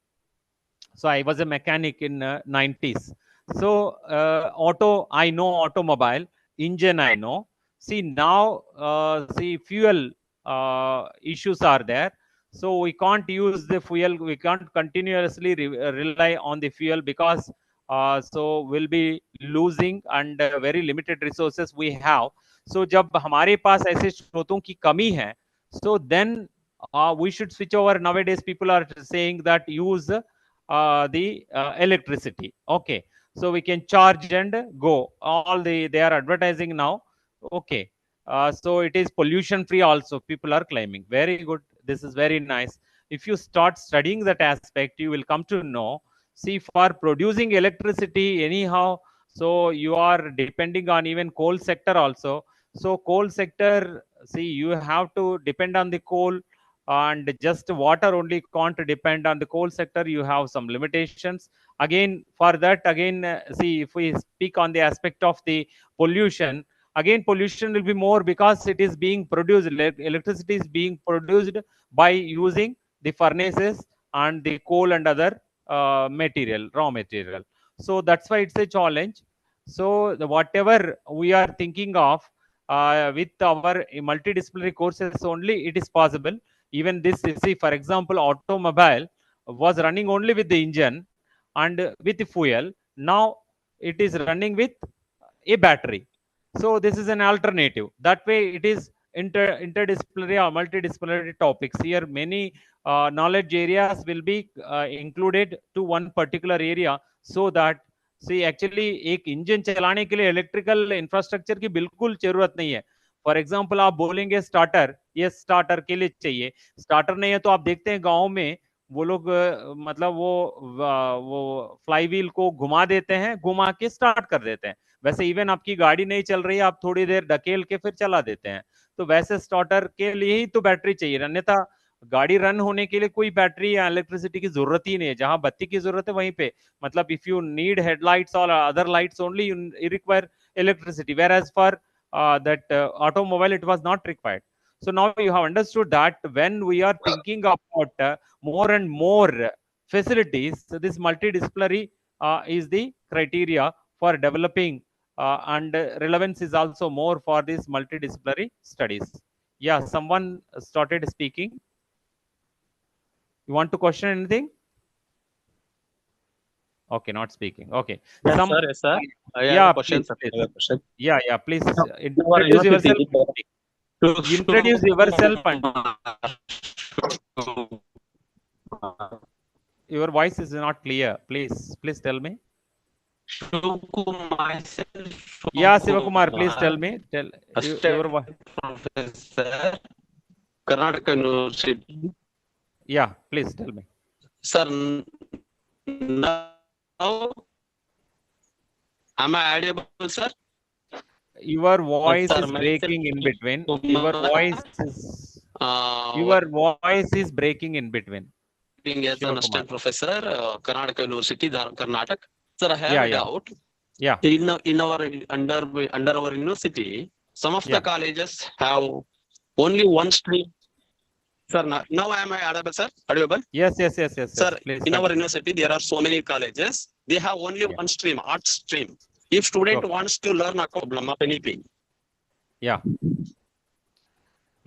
So I was a mechanic in 90s. So auto, I know automobile engine, I know. See now, see fuel issues are there, so we can't use the fuel, we can't continuously rely on the fuel, because so we'll be losing and very limited resources we have. So जब हमारे पास ऐसे स्रोतों की कमी है, so then we should switch over. Nowadays people are saying that use the electricity. Okay, so we can charge and go. All they are advertising now. Okay, so it is pollution free also, people are claiming. Very good, this is very nice. If you start studying that aspect, you will come to know. See, for producing electricity anyhow, so you are depending on even coal sector also. So coal sector, see, you have to depend on the coal, and just water only can't depend on the coal sector, you have some limitations. Again, for that, again, see, if we speak on the aspect of the pollution, again pollution will be more, because it is being produced, electricity is being produced by using the furnaces and the coal and other material, raw material. So that's why it's a challenge. So whatever we are thinking of with our multidisciplinary courses only, it is possible. Even this, see, for example, automobile was running only with the engine and with the fuel. Now it is running with a battery. So this is an alternative. That way it is interdisciplinary or multidisciplinary topics. Here many knowledge areas will be included to one particular area, so that see, actually एक engine चलाने के लिए electrical infrastructure की बिल्कुल जरूरत नहीं है। For example आप बोलेंगे स्टार्टर, ये स्टार्टर के लिए चाहिए, स्टार्टर नहीं है तो आप देखते हैं गांव में वो लोग मतलब वो फ्लाई व्हील को घुमा देते हैं, घुमा के स्टार्ट कर देते हैं। वैसे इवन आपकी गाड़ी नहीं चल रही है, आप थोड़ी देर ढकेल के फिर चला देते हैं। तो वैसे स्टार्टर के लिए ही तो बैटरी चाहिए, अन्यथा गाड़ी रन होने के लिए कोई बैटरी या इलेक्ट्रिसिटी की जरूरत ही नहीं है। जहां बत्ती की जरूरत है वहीं पे, मतलब इफ यू नीड हेडलाइट्स और other lights only, you require electricity, whereas for that automobile it was not required. So now you have understood that when we are thinking about more and more facilities, so this multidisciplinary is the criteria for developing and relevance is also more for these multidisciplinary studies. Yeah, someone started speaking. You want to question anything? Okay, not speaking. Okay. Yes, Some. sir. Yes, sir. I have Yeah, a question, please, sir. I please. have a question. Yeah, yeah. Please In our introduce university, yourself. Introduce yourself and your voice is not clear. Please tell me. Yeah, Sivakumar, please tell me. Tell your voice. Professor, Karnataka University. Yeah, please tell me. Sir, now am I audible, sir? Your voice Sir, is breaking in between. Your myself, voice is breaking in between. working as an Shivakumar. assistant professor, Karnataka University, Karnataka. Sir, I have Yeah, a yeah. doubt. Yeah. In our under our university, some of the Yeah. colleges have only one stream. Sir, now am I audible, sir? Audible? Yes. Sir, Please in our continue. university, there are so many colleges. They have only Yeah. one stream, art stream. If student Okay. wants to learn a problem of anything, Yeah.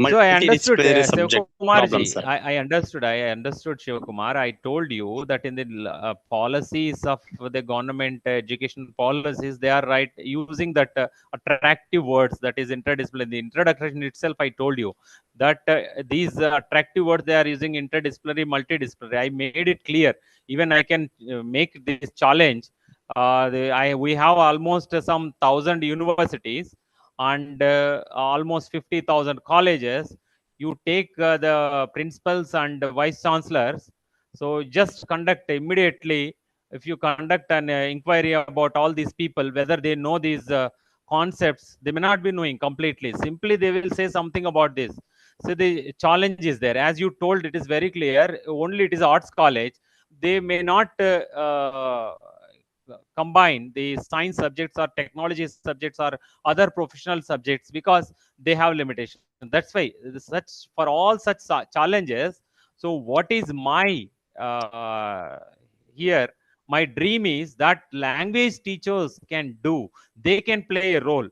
So I understood, multidisciplinary subject problem, Shivakumarji. sir. I understood. I understood, Shivakumar. I told you that in the policies of the government education policies, they are right using that attractive words, that is interdisciplinary. The introduction itself, I told you that these attractive words they are using interdisciplinary, multidisciplinary. I made it clear. Even I can make this challenge. We have almost some 1,000 universities and almost 50,000 colleges. You take the principals and vice chancellors. So just conduct immediately. If you conduct an inquiry about all these people, whether they know these concepts, they may not be knowing completely. Simply, they will say something about this. So the challenge is there. As you told, it is very clear. Only it is arts college. They may not combine the science subjects or technology subjects or other professional subjects because they have limitations. That's why such for all such challenges. So what is my uh, here? My dream is that language teachers can do. They can play a role.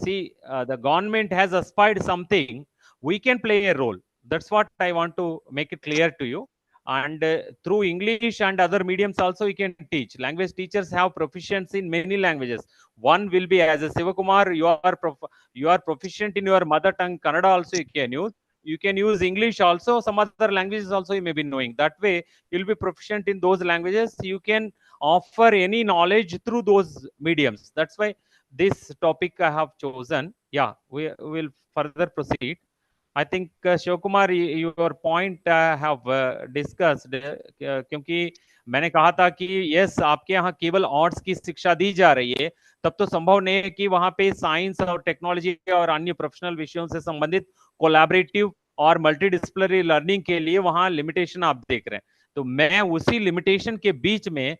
See, the government has aspired something. We can play a role. That's what I want to make it clear to you. And through English and other mediums also we can teach. Language teachers have proficiency in many languages. One will be, as a Sivakumar, you are proficient in your mother tongue Kannada also. You can use English also, some other languages also you may be knowing. That way you'll be proficient in those languages. You can offer any knowledge through those mediums. That's why this topic I have chosen. Yeah, we will further proceed. I think Shiv Kumar your point have discussed, क्योंकि मैंने कहा था कि yes आपके यहाँ केवल arts की शिक्षा दी जा रही है, तब तो संभव नहीं है कि वहां पे साइंस और टेक्नोलॉजी और अन्य प्रोफेशनल विषयों से संबंधित कोलैबोरेटिव और मल्टीडिसिप्लिनरी लर्निंग के लिए वहां लिमिटेशन आप देख रहे हैं. तो मैं उसी लिमिटेशन के बीच में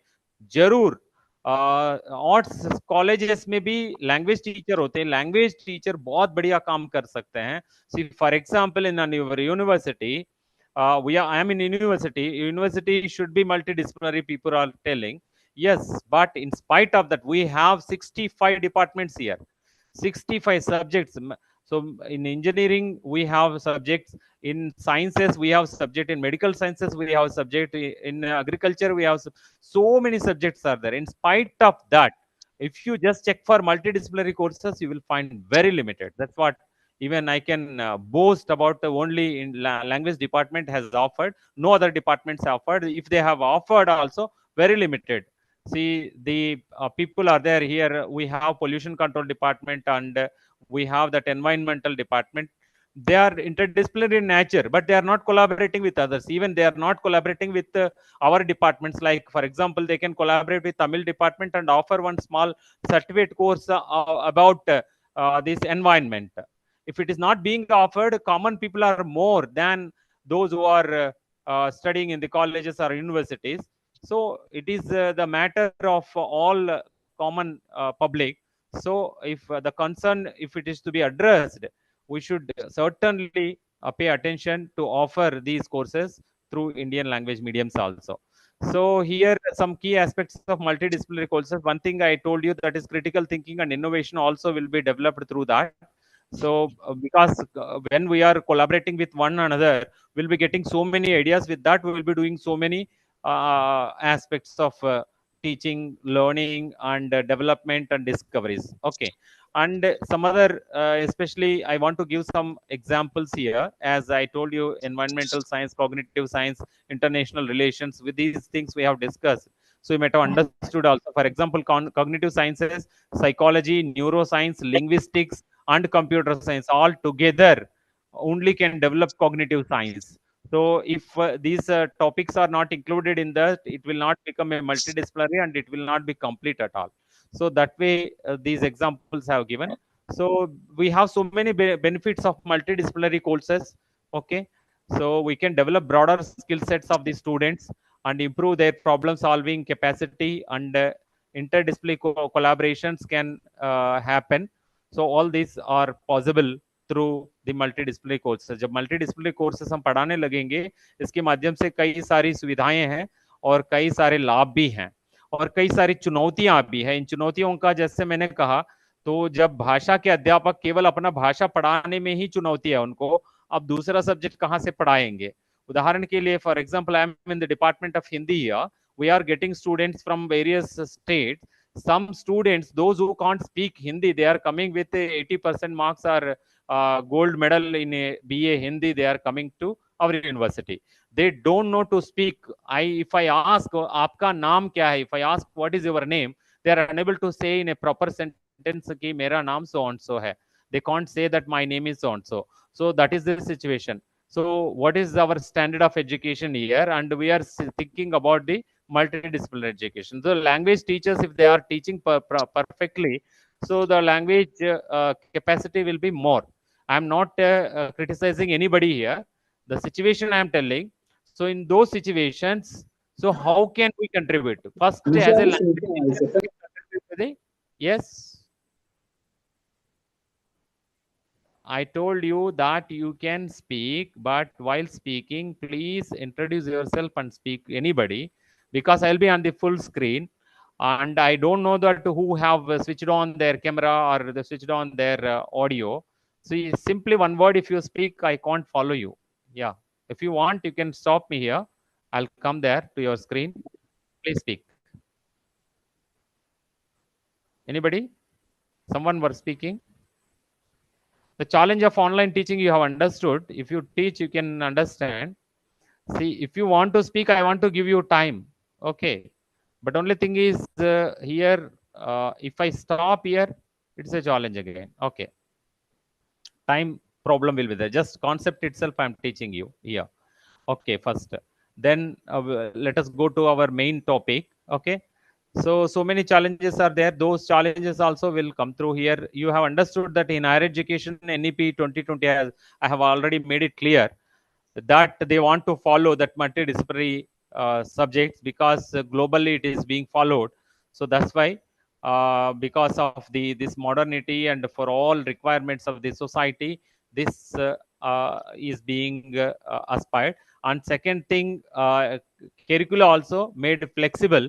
जरूर आर्ट्स कॉलेजेस में भी लैंग्वेज टीचर होते हैं. लैंग्वेज टीचर बहुत बढ़िया काम कर सकते हैं. See, for example, in our university, I am in university. University should be multidisciplinary. People are telling yes, but in spite of that, we have 65 departments here, 65 subjects. So in engineering, we have subjects. In sciences, we have subject. In medical sciences, we have subject. In agriculture, we have so many subjects are there. In spite of that, if you just check for multidisciplinary courses, you will find very limited. That's what even I can boast about. The only in language department has offered. No other departments offered. If they have offered, also very limited. See, the people are there here. We have pollution control department and we have that environmental department. They are interdisciplinary in nature, but they are not collaborating with others. Even they are not collaborating with our departments. Like, for example, they can collaborate with Tamil department and offer one small certificate course about this environment. If it is not being offered, common people are more than those who are studying in the colleges or universities. So it is the matter of all common public. So if the concern, if it is to be addressed, we should certainly pay attention to offer these courses through Indian language mediums also. So here some key aspects of multidisciplinary courses. One thing I told you, that is critical thinking and innovation also will be developed through that. So because when we are collaborating with one another, we'll be getting so many ideas. With that, we will be doing so many aspects of teaching, learning, and development and discoveries. Okay. And some other, especially I want to give some examples here. As I told you, environmental science, cognitive science, international relations, with these things we have discussed. So you might have understood also. For example, cognitive sciences, psychology, neuroscience, linguistics, and computer science all together only can develop cognitive science. So if these topics are not included in that, it will not become a multidisciplinary and it will not be complete at all. So that way, these examples have given. So we have so many benefits of multidisciplinary courses. Okay. So we can develop broader skill sets of the students and improve their problem solving capacity, and interdisciplinary collaborations can happen. So all these are possible through the multidisciplinary courses. जब multidisciplinary courses हम पढ़ाने लगेंगे, इसके माध्यम से कई सारी सुविधाएं हैं और कई सारे लाभ भी हैं और कई सारी चुनौतियां भी हैं. इन चुनौतियों का, जैसे मैंने कहा, तो जब भाषा के अध्यापक केवल अपना भाषा पढ़ाने में ही चुनौती है उनको, अब दूसरा सब्जेक्ट कहाँ से पढ़ाएंगे. उदाहरण के लिए, for example, I am in the department of Hindi here. We are getting students from various states. Some students, those who can't speak Hindi, they are coming with 80% marks or gold medal in a BA Hindi. They are coming to our university. They don't know to speak. If I ask, "Aapka naam kya hai?" If I ask, "What is your name?" they are unable to say in a proper sentence ki mera naam so and so hai. They can't say that my name is so and so. So that is the situation. So what is our standard of education here? And we are thinking about the multidisciplinary education. So language teachers, if they are teaching perfectly, so the language capacity will be more. I am not criticizing anybody here. The situation I am telling. So in those situations, so how can we contribute? First, as a language teacher, we can contribute with the, yes. I told you that you can speak, but while speaking, please introduce yourself and speak anybody, because I'll be on the full screen and I don't know that who have switched on their camera or they switched on their audio. So simply one word, if you speak, I can't follow you. Yeah. If you want, you can stop me here. I'll come there to your screen. Please speak. Anybody? Someone were speaking? The challenge of online teaching you have understood. If you teach, you can understand. See, if you want to speak, I want to give you time. Okay. But only thing is here, if I stop here, it's a challenge again. Okay. Time problem will be there. Just concept itself I'm teaching you here. Okay, first. Then let us go to our main topic. Okay. So many challenges are there. Those challenges also will come through here. You have understood that in higher education, NEP 2020 has, I have already made it clear that they want to follow that multidisciplinary subjects, because globally it is being followed. So that's why, because of this modernity and for all requirements of the society, this is being aspired. And second thing, curricula also made flexible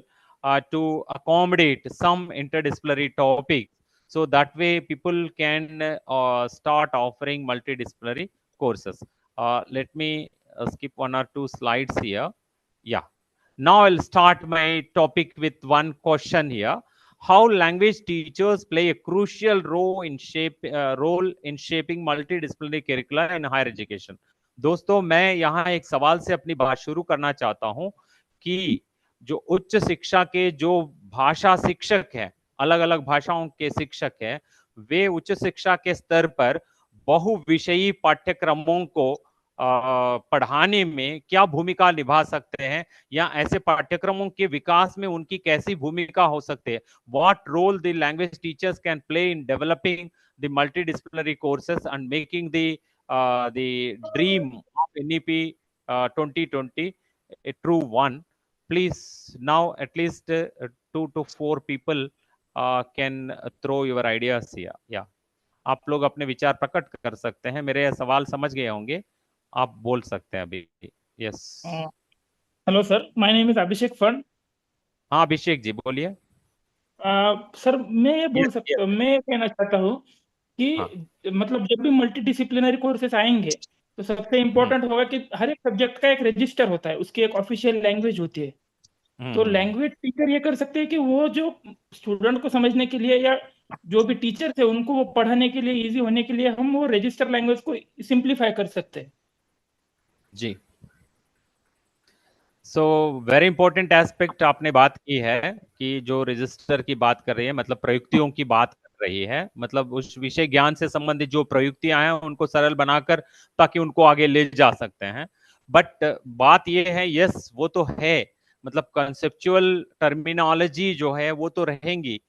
to accommodate some interdisciplinary topics. So that way people can start offering multidisciplinary courses. Let me skip one or two slides here. Yeah. Now I'll start my topic with one question here. How language teachers play a crucial role in shaping multidisciplinary curricula in higher education. दोस्तों, मैं यहाँ एक सवाल से अपनी बात शुरू करना चाहता हूँ कि जो उच्च शिक्षा के जो भाषा शिक्षक हैं, अलग अलग भाषाओं के शिक्षक हैं, वे उच्च शिक्षा के स्तर पर बहुविषयी पाठ्यक्रमों को पढ़ाने में क्या भूमिका निभा सकते हैं, या ऐसे पाठ्यक्रमों के विकास में उनकी कैसी भूमिका हो सकती है. What role the language teachers can play in developing the multidisciplinary courses and making the dream of NEP 2020 a true one. Please, now at least 2 to 4 people can throw your ideas here. Yeah. आप लोग अपने विचार प्रकट कर सकते हैं. मेरे सवाल समझ गए होंगे, आप बोल सकते हैं अभी. Yes. Hello sir, my name is Abhishek फन. हाँ अभिषेक जी बोलिए. सर मैं ये बोल सकता, मैं कहना चाहता हूँ कि हाँ मतलब जब भी मल्टी डिसिप्लिनरी कोर्सेस आएंगे तो सबसे इम्पोर्टेंट होगा कि हर एक सब्जेक्ट का एक रजिस्टर होता है, उसकी एक ऑफिशियल लैंग्वेज होती है। तो लैंग्वेज टीचर ये कर सकते हैं कि वो जो स्टूडेंट को समझने के लिए या जो भी टीचर थे उनको वो पढ़ाने के लिए इजी होने के लिए हम वो रजिस्टर लैंग्वेज को सिंप्लीफाई कर सकते हैं। जी। सो वेरी इंपॉर्टेंट एस्पेक्ट आपने बात की है कि जो रजिस्टर की बात कर रही है, मतलब प्रयुक्तियों की बात कर रही है, मतलब उस विषय ज्ञान से संबंधित जो प्रयुक्तियां हैं उनको सरल बनाकर ताकि उनको आगे ले जा सकते हैं। बट बात ये है, यस वो तो है, मतलब कंसेप्चुअल टर्मिनोलॉजी जो है वो तो रहेंगी,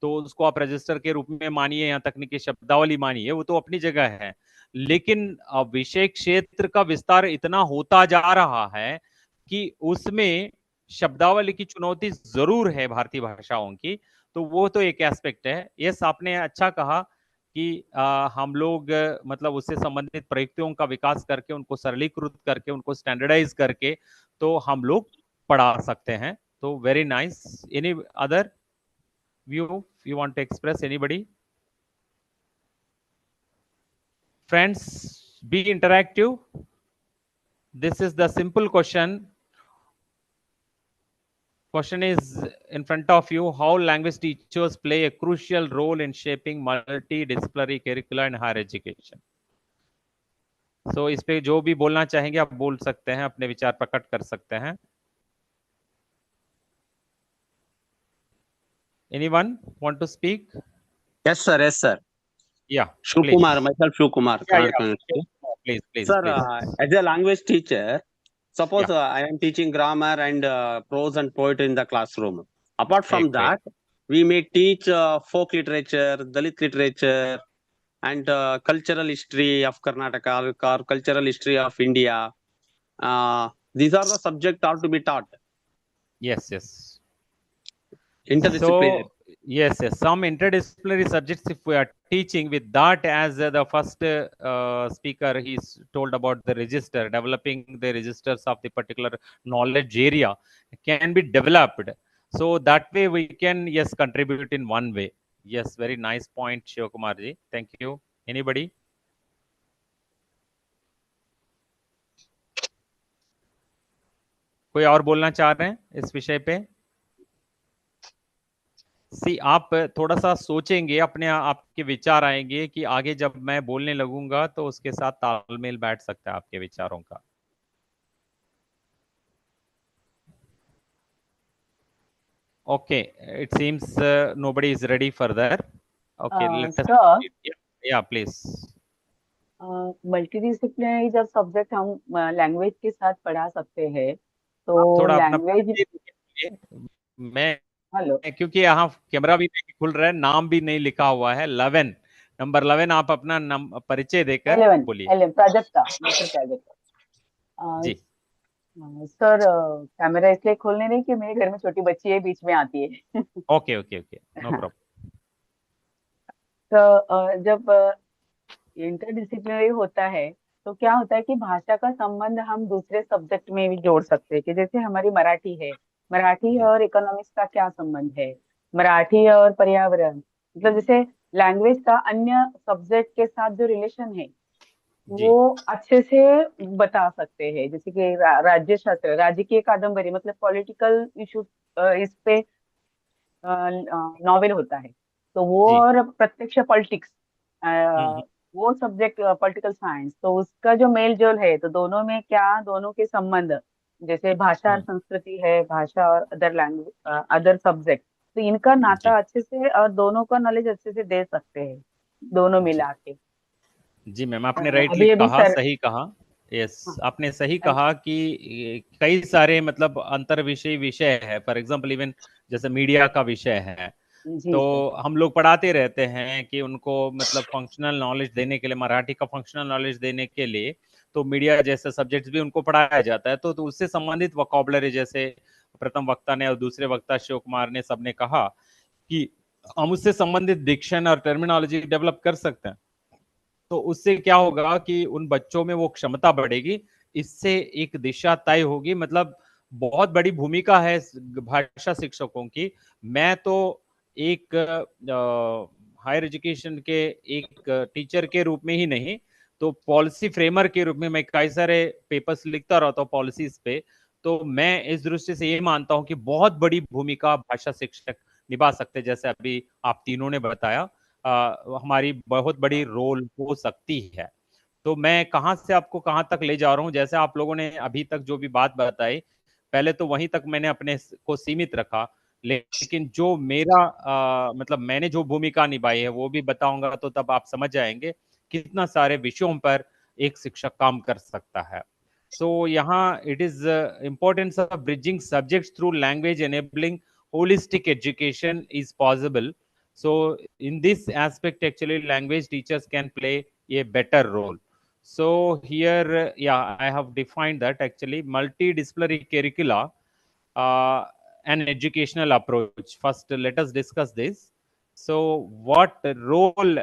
तो उसको आप रजिस्टर के रूप में मानिए या तकनीकी शब्दावली मानिए, वो तो अपनी जगह है। लेकिन विषय क्षेत्र का विस्तार इतना होता जा रहा है कि उसमें शब्दावली की चुनौती जरूर है भारतीय भाषाओं की, तो वो तो एक एस्पेक्ट है। यस, आपने अच्छा कहा कि हम लोग मतलब उससे संबंधित प्रयुक्तियों का विकास करके उनको सरलीकृत करके उनको स्टैंडर्डाइज करके तो हम लोग पढ़ा सकते हैं। तो very nice. Any other view you want to express, anybody? Friends, be interactive. This is the simple question. Question is in front of you. How language teachers play a crucial role in shaping multidisciplinary curricula in higher education? So इस पे जो भी बोलना चाहेंगे आप बोल सकते हैं, अपने विचार प्रकट कर सकते हैं। Anyone want to speak? Yes, sir. Yes, sir. Yeah, Shiv please. Kumar, myself Shiv Kumar, Yeah, Karnataka yeah. University. Please, please, Sir, please. as a language teacher, suppose Yeah. I am teaching grammar and prose and poetry in the classroom. Apart from Great. that, we may teach folk literature, Dalit literature, and cultural history of Karnataka or cultural history of India. These are the subjects are to be taught. Yes, yes. Interdisciplinary. So yes, yes, some interdisciplinary subjects, if we are teaching with that as the first speaker, he's told about the register, developing the registers of the particular knowledge area can be developed. So that way we can, yes, contribute in one way. Yes, very nice point, Shivakumar ji. Thank you. Anybody? कोई और बोलना चाह रहे हैं इस विषय पे? सी आप थोड़ा सा सोचेंगे, अपने आपके विचार आएंगे कि आगे जब मैं बोलने लगूंगा तो उसके साथ तालमेल बैठ सकता है आपके विचारों का। Okay, it seems nobody is ready further. Okay, let us sir, या प्लीज. मल्टीडिसिप्लिनरी जब सब्जेक्ट हम लैंग्वेज के साथ पढ़ा सकते हैं तो आप थोड़ा अपना लैंग्वेज। मैं हेलो। क्योंकि यहाँ कैमरा भी नहीं खुल रहा है, नाम भी नहीं लिखा हुआ है, 11 नंबर 11, आप अपना परिचय देकर 11 बोलिए 11 प्राजक्ता, डॉक्टर प्राजक्ता। जी। सर, कैमरा इसलिए खोलने नहीं कि मेरे घर में छोटी बच्ची है, बीच में आती है। Okay okay okay, no problem. तो जब इंटरडिसिप्लिनरी होता है तो क्या होता है कि भाषा का संबंध हम दूसरे सब्जेक्ट में भी जोड़ सकते हैं, कि जैसे हमारी मराठी है, मराठी और इकोनॉमिक्स का क्या संबंध है, मराठी और पर्यावरण, मतलब जैसे लैंग्वेज का अन्य सब्जेक्ट के साथ जो रिलेशन है जी वो अच्छे से बता सकते हैं। जैसे कि राज्य शास्त्र, राजकीय कादम्बरी, मतलब पॉलिटिकल इशू इस पे नॉवेल होता है, तो वो जी। और प्रत्यक्ष पॉलिटिक्स, हम्म, वो सब्जेक्ट पॉलिटिकल साइंस, तो उसका जो मेल जोल है, तो दोनों में क्या, दोनों के संबंध, जैसे भाषा और संस्कृति है, भाषा और अदर लैंग्वेज, अदर सब्जेक्ट, तो इनका जी नाता अच्छे से और दोनों का नॉलेज अच्छे से दे सकते हैं, दोनों जी मिला के। जी मैम, आपने राइटली अभी अभी कहा, सर। सही कहा। यस, हाँ, आपने सही कहा कि कई सारे मतलब अंतर विषय विषय है। फॉर एग्जांपल इवन जैसे मीडिया का विषय है, जी तो सर। हम लोग पढ़ाते रहते हैं कि उनको मतलब फंक्शनल नॉलेज देने के लिए, मराठी का फंक्शनल नॉलेज देने के लिए तो मीडिया जैसे सब्जेक्ट्स भी उनको पढ़ाया जाता है। तो उससे संबंधित वोकैबुलरी, जैसे प्रथम वक्ता ने और दूसरे वक्ता शिव कुमार ने सबने कहा कि हम उससे संबंधित डिक्शन और टर्मिनोलॉजी डेवलप कर सकते हैं। तो उससे क्या होगा कि उन बच्चों में वो क्षमता बढ़ेगी, इससे एक दिशा तय होगी। मतलब बहुत बड़ी भूमिका है भाषा शिक्षकों की। मैं तो एक हायर एजुकेशन के एक टीचर के रूप में ही नहीं, तो पॉलिसी फ्रेमर के रूप में मैं कई सारे पेपर्स लिखता रहता हूँ पॉलिसीज पे। तो मैं इस दृष्टि से ये मानता हूँ कि बहुत बड़ी भूमिका भाषा शिक्षक निभा सकते हैं, जैसे अभी आप तीनों ने बताया, हमारी बहुत बड़ी रोल हो सकती है। तो मैं कहाँ से आपको कहाँ तक ले जा रहा हूँ, जैसे आप लोगों ने अभी तक जो भी बात बताई, पहले तो वहीं तक मैंने अपने को सीमित रखा, लेकिन जो मेरा मतलब मैंने जो भूमिका निभाई है वो भी बताऊंगा, तो तब आप समझ जाएंगे कितना सारे विषयों पर एक शिक्षक काम कर सकता है। सो यहाँ it is importance of bridging subjects through language enabling holistic education is possible. So in this aspect actually language teachers can play a better role. So here yeah, I have defined that actually multidisciplinary curricula, uh, an educational approach. First, let us discuss this. So, what role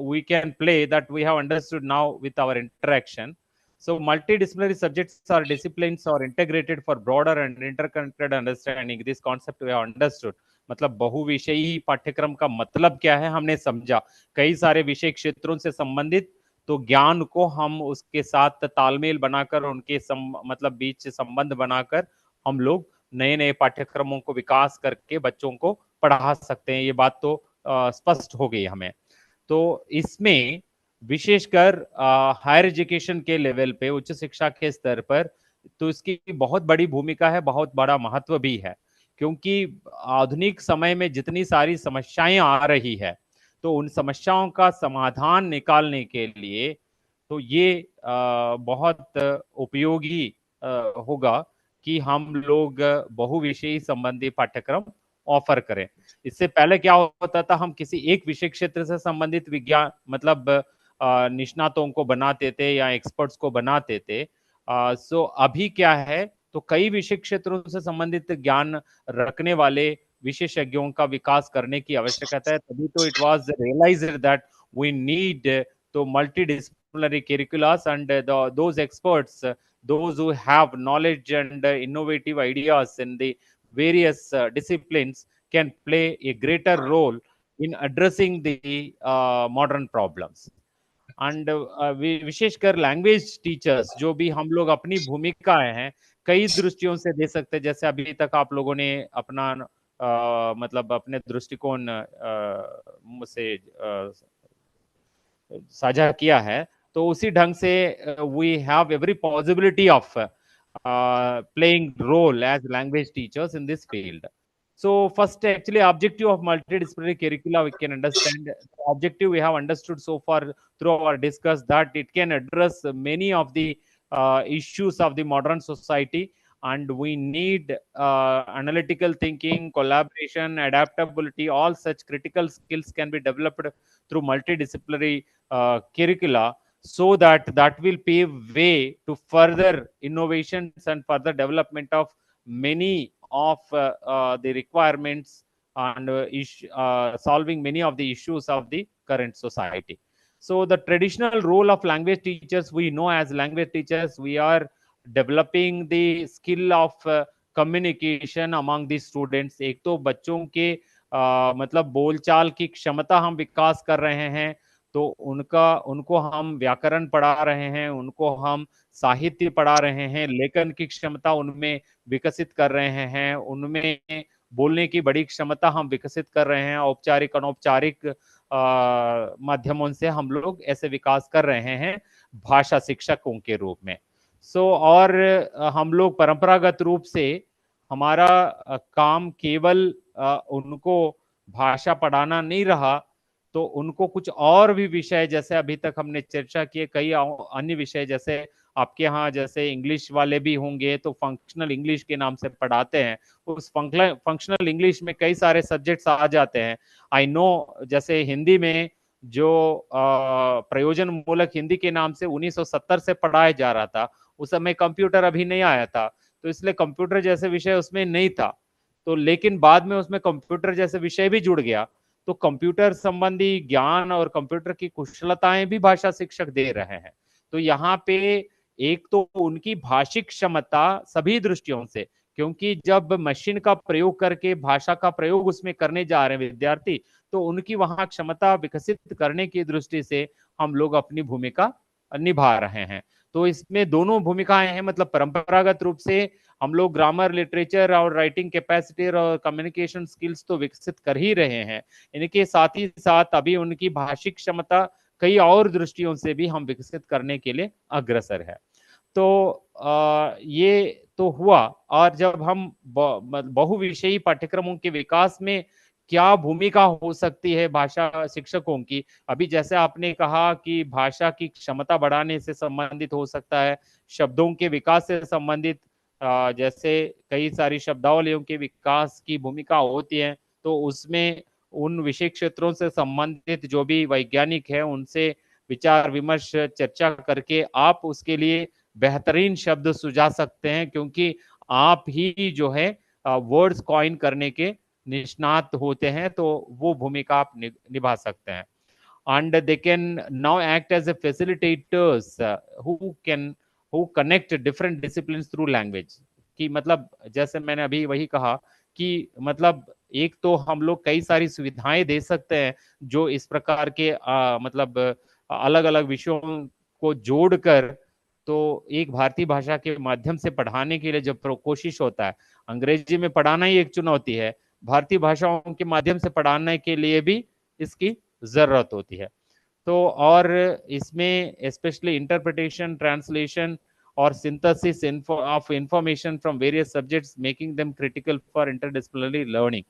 we can play, that we have understood now with our interaction. So, multidisciplinary subjects or disciplines are integrated for broader and interconnected understanding. This concept we have understood. मतलब बहुविषयी पाठ्यक्रम का मतलब क्या है हमने समझा, कई सारे विषय क्षेत्रों से संबंधित, तो ज्ञान को हम उसके साथ तालमेल बनाकर उनके मतलब बीच संबंध बनाकर हम लोग नए नए पाठ्यक्रमों को विकास करके बच्चों को पढ़ा सकते हैं। ये बात तो स्पष्ट हो गई हमें। तो इसमें विशेषकर हायर एजुकेशन के लेवल पे, उच्च शिक्षा के स्तर पर, तो इसकी बहुत बड़ी भूमिका है, बहुत बड़ा महत्व भी है, क्योंकि आधुनिक समय में जितनी सारी समस्याएं आ रही है, तो उन समस्याओं का समाधान निकालने के लिए तो ये बहुत उपयोगी होगा कि हम लोग बहुविषयी संबंधी पाठ्यक्रम ऑफर करें। इससे पहले क्या होता था, हम किसी एक विषय क्षेत्र से संबंधित विज्ञान मतलब निष्णातों को बनाते थे या एक्सपर्ट्स को बनाते थे। सो अभी क्या है, तो कई विषय क्षेत्रों से संबंधित ज्ञान रखने वाले विशेषज्ञों का विकास करने की आवश्यकता है। तभी तो it was realized that we need to multidisciplinary curriculums and those experts, those who have knowledge and innovative ideas in the various disciplines can play a greater role in addressing the modern problems. And विशेषकर language teachers जो भी हम लोग अपनी भूमिकाएं हैं कई दृष्टियों से दे सकते हैं, जैसे अभी तक आप लोगों ने अपना मतलब अपने दृष्टिकोण मुझसे साझा किया है, तो उसी ढंग से we have every possibility of playing role as language teachers in this field. So first actually objective of multidisciplinary curricula we can understand. The objective we have understood so far through our discuss that it can address many of the issues of the modern society, and we need analytical thinking, collaboration, adaptability. All such critical skills can be developed through multidisciplinary curricula, so that that will pave way to further innovations and further development of many of the requirements and solving many of the issues of the current society. So the traditional role of language teachers, we know as language teachers we are developing the skill of communication among the students. एक तो बच्चों के मतलब बोलचाल की क्षमता हम विकास कर रहे हैं, तो उनको हम व्याकरण पढ़ा रहे हैं, उनको हम साहित्य पढ़ा रहे हैं, लेखन की क्षमता उनमें विकसित कर रहे हैं, उनमें बोलने की बड़ी क्षमता हम विकसित कर रहे हैं। औपचारिक अनौपचारिक माध्यमों से हम लोग ऐसे विकास कर रहे हैं भाषा शिक्षकों के रूप में। और हम लोग परंपरागत रूप से हमारा काम केवल उनको भाषा पढ़ाना नहीं रहा, तो उनको कुछ और भी विषय, जैसे अभी तक हमने चर्चा किए कई अन्य विषय, जैसे आपके यहाँ जैसे इंग्लिश वाले भी होंगे तो फंक्शनल इंग्लिश के नाम से पढ़ाते हैं। उस फंक्शनल इंग्लिश में कई सारे सब्जेक्ट्स आ जाते हैं। आई नो जैसे हिंदी में जो प्रयोजन मूलक हिंदी के नाम से 1970 से पढ़ाया जा रहा था, उस समय कंप्यूटर अभी नहीं आया था, तो इसलिए कंप्यूटर जैसे विषय उसमें नहीं था। तो लेकिन बाद में उसमें कंप्यूटर जैसे विषय भी जुड़ गया, तो कंप्यूटर संबंधी ज्ञान और कंप्यूटर की कुशलताएं भी भाषा शिक्षक दे रहे हैं। तो यहाँ पे एक तो उनकी भाषिक क्षमता सभी दृष्टियों से, क्योंकि जब मशीन का प्रयोग करके भाषा का प्रयोग उसमें करने जा रहे हैं विद्यार्थी, तो उनकी वहां क्षमता विकसित करने की दृष्टि से हम लोग अपनी भूमिका निभा रहे हैं। तो इसमें दोनों भूमिकाएं हैं, मतलब परंपरागत रूप से हम लोग ग्रामर, लिटरेचर और राइटिंग कैपेसिटी और कम्युनिकेशन स्किल्स तो विकसित कर ही रहे हैं, इनके साथ ही साथ अभी उनकी भाषिक क्षमता कई और दृष्टियों से भी हम विकसित करने के लिए अग्रसर है। तो ये तो हुआ। और जब हम बहुविषयी पाठ्यक्रमों के विकास में क्या भूमिका हो सकती है भाषा शिक्षकों की, अभी जैसे आपने कहा कि भाषा की क्षमता बढ़ाने से संबंधित हो सकता है, शब्दों के विकास से संबंधित, जैसे कई सारी शब्दावलियों के विकास की भूमिका होती है, तो उसमें उन विषय क्षेत्रों से संबंधित जो भी वैज्ञानिक है उनसे विचार विमर्श चर्चा करके आप उसके लिए बेहतरीन शब्द सुझा सकते हैं, क्योंकि आप ही जो है वर्ड्स कॉइन करने के निष्णात होते हैं, तो वो भूमिका आप निभा सकते हैं। And they can now act as a facilitators who connect different disciplines through language। कि मतलब जैसे मैंने अभी वही कहा कि मतलब एक तो हम लोग कई सारी सुविधाएं दे सकते हैं जो इस प्रकार के मतलब अलग अलग विषयों को जोड़कर, तो एक भारतीय भाषा के माध्यम से पढ़ाने के लिए जब कोशिश होता है, अंग्रेजी में पढ़ाना ही एक चुनौती है, भारतीय भाषाओं के माध्यम से पढ़ाने के लिए भी इसकी जरूरत होती है। तो और इसमें स्पेशली इंटरप्रिटेशन, ट्रांसलेशन और synthesis of information from various subjects making them critical for interdisciplinary learning.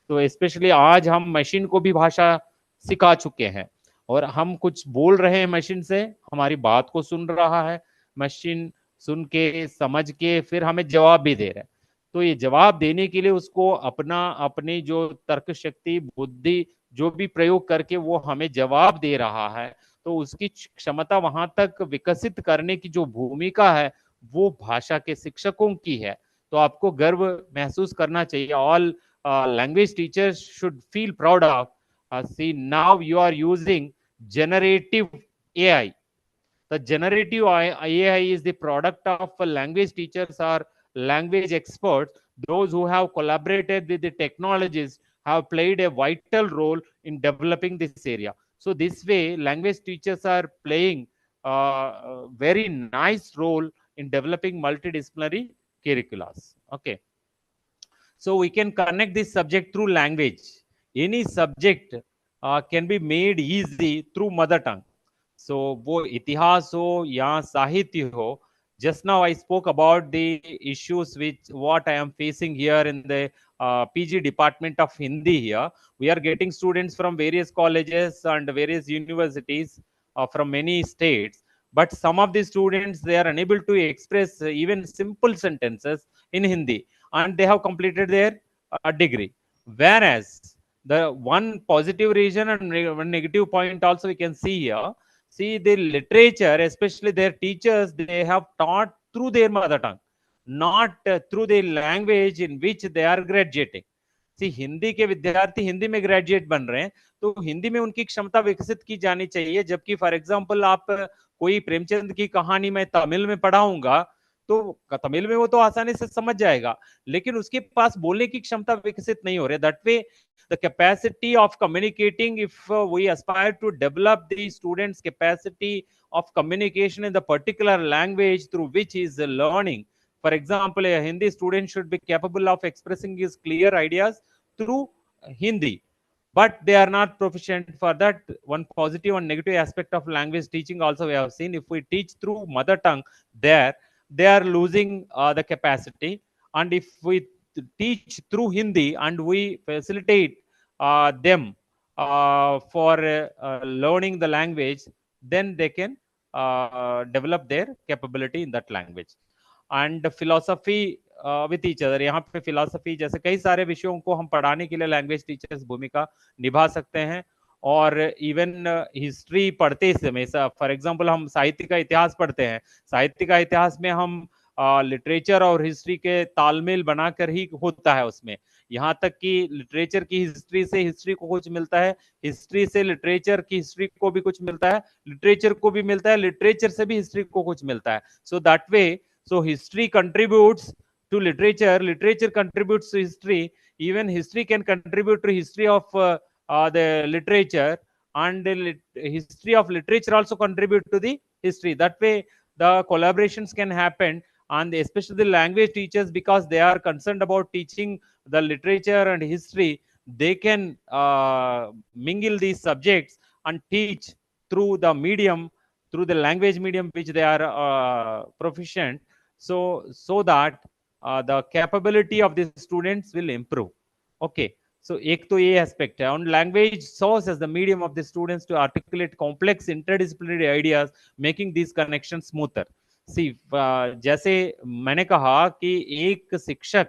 तो स्पेशली आज हम मशीन को भी भाषा सिखा चुके हैं और हम कुछ बोल रहे हैं, मशीन से हमारी बात को सुन रहा है, मशीन सुन के समझ के फिर हमें जवाब भी दे रहा है। तो ये जवाब देने के लिए उसको अपनी जो तर्क शक्ति, बुद्धि जो भी प्रयोग करके वो हमें जवाब दे रहा है, तो उसकी क्षमता वहां तक विकसित करने की जो भूमिका है वो भाषा के शिक्षकों की है। तो आपको गर्व महसूस करना चाहिए। All language teachers should feel proud of. See, now you are using generative AI. The generative AI is the product of language teachers or language experts. Those who have collaborated with the technologies have played a vital role in developing this area. So this way, language teachers are playing a very nice role in developing multidisciplinary curricula. Okay. So we can connect this subject through language. Any subject can be made easy through mother tongue. So वो इतिहास हो या साहित्य हो, just now I spoke about the issues which what I am facing here in the PG department of Hindi here. We are getting students from various colleges and various universities from many states, but some of the students, they are unable to express even simple sentences in Hindi, and they have completed their degree. Whereas the one positive reason and one negative point also we can see here. See, the literature, especially their teachers, they have taught through their mother tongue, not through the language in which they are graduating. सी हिंदी के विद्यार्थी हिंदी में graduate बन रहे हैं, तो हिंदी में उनकी क्षमता विकसित की जानी चाहिए। जबकि फॉर एग्जांपल आप कोई प्रेमचंद की कहानी मैं तमिल में पढ़ाऊंगा, तो तमिल में वो तो आसानी से समझ जाएगा, लेकिन उसके पास बोलने की क्षमता विकसित नहीं हो रही। That way the capacity of communicating, if we aspire to develop the students capacity of communication in the particular language through which he is learning. For example, a Hindi student should be capable of expressing his clear ideas through Hindi, but they are not proficient for that. One positive and negative aspect of language teaching also we have seen. If we teach through mother tongue, there they are losing the capacity, and if we teach through Hindi and we facilitate them for learning the language, then they can develop their capability in that language. And philosophy with each other, यहाँ पे philosophy जैसे कई सारे विषयों को हम पढ़ाने के लिए लैंग्वेज टीचर्स भूमिका निभा सकते हैं। और इवन हिस्ट्री पढ़ते समय, फॉर एग्जांपल हम साहित्य का इतिहास पढ़ते हैं, साहित्य का इतिहास में हम लिटरेचर और हिस्ट्री के तालमेल बनाकर ही होता है उसमें। यहाँ तक कि लिटरेचर की हिस्ट्री से हिस्ट्री को कुछ मिलता है, हिस्ट्री से लिटरेचर की हिस्ट्री को भी कुछ मिलता है, लिटरेचर को भी मिलता है, लिटरेचर से भी हिस्ट्री को कुछ मिलता है। So that way, so history contributes to literature, literature contributes to history, even history can contribute to history of the literature, and the history of literature also contribute to the history. That way the collaborations can happen, and especially the language teachers, because they are concerned about teaching the literature and history, they can mingle these subjects and teach through the medium, through the language medium which they are proficient, so that the capability of the students will improve. Okay, so एक तो ये aspect है, and language serves as the medium of the students to articulate complex interdisciplinary ideas, making these connections smoother. See, जैसे मैंने कहा कि एक शिक्षक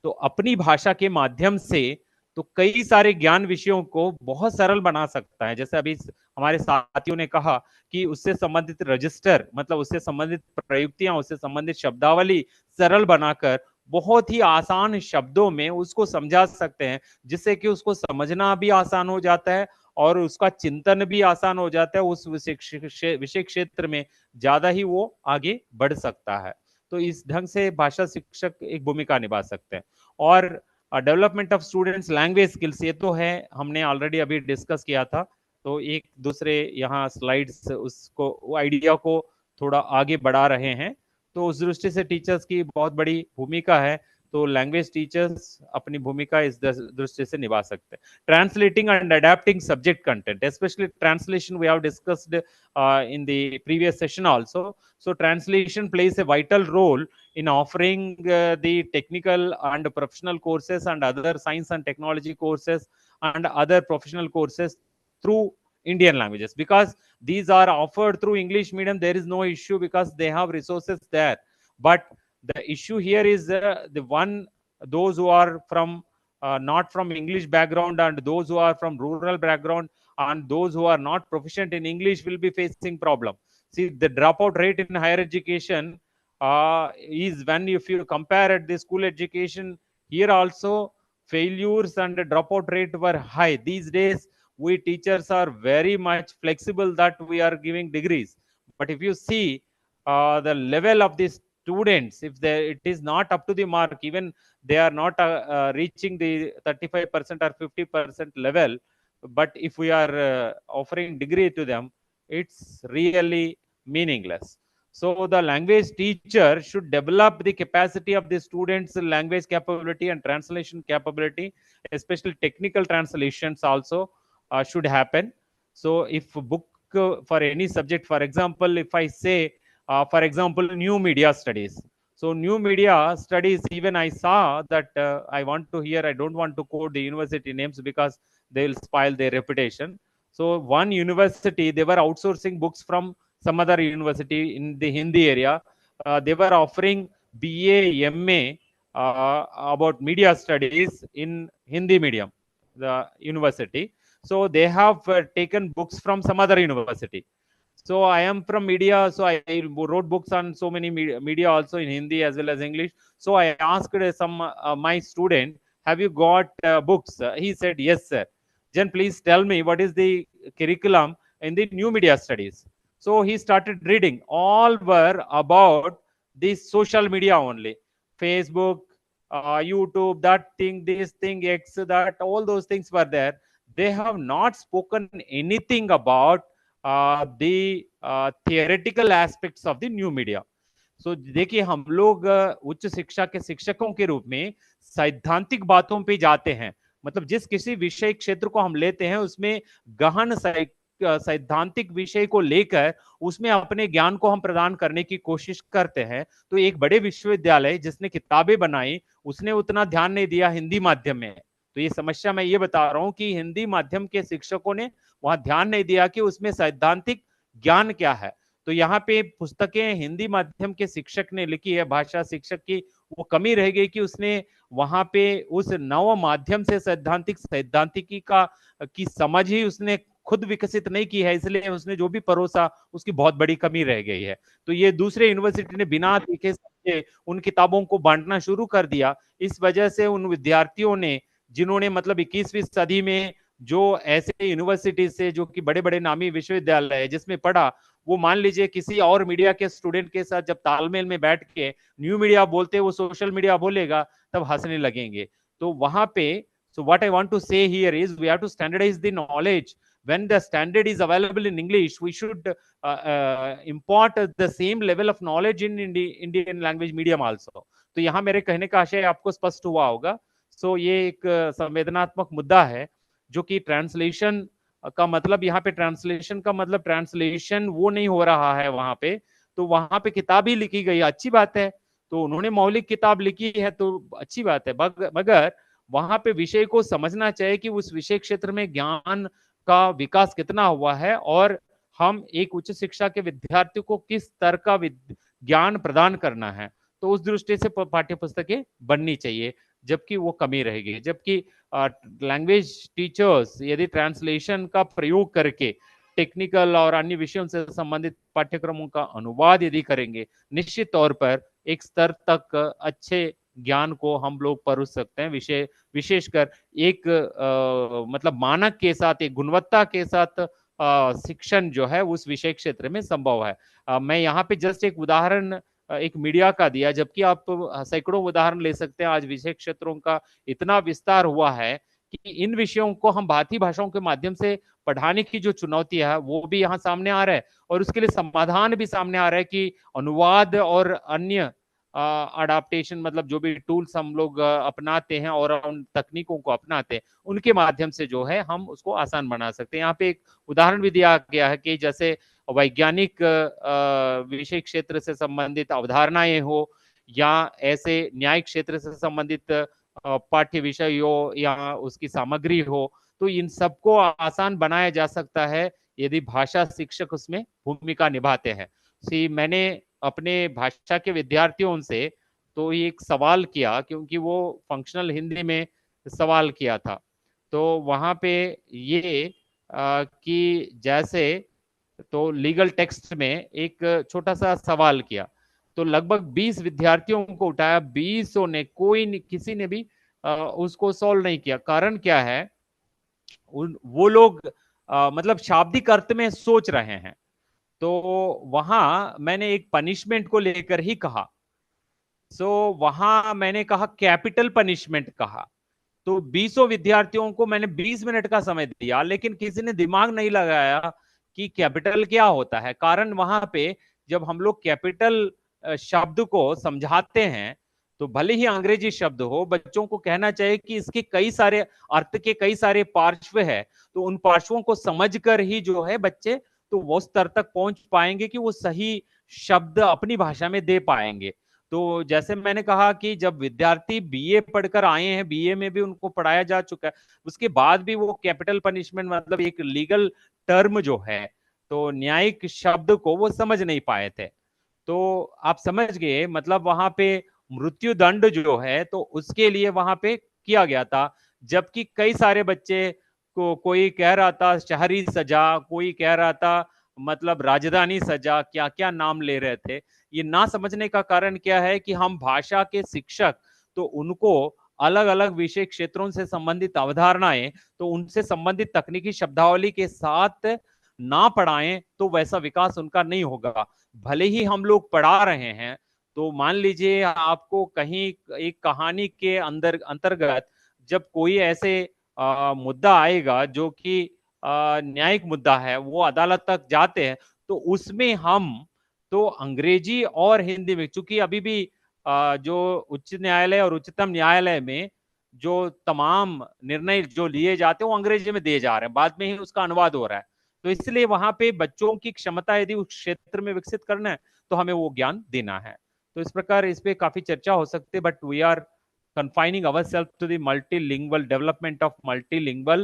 तो अपनी भाषा के माध्यम से तो कई सारे ज्ञान विषयों को बहुत सरल बना सकता है। जैसे अभी हमारे साथियों ने कहा कि उससे संबंधित रजिस्टर, मतलब उससे संबंधित प्रयुक्तियां, उससे संबंधित शब्दावली सरल बनाकर बहुत ही आसान शब्दों में उसको समझा सकते हैं, जिससे कि उसको समझना भी आसान हो जाता है और उसका चिंतन भी आसान हो जाता है। उस विषय क्षेत्र में ज्यादा ही वो आगे बढ़ सकता है। तो इस ढंग से भाषा शिक्षक एक भूमिका निभा सकते हैं। और development of students language skills, ये तो है, हमने ऑलरेडी अभी डिस्कस किया था। तो एक दूसरे यहाँ स्लाइड्स उसको आइडिया को थोड़ा आगे बढ़ा रहे हैं। तो उस दृष्टि से टीचर्स की बहुत बड़ी भूमिका है। तो लैंग्वेज टीचर्स अपनी भूमिका इस दृष्टि से निभा सकते हैं। Translating and adapting subject content, especially translation we have discussed in the previous session also. So translation plays a vital role in offering the technical and professional courses and other science and technology courses and other professional courses through Indian languages, because these are offered through English medium. There is no issue because they have resources there. But the issue here is those who are from not from English background, and those who are from rural background, and those who are not proficient in English will be facing problem. See, the dropout rate in higher education is, when if you compare at the school education, here also failures and the dropout rate were high. These days we teachers are very much flexible that we are giving degrees, but if you see the level of the students, if it is not up to the mark, even they are not reaching the 35% or 50% level, but if we are offering degree to them, it's really meaningless. So the language teacher should develop the capacity of the students' language capability and translation capability, especially technical translations also should happen. So if a book for any subject, for example, if I say, for example, new media studies. So new media studies, even I saw that I don't want to quote the university names because they will spoil their reputation. So one university, they were outsourcing books from some other university in the Hindi area. They were offering BA, MA about media studies in Hindi medium, the university. So they have taken books from some other university. So I am from media, so I wrote books on so many media also in Hindi as well as English. So I asked some my student, have you got books? He said, yes, sir. Then please tell me what is the curriculum in the new media studies. So he started reading. All were about the social media only. Facebook, YouTube, that thing, this thing, X, that, all those things were there. They have not spoken anything about the theoretical aspects of the new media. So देखिए, हम लोग उच्च शिक्षा के शिक्षकों के रूप में सैद्धांतिक बातों पे जाते हैं, मतलब जिस किसी विषय क्षेत्र को हम लेते हैं उसमें गहन सैद्धांतिक विषय को लेकर उसमें अपने ज्ञान को हम प्रदान करने की कोशिश करते हैं। तो एक बड़े विश्वविद्यालय जिसने किताबें बनाई, उसने उतना ध्यान नहीं दिया हिंदी माध्यम में। तो ये समस्या मैं ये बता रहा हूं कि हिंदी माध्यम के शिक्षकों ने वहां ध्यान नहीं दिया कि उसमें सैद्धांतिक ज्ञान क्या है। तो यहाँ पे पुस्तकें हिंदी माध्यम के शिक्षक ने लिखी है, भाषा शिक्षक की वो कमी रह गई कि उसने वहां पे उस नव माध्यम से सैद्धांतिकी की समझ ही उसने खुद विकसित नहीं की है, इसलिए उसने जो भी परोसा उसकी बहुत बड़ी कमी रह गई है। तो ये दूसरे यूनिवर्सिटी ने बिना देखे समझे उन किताबों को बांटना शुरू कर दिया। इस वजह से उन विद्यार्थियों ने, जिन्होंने मतलब 21वीं सदी में जो ऐसे यूनिवर्सिटी से, जो कि बड़े बड़े नामी विश्वविद्यालय है जिसमें पढ़ा, वो मान लीजिए किसी और मीडिया के स्टूडेंट के साथ जब तालमेल में बैठ के न्यू मीडिया बोलते, वो सोशल मीडिया बोलेगा, तब हंसने लगेंगे। तो वहां पे, so what I want to say here is we have to standardize the knowledge. When the standard is available in English, we should impart the same level of knowledge in Indian language medium also. तो यहाँ मेरे कहने का आशय आपको स्पष्ट हुआ होगा। सो ये एक संवेदनात्मक मुद्दा है, जो कि ट्रांसलेशन का मतलब, यहाँ पे ट्रांसलेशन का मतलब ट्रांसलेशन वो नहीं हो रहा है वहां पे। तो वहां पे किताब ही लिखी गई, अच्छी बात है, तो उन्होंने मौलिक किताब लिखी है तो अच्छी बात है, मगर वहां पे विषय को समझना चाहिए कि उस विषय क्षेत्र में ज्ञान का विकास कितना हुआ है, और हम एक उच्च शिक्षा के विद्यार्थी को किस स्तर का ज्ञान प्रदान करना है। तो उस दृष्टि से पाठ्य पुस्तकें बननी चाहिए, जबकि वो कमी रहेगी। जबकि लैंग्वेज टीचर्स यदि ट्रांसलेशन का प्रयोग करके टेक्निकल और अन्य विषयों से संबंधित पाठ्यक्रमों का अनुवाद यदि करेंगे, निश्चित तौर पर एक स्तर तक अच्छे ज्ञान को हम लोग परोस सकते हैं। विशेषकर एक मतलब मानक के साथ, एक गुणवत्ता के साथ शिक्षण जो है उस विषय क्षेत्र में संभव है। मैं यहाँ पे जस्ट एक उदाहरण एक मीडिया का दिया, जबकि आप सैकड़ों उदाहरण ले सकते हैं। आज विषय क्षेत्रों का इतना विस्तार हुआ है कि इन विषयों को हम भारतीय भाषाओं के माध्यम से पढ़ाने की जो चुनौती है वो भी यहाँ सामने आ रहा है, और उसके लिए समाधान भी सामने आ रहा है कि अनुवाद और अन्य अडाप्टेशन, मतलब जो भी टूल्स हम लोग अपनाते हैं और उन तकनीकों को अपनाते हैं, उनके माध्यम से जो है हम उसको आसान बना सकते हैं। यहाँ पे एक उदाहरण भी दिया गया है कि जैसे वैज्ञानिक विषय क्षेत्र से संबंधित अवधारणाएं हो, या ऐसे न्याय क्षेत्र से संबंधित पाठ्य विषय हो, या उसकी सामग्री हो, तो इन सबको आसान बनाया जा सकता है यदि भाषा शिक्षक उसमें भूमिका निभाते हैं। मैंने अपने भाषा के विद्यार्थियों से तो एक सवाल किया, क्योंकि वो फंक्शनल हिंदी में सवाल किया था, तो वहां पे ये कि जैसे तो लीगल टेक्स्ट में एक छोटा सा सवाल किया, तो लगभग 20 विद्यार्थियों को उठाया, 20 ने कोई किसी ने भी उसको सॉल्व नहीं किया। कारण क्या है, वो लोग मतलब शाब्दिक अर्थ में सोच रहे हैं। तो वहां मैंने एक पनिशमेंट को लेकर ही कहा, वहां मैंने कहा कैपिटल पनिशमेंट कहा, तो 20 विद्यार्थियों को मैंने 20 मिनट का समय दिया, लेकिन किसी ने दिमाग नहीं लगाया कि कैपिटल क्या होता है। कारण वहां पे जब हम लोग कैपिटल शब्द को समझाते हैं, तो भले ही अंग्रेजी शब्द हो, बच्चों को कहना चाहिए कि इसके कई सारे अर्थ के कई सारे पार्श्व है, तो उन पार्श्वों को समझकर ही जो है बच्चे तो वो स्तर तक पहुंच पाएंगे कि वो सही शब्द अपनी भाषा में दे पाएंगे। तो जैसे मैंने कहा कि जब विद्यार्थी बीए पढ़कर आए हैं, बीए में भी उनको पढ़ाया जा चुका है, उसके बाद भी वो कैपिटल पनिशमेंट मतलब एक लीगल टर्म जो है, तो न्यायिक शब्द को वो समझ नहीं पाए थे। तो आप समझ गए, मतलब वहां पे मृत्यु दंड जो है तो उसके लिए वहां पे किया गया था, जबकि कई सारे बच्चे को, कोई कह रहा था शहरी सजा, कोई कह रहा था मतलब राजधानी सजा, क्या क्या नाम ले रहे थे। ये ना समझने का कारण क्या है कि हम भाषा के शिक्षक, तो उनको अलग अलग विषय क्षेत्रों से संबंधित अवधारणाएं, तो उनसे संबंधित तकनीकी शब्दावली के साथ ना पढ़ाएं तो वैसा विकास उनका नहीं होगा। भले ही हम लोग पढ़ा रहे हैं, तो मान लीजिए आपको कहीं एक कहानी के अंदर अंतर्गत जब कोई ऐसे मुद्दा आएगा जो कि न्यायिक मुद्दा है, वो अदालत तक जाते हैं, तो उसमें हम तो अंग्रेजी और हिंदी में, चूंकि अभी भी जो उच्च न्यायालय और उच्चतम न्यायालय में जो तमाम निर्णय जो लिए जाते हैं वो अंग्रेजी में दिए जा रहे हैं, बाद में ही उसका अनुवाद हो रहा है। तो इसलिए वहां पे बच्चों की क्षमता यदि उस क्षेत्र में विकसित करना है तो हमें वो ज्ञान देना है। तो इस प्रकार इस पे काफी चर्चा हो सकती है, but we are confining ourselves to the multilingual development of multilingual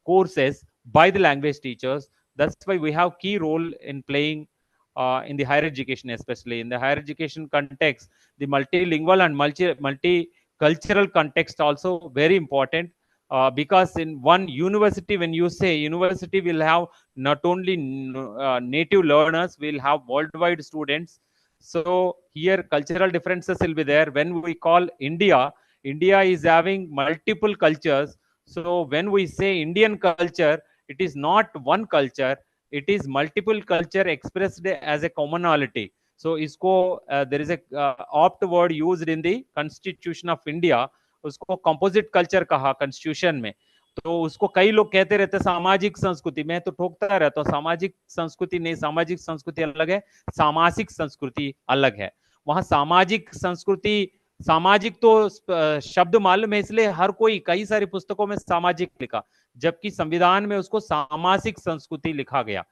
courses by the language teachers. That's why we have key role in playing in the higher education, especially in the higher education context. The multilingual and multicultural context also very important, because in one university, when you say university will have not only native learners, will have worldwide students. So here cultural differences will be there. When we call India, India is having multiple cultures. So when we say Indian culture, it is not one culture, it is multiple culture expressed as a commonality. So इसको there is a opt word used in the Constitution of India, उसको composite culture कहा constitution में. तो उसको कई लोग कहते रहते हैं सामाजिक संस्कृति, मैं तो ठोकता रहता हूँ, सामाजिक संस्कृति नहीं, सामाजिक संस्कृति अलग है, सामाजिक संस्कृति अलग है. वहां सामाजिक संस्कृति, सामाजिक तो शब्द मालूम है, इसलिए हर कोई कई सारी पुस्तकों में सामाजिक लिखा, जबकि संविधान में उसको सामाजिक संस्कृति लिखा गया.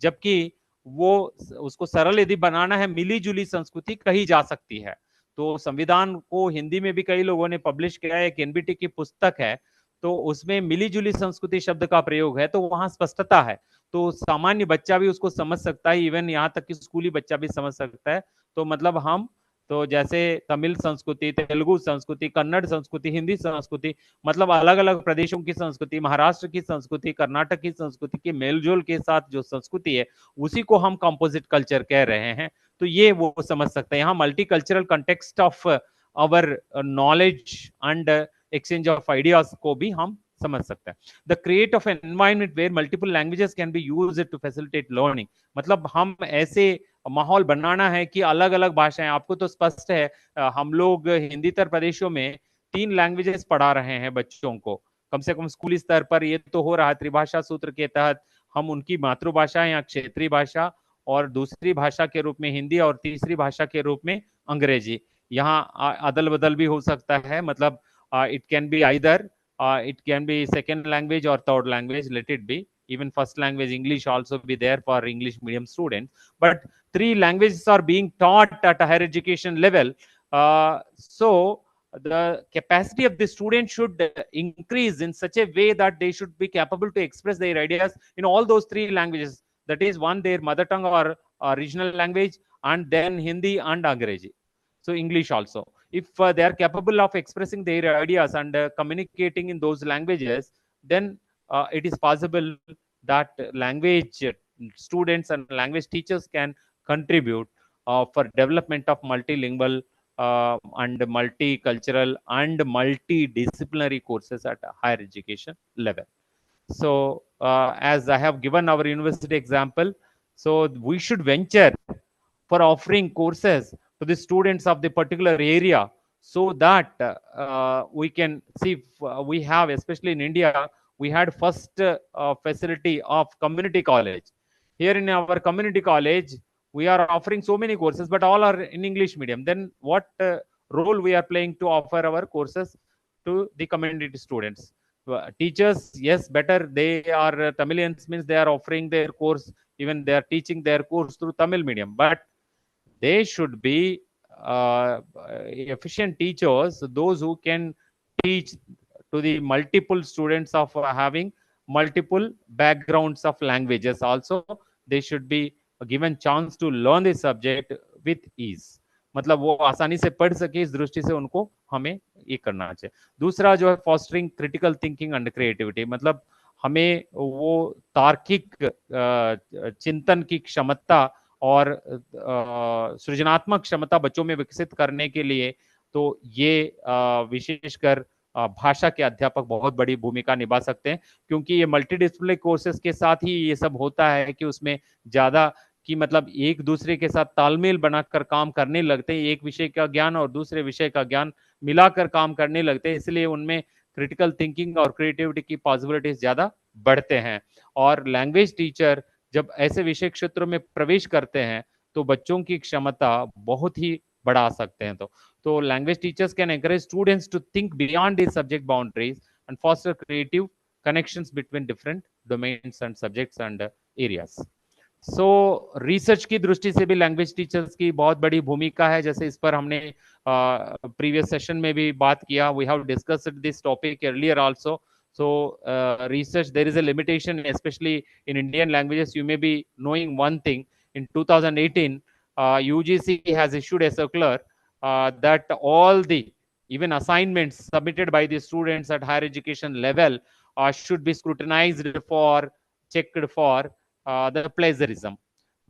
जबकि वो उसको सरल यदि बनाना है, मिली जुली संस्कृति कही जा सकती है. तो संविधान को हिंदी में भी कई लोगों ने पब्लिश किया है, एक एनबीटी की पुस्तक है, तो उसमें मिली जुली संस्कृति शब्द का प्रयोग है, तो वहां स्पष्टता है. तो सामान्य बच्चा भी उसको समझ सकता है, इवन यहाँ तक कि स्कूली बच्चा भी समझ सकता है. तो मतलब हम तो जैसे तमिल संस्कृति, तेलुगु संस्कृति, कन्नड़ संस्कृति, हिंदी संस्कृति, मतलब अलग अलग प्रदेशों की संस्कृति, महाराष्ट्र की संस्कृति, कर्नाटक की संस्कृति के मेलजोल के साथ जो संस्कृति है, उसी को हम कंपोजिट कल्चर कह रहे हैं. तो ये वो समझ सकते हैं. यहाँ multi cultural context of our knowledge and exchange of ideas को भी हम समझ सकते हैं. The create of environment where multiple languages can be used to facilitate learning. मतलब हम ऐसे माहौल बनाना है कि अलग अलग भाषाएं, आपको तो स्पष्ट है, हम लोग हिंदीतर प्रदेशों में 3 लैंग्वेजेस पढ़ा रहे हैं बच्चों को, कम से कम स्कूली स्तर पर ये तो हो रहा है. त्रिभाषा सूत्र के तहत हम उनकी मातृभाषा या क्षेत्रीय भाषा और दूसरी भाषा के रूप में हिंदी और तीसरी भाषा के रूप में अंग्रेजी, यहाँ अदल बदल भी हो सकता है. मतलब it can be either, it can be second language or third language, let it be. Even first language English also be there for English medium students. But 3 languages are being taught at a higher education level. So the capacity of the student should increase in such a way that they should be capable to express their ideas in all those 3 languages. That is, one, their mother tongue or regional language, and then Hindi and Angrezi. So English also. If they are capable of expressing their ideas and communicating in those languages, then it is possible that language students and language teachers can contribute for development of multilingual and multicultural and multidisciplinary courses at a higher education level. So as I have given our university example, so we should venture for offering courses to the students of the particular area, so that we can see, we have, especially in India, we had first facility of community college. Here in our community college, we are offering so many courses, but all are in English medium. Then what role we are playing to offer our courses to the community students? Teachers, yes, better, they are Tamilians, means they are offering their course, even they are teaching their course through Tamil medium, but they should be efficient teachers, those who can teach to the multiple students of having multiple backgrounds of languages also. They should be given chance to learn the subject with ease. मतलब वो आसानी से पढ़ सके, इस दृष्टि से उनको हमें ये करना चाहिए. दूसरा जो है fostering critical thinking and creativity, मतलब हमें वो तार्किक चिंतन की क्षमता और सृजनात्मक क्षमता बच्चों में विकसित करने के लिए, तो ये विशेषकर भाषा के अध्यापक बहुत बड़ी भूमिका निभा सकते हैं, क्योंकि ये मल्टीडिसिप्लिनरी कोर्सेज के साथ ही ये सब होता है कि उसमें ज्यादा कि मतलब एक दूसरे के साथ तालमेल बनाकर काम करने लगते हैं, एक विषय का ज्ञान और दूसरे विषय का ज्ञान मिलाकर काम करने लगते हैं, इसलिए उनमें क्रिटिकल थिंकिंग और क्रिएटिविटी की पॉसिबिलिटीज ज्यादा बढ़ते हैं. और लैंग्वेज टीचर जब ऐसे विषय क्षेत्रों में प्रवेश करते हैं तो बच्चों की क्षमता बहुत ही बढ़ा सकते हैं. तो language teachers can encourage students to think beyond the subject boundaries and foster creative connections between different domains and subjects and areas. So research की दृष्टि से भी लैंग्वेज टीचर्स की बहुत बड़ी भूमिका है, जैसे इस पर हमने प्रीवियस सेशन में भी बात किया. We have discussed this topic earlier also. So research, there is a limitation, especially in Indian languages. You may be knowing one thing. In 2018, UGC has issued a circular that all the even assignments submitted by the students at higher education level should be scrutinized for, checked for the plagiarism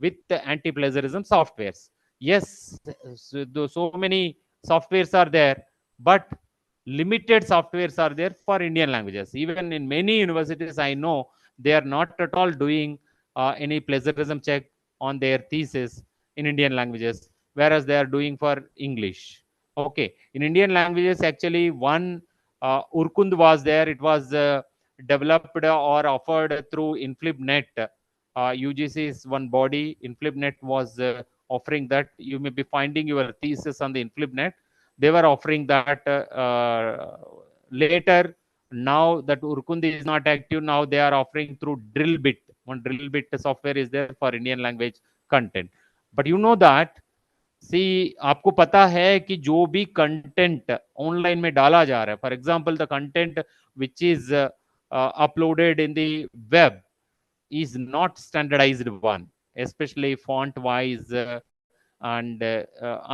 with the anti-plagiarism softwares. Yes, so many softwares are there, but limited softwares are there for Indian languages. Even in many universities, I know they are not at all doing any plagiarism check on their thesis in Indian languages, whereas they are doing for English. Okay, in Indian languages, actually, one Urkund was there. It was developed or offered through InflibNet. UGC is one body. InflibNet was offering that. You may be finding your thesis on the InflibNet. They were offering that later. Now that Urkundi is not active, now they are offering through Drillbit. One Drillbit software is there for Indian language content. But you know that, सी आपको पता है कि जो भी content online में डाला जा रहा है, for example the content which is uploaded in the web is not standardized one, especially font wise and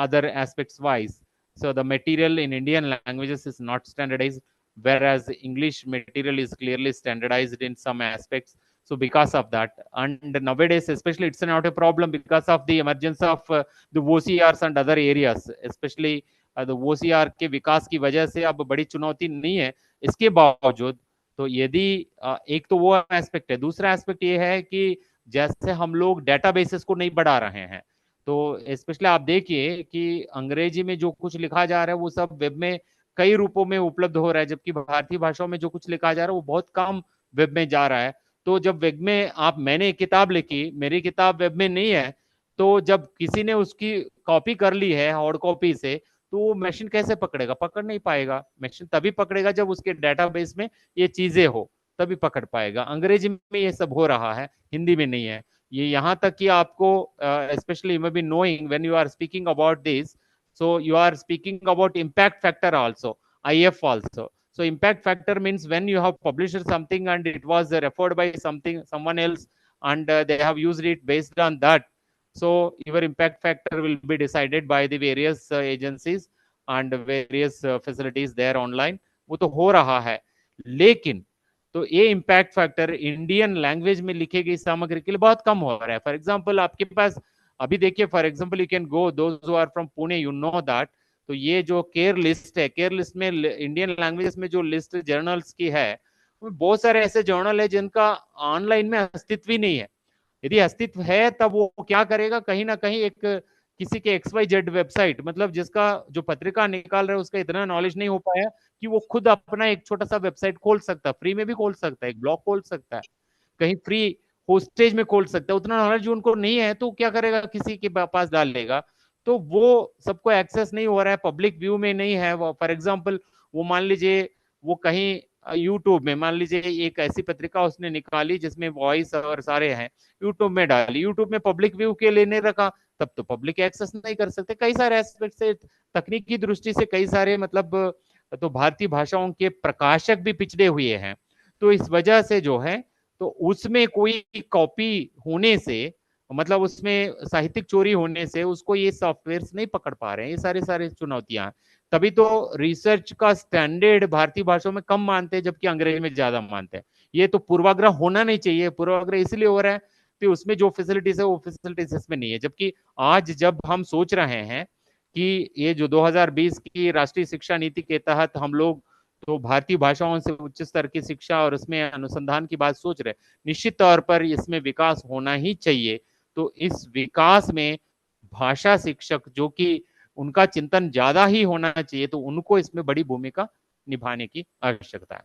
other aspects wise. So the material in Indian languages is not standardized, whereas English material is clearly standardized in some aspects. So because of that, and nowadays especially it's not a problem because of the emergence of the OCRs and other areas, especially the OCR के विकास की वजह से अब बड़ी चुनौती नहीं है. इसके बावजूद तो यदि एक तो वो एस्पेक्ट है, दूसरा एस्पेक्ट ये है कि जैसे हम लोग डेटाबेसेस को नहीं बढ़ा रहे हैं, तो स्पेशली आप देखिए कि अंग्रेजी में जो कुछ लिखा जा रहा है वो सब वेब में कई रूपों में उपलब्ध हो रहा है, जबकि भारतीय भाषाओं में जो कुछ लिखा जा रहा है वो बहुत कम वेब में जा रहा है. तो जब वेब में मैंने एक किताब लिखी, मेरी किताब वेब में नहीं है, तो जब किसी ने उसकी कॉपी कर ली है हार्ड कॉपी से, तो वो मशीन कैसे पकड़ेगा? पकड़ नहीं पाएगा. मशीन तभी पकड़ेगा जब उसके डेटाबेस में ये चीजें हो, तभी पकड़ पाएगा. अंग्रेजी में ये सब हो रहा है, हिंदी में नहीं है. ये यहाँ तक कि आपको specially you may be knowing when you are speaking about this, so you are speaking about impact factor also, IF also. So impact factor means when you have published something and it was referred by someone else, and they have used it based on that, so your impact factor will be decided by the various agencies and various facilities there online. वो तो हो रहा है, लेकिन तो ये impact factor Indian language में लिखी गई सामग्री के लिए बहुत कम हो रहा है. फॉर एग्जांपल आपके पास अभी देखिए, for example you can go, those who are from Pune you know that, तो ये जो केयर लिस्ट है, केयर लिस्ट में इंडियन लैंग्वेजेस में जो लिस्ट जर्नल्स की है, बहुत सारे ऐसे जर्नल है जिनका ऑनलाइन में अस्तित्व ही नहीं है. यदि अस्तित्व है तब वो क्या करेगा, कहीं ना कहीं एक किसी के XYZ वेबसाइट, मतलब जिसका जो पत्रिका निकाल रहे है उसका इतना नॉलेज नहीं हो पाया कि वो खुद अपना एक छोटा सा वेबसाइट खोल सकता है, फ्री में भी खोल सकता है, एक ब्लॉग खोल सकता है, कहीं फ्री होस्टेज में खोल सकता है. उतना नॉलेज उनको नहीं है, तो क्या करेगा, किसी के पास डाल लेगा. तो वो सबको एक्सेस नहीं हो रहा है, पब्लिक व्यू में नहीं है. फॉर एग्जाम्पल वो मान लीजिए वो कहीं यूट्यूब में, मान लीजिए एक ऐसी पत्रिका उसने निकाली जिसमें वॉइस और सारे हैं, यूट्यूब में डाली, यूट्यूब में पब्लिक व्यू के लिए नहीं रखा, तब तो पब्लिक एक्सेस नहीं कर सकते. कई सारे एस्पेक्ट से, तकनीकी दृष्टि से कई सारे मतलब तो भारतीय भाषाओं के प्रकाशक भी पिछड़े हुए हैं. तो इस वजह से जो है, तो उसमें कोई कॉपी होने से, मतलब उसमें साहित्यिक चोरी होने से उसको ये सॉफ्टवेयर नहीं पकड़ पा रहे हैं. ये सारे सारे चुनौतियां हैं. तभी तो रिसर्च का स्टैंडर्ड भारतीय भाषाओं में कम मानते हैं, जबकि अंग्रेजी में ज्यादा मानते हैं. ये तो पूर्वाग्रह होना नहीं चाहिए. पूर्वाग्रह इसलिए हो रहा है कि उसमें जो फैसिलिटीज है वो फैसिलिटीज इसमें नहीं है. जबकि आज जब हम सोच रहे हैं कि ये जो 2020 की राष्ट्रीय शिक्षा नीति के तहत हम लोग तो भारतीय भाषाओं से उच्च स्तर की शिक्षा और उसमें अनुसंधान की बात सोच रहे, निश्चित तौर पर इसमें विकास होना ही चाहिए. तो इस विकास में भाषा शिक्षक जो कि उनका चिंतन ज्यादा ही होना चाहिए, तो उनको इसमें बड़ी भूमिका निभाने की आवश्यकता है.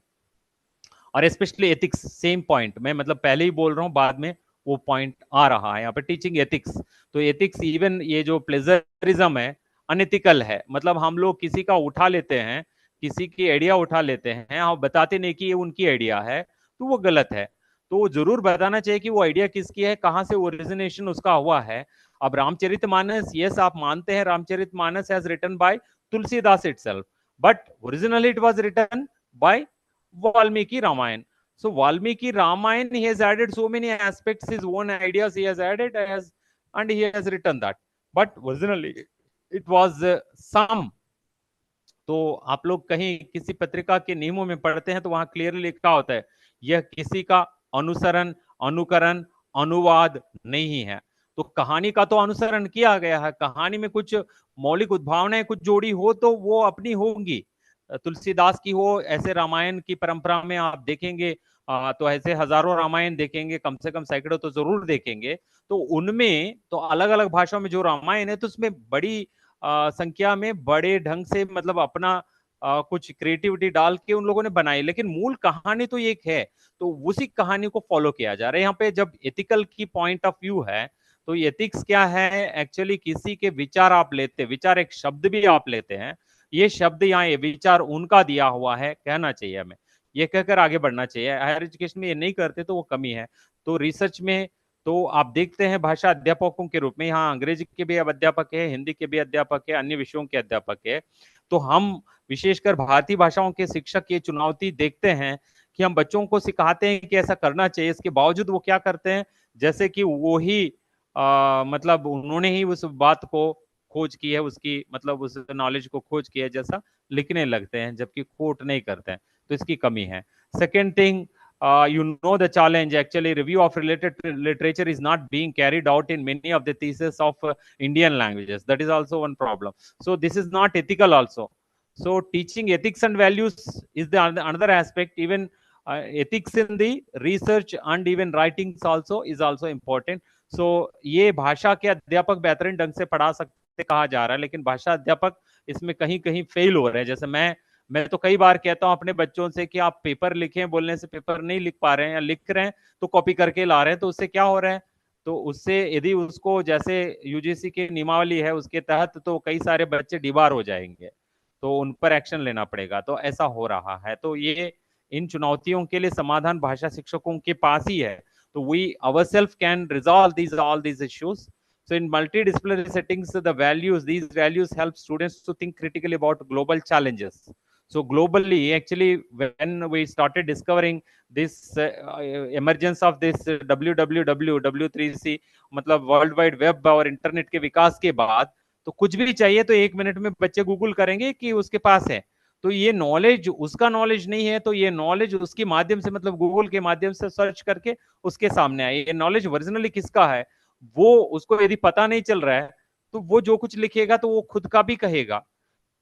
और स्पेशली एथिक्स, सेम पॉइंट मैं मतलब पहले ही बोल रहा हूं, बाद में वो पॉइंट आ रहा है यहाँ पे, टीचिंग एथिक्स. तो एथिक्स, इवन ये जो प्लेजरिज्म है, अनएथिकल है. मतलब हम लोग किसी का उठा लेते हैं, किसी की आइडिया उठा लेते हैं, हम बताते नहीं कि ये उनकी आइडिया है, तो वो गलत है. तो वो जरूर बताना चाहिए कि वो आइडिया किसकी है, कहाँ से ओरिजिनेशन उसका हुआ है. अब रामचरितमानस, यस आप मानते हैं Ramcharitmanas has written by Tulsidas itself, but originally it was written by Valmiki Ramayana. So Valmiki Ramayana, he has added so many aspects, his own ideas he has added and he has written that. But originally it was some. तो आप लोग कहीं किसी पत्रिका के नियमों में पढ़ते हैं तो वहां क्लियरली लिखा होता है, यह किसी का अनुसरण, अनुकरण, अनुवाद नहीं है. तो कहानी का तो अनुसरण किया गया है, कहानी में कुछ मौलिक उद्भावनाएं कुछ जोड़ी हो तो वो अपनी होंगी, तुलसीदास की हो, ऐसे रामायण की परंपरा में आप देखेंगे तो ऐसे हजारों रामायण देखेंगे, कम से कम सैकड़ों तो जरूर देखेंगे। तो उनमें तो अलग अलग भाषाओं में जो रामायण है, तो उसमें बड़ी संख्या में बड़े ढंग से मतलब अपना कुछ क्रिएटिविटी डाल के उन लोगों ने बनाई, लेकिन मूल कहानी तो एक है। तो उसी कहानी को फॉलो किया जा रहा है यहाँ पे। जब एथिकल की पॉइंट ऑफ व्यू है, तो एथिक्स क्या है एक्चुअली? किसी के विचार आप लेते, विचार एक शब्द भी आप लेते हैं, ये शब्द यहाँ ये विचार उनका दिया हुआ है, कहना चाहिए हमें, ये कहकर आगे बढ़ना चाहिए। हायर एजुकेशन में ये नहीं करते तो वो कमी है। तो रिसर्च में तो आप देखते हैं भाषा अध्यापकों के रूप में यहाँ अंग्रेजी के भी अध्यापक है, हिंदी के भी अध्यापक है, अन्य विषयों के अध्यापक है। तो हम विशेषकर भारतीय भाषाओं के शिक्षक ये चुनौती देखते हैं कि हम बच्चों को सिखाते हैं कि ऐसा करना चाहिए, इसके बावजूद वो क्या करते हैं, जैसे कि वो ही मतलब उन्होंने ही उस बात को खोज की है, उसकी मतलब उस नॉलेज को खोज किया जैसा लिखने लगते हैं, जबकि कोट नहीं करते हैं। तो इसकी कमी है। Second thing, you know the challenge actually, review of related literature is not being carried out in many of the theses of Indian languages. That is also one problem. So this is not ethical also. So teaching ethics and values is the another aspect. Even ethics in the research and even writings also is also important. So ये भाषा के अध्यापक बेहतरीन ढंग से पढ़ा सकते कहा जा रहा है, लेकिन भाषा अध्यापक इसमें कहीं कहीं फेल हो रहे हैं। जैसे मैं तो कई बार कहता हूं अपने बच्चों से कि आप पेपर लिखें, बोलने से पेपर नहीं लिख पा रहे हैं, या लिख रहे हैं तो कॉपी करके ला रहे हैं, तो उससे क्या हो रहा है? तो उससे यदि उसको जैसे यूजीसी की नियमावली है उसके तहत, तो कई सारे बच्चे डिबार हो जाएंगे, तो उन पर एक्शन लेना पड़ेगा। तो ऐसा हो रहा है। तो ये इन चुनौतियों के लिए समाधान भाषा शिक्षकों के पास ही है। तो we ourselves can resolve these all these issues. So in multidisciplinary settings, these values help students to think critically about global challenges. So globally, actually, when we started discovering this emergence of this www w3c मतलब world wide web और internet के विकास के बाद, तो कुछ भी चाहिए तो एक मिनट में बच्चे गूगल करेंगे कि उसके पास है। तो ये नॉलेज उसका नॉलेज नहीं है, तो ये नॉलेज उसके माध्यम से मतलब गूगल के माध्यम से सर्च करके उसके सामने आए। ये नॉलेज ओरिजिनली किसका है वो उसको यदि पता नहीं चल रहा है, तो वो जो कुछ लिखेगा तो वो खुद का भी कहेगा।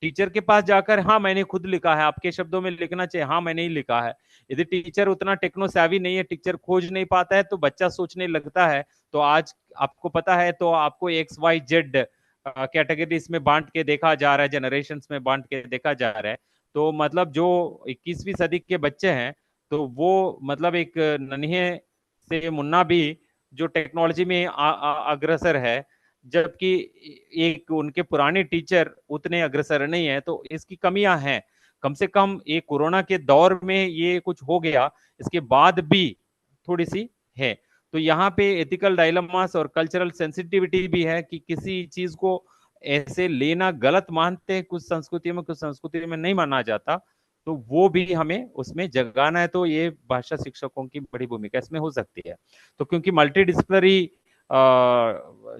टीचर के पास जाकर हाँ मैंने खुद लिखा है, आपके शब्दों में लिखना चाहिए हाँ मैंने ही लिखा है। यदि टीचर उतना टेक्नो savvy नहीं है, टीचर खोज नहीं पाता है, तो बच्चा सोचने लगता है। तो आज आपको पता है, तो आपको XYZ कैटेगरीज में बांट के देखा जा रहा है, जनरेशन में बांट के देखा जा रहा है। तो मतलब जो 21वीं सदी के बच्चे हैं, तो वो मतलब एक नन्हे से मुन्ना भी जो टेक्नोलॉजी में अग्रसर है, जबकि एक उनके पुराने टीचर उतने अग्रसर नहीं है। तो इसकी कमियां हैं। कम से कम ये कोरोना के दौर में ये कुछ हो गया, इसके बाद भी थोड़ी सी है। तो यहाँ पे एथिकल डायलमास और कल्चरल सेंसिटिविटी भी है कि किसी चीज को ऐसे लेना गलत मानते हैं, कुछ संस्कृतियों में, कुछ संस्कृतियों में नहीं माना जाता। तो वो भी हमें उसमें जगाना है। तो ये भाषा शिक्षकों की बड़ी भूमिका इसमें हो सकती है। तो क्योंकि मल्टीडिसिप्लिनरी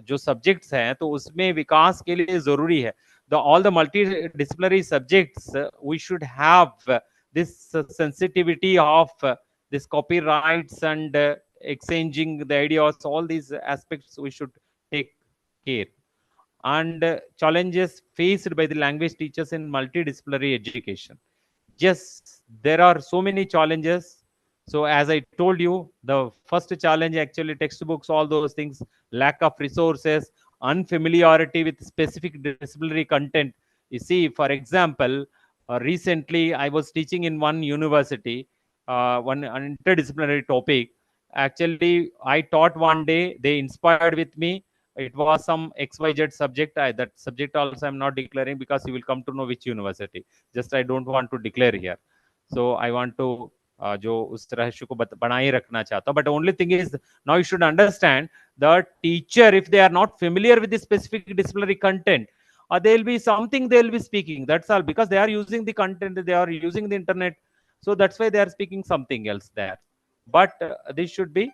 जो सब्जेक्ट्स हैं, तो उसमें विकास के लिए जरूरी है all the multidisciplinary subjects, we should have this sensitivity of this copyrights and exchanging the ideas. All these aspects we should take care. And challenges faced by the language teachers in multidisciplinary education. Yes, there are so many challenges. So as I told you, the first challenge actually textbooks, all those things, lack of resources, unfamiliarity with specific disciplinary content. You see, for example, recently I was teaching in one university, one an interdisciplinary topic. Actually, I taught one day, they inspired with me. It was some XYZ subject. That subject also I'm not declaring because you will come to know which university. Just I don't want to declare here. So I want to जो उस रहस्य को बनाए रखना चाहता हूँ. But only thing is, now you should understand the teacher, if they are not familiar with the specific disciplinary content, there will be something they will be speaking. That's all, because they are using the content, they are using the internet. So that's why they are speaking something else there. But this should be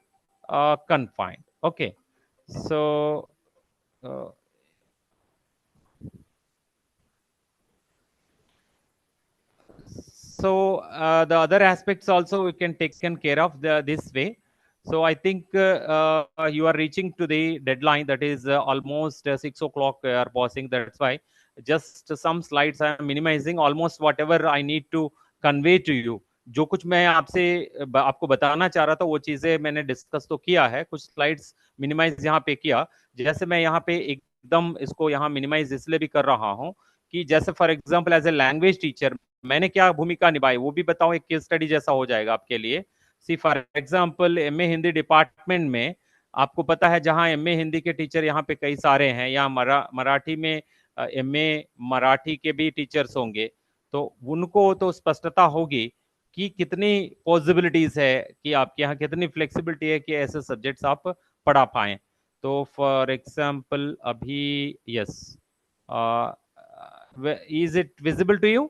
confined. Okay. So the other aspects also we can taken care of this way. So I think you are reaching to the deadline, that is almost 6 o'clock are passing. That's why just some slides I am minimizing almost whatever I need to convey to you. जो कुछ मैं आपसे आपको बताना चाह रहा था वो चीजें मैंने डिस्कस तो किया है, कुछ स्लाइड्स मिनिमाइज यहाँ पे किया। जैसे मैं यहाँ पे एकदम इसको यहाँ मिनिमाइज इसलिए भी कर रहा हूँ कि जैसे for example as a language teacher मैंने क्या भूमिका निभाई वो भी बताऊं, एक केस स्टडी जैसा हो जाएगा आपके लिए। See for example MA Hindi department में आपको पता है जहां एमए हिंदी के टीचर यहाँ पे कई सारे हैं, या मराठी में एमए मराठी के भी टीचर्स होंगे, तो उनको तो स्पष्टता होगी कि कितनी पॉसिबिलिटीज है कि आपके यहाँ कितनी फ्लेक्सिबिलिटी है कि ऐसे सब्जेक्ट्स आप पढ़ा पाए। तो फॉर एग्जांपल अभी yes, is it visible to you?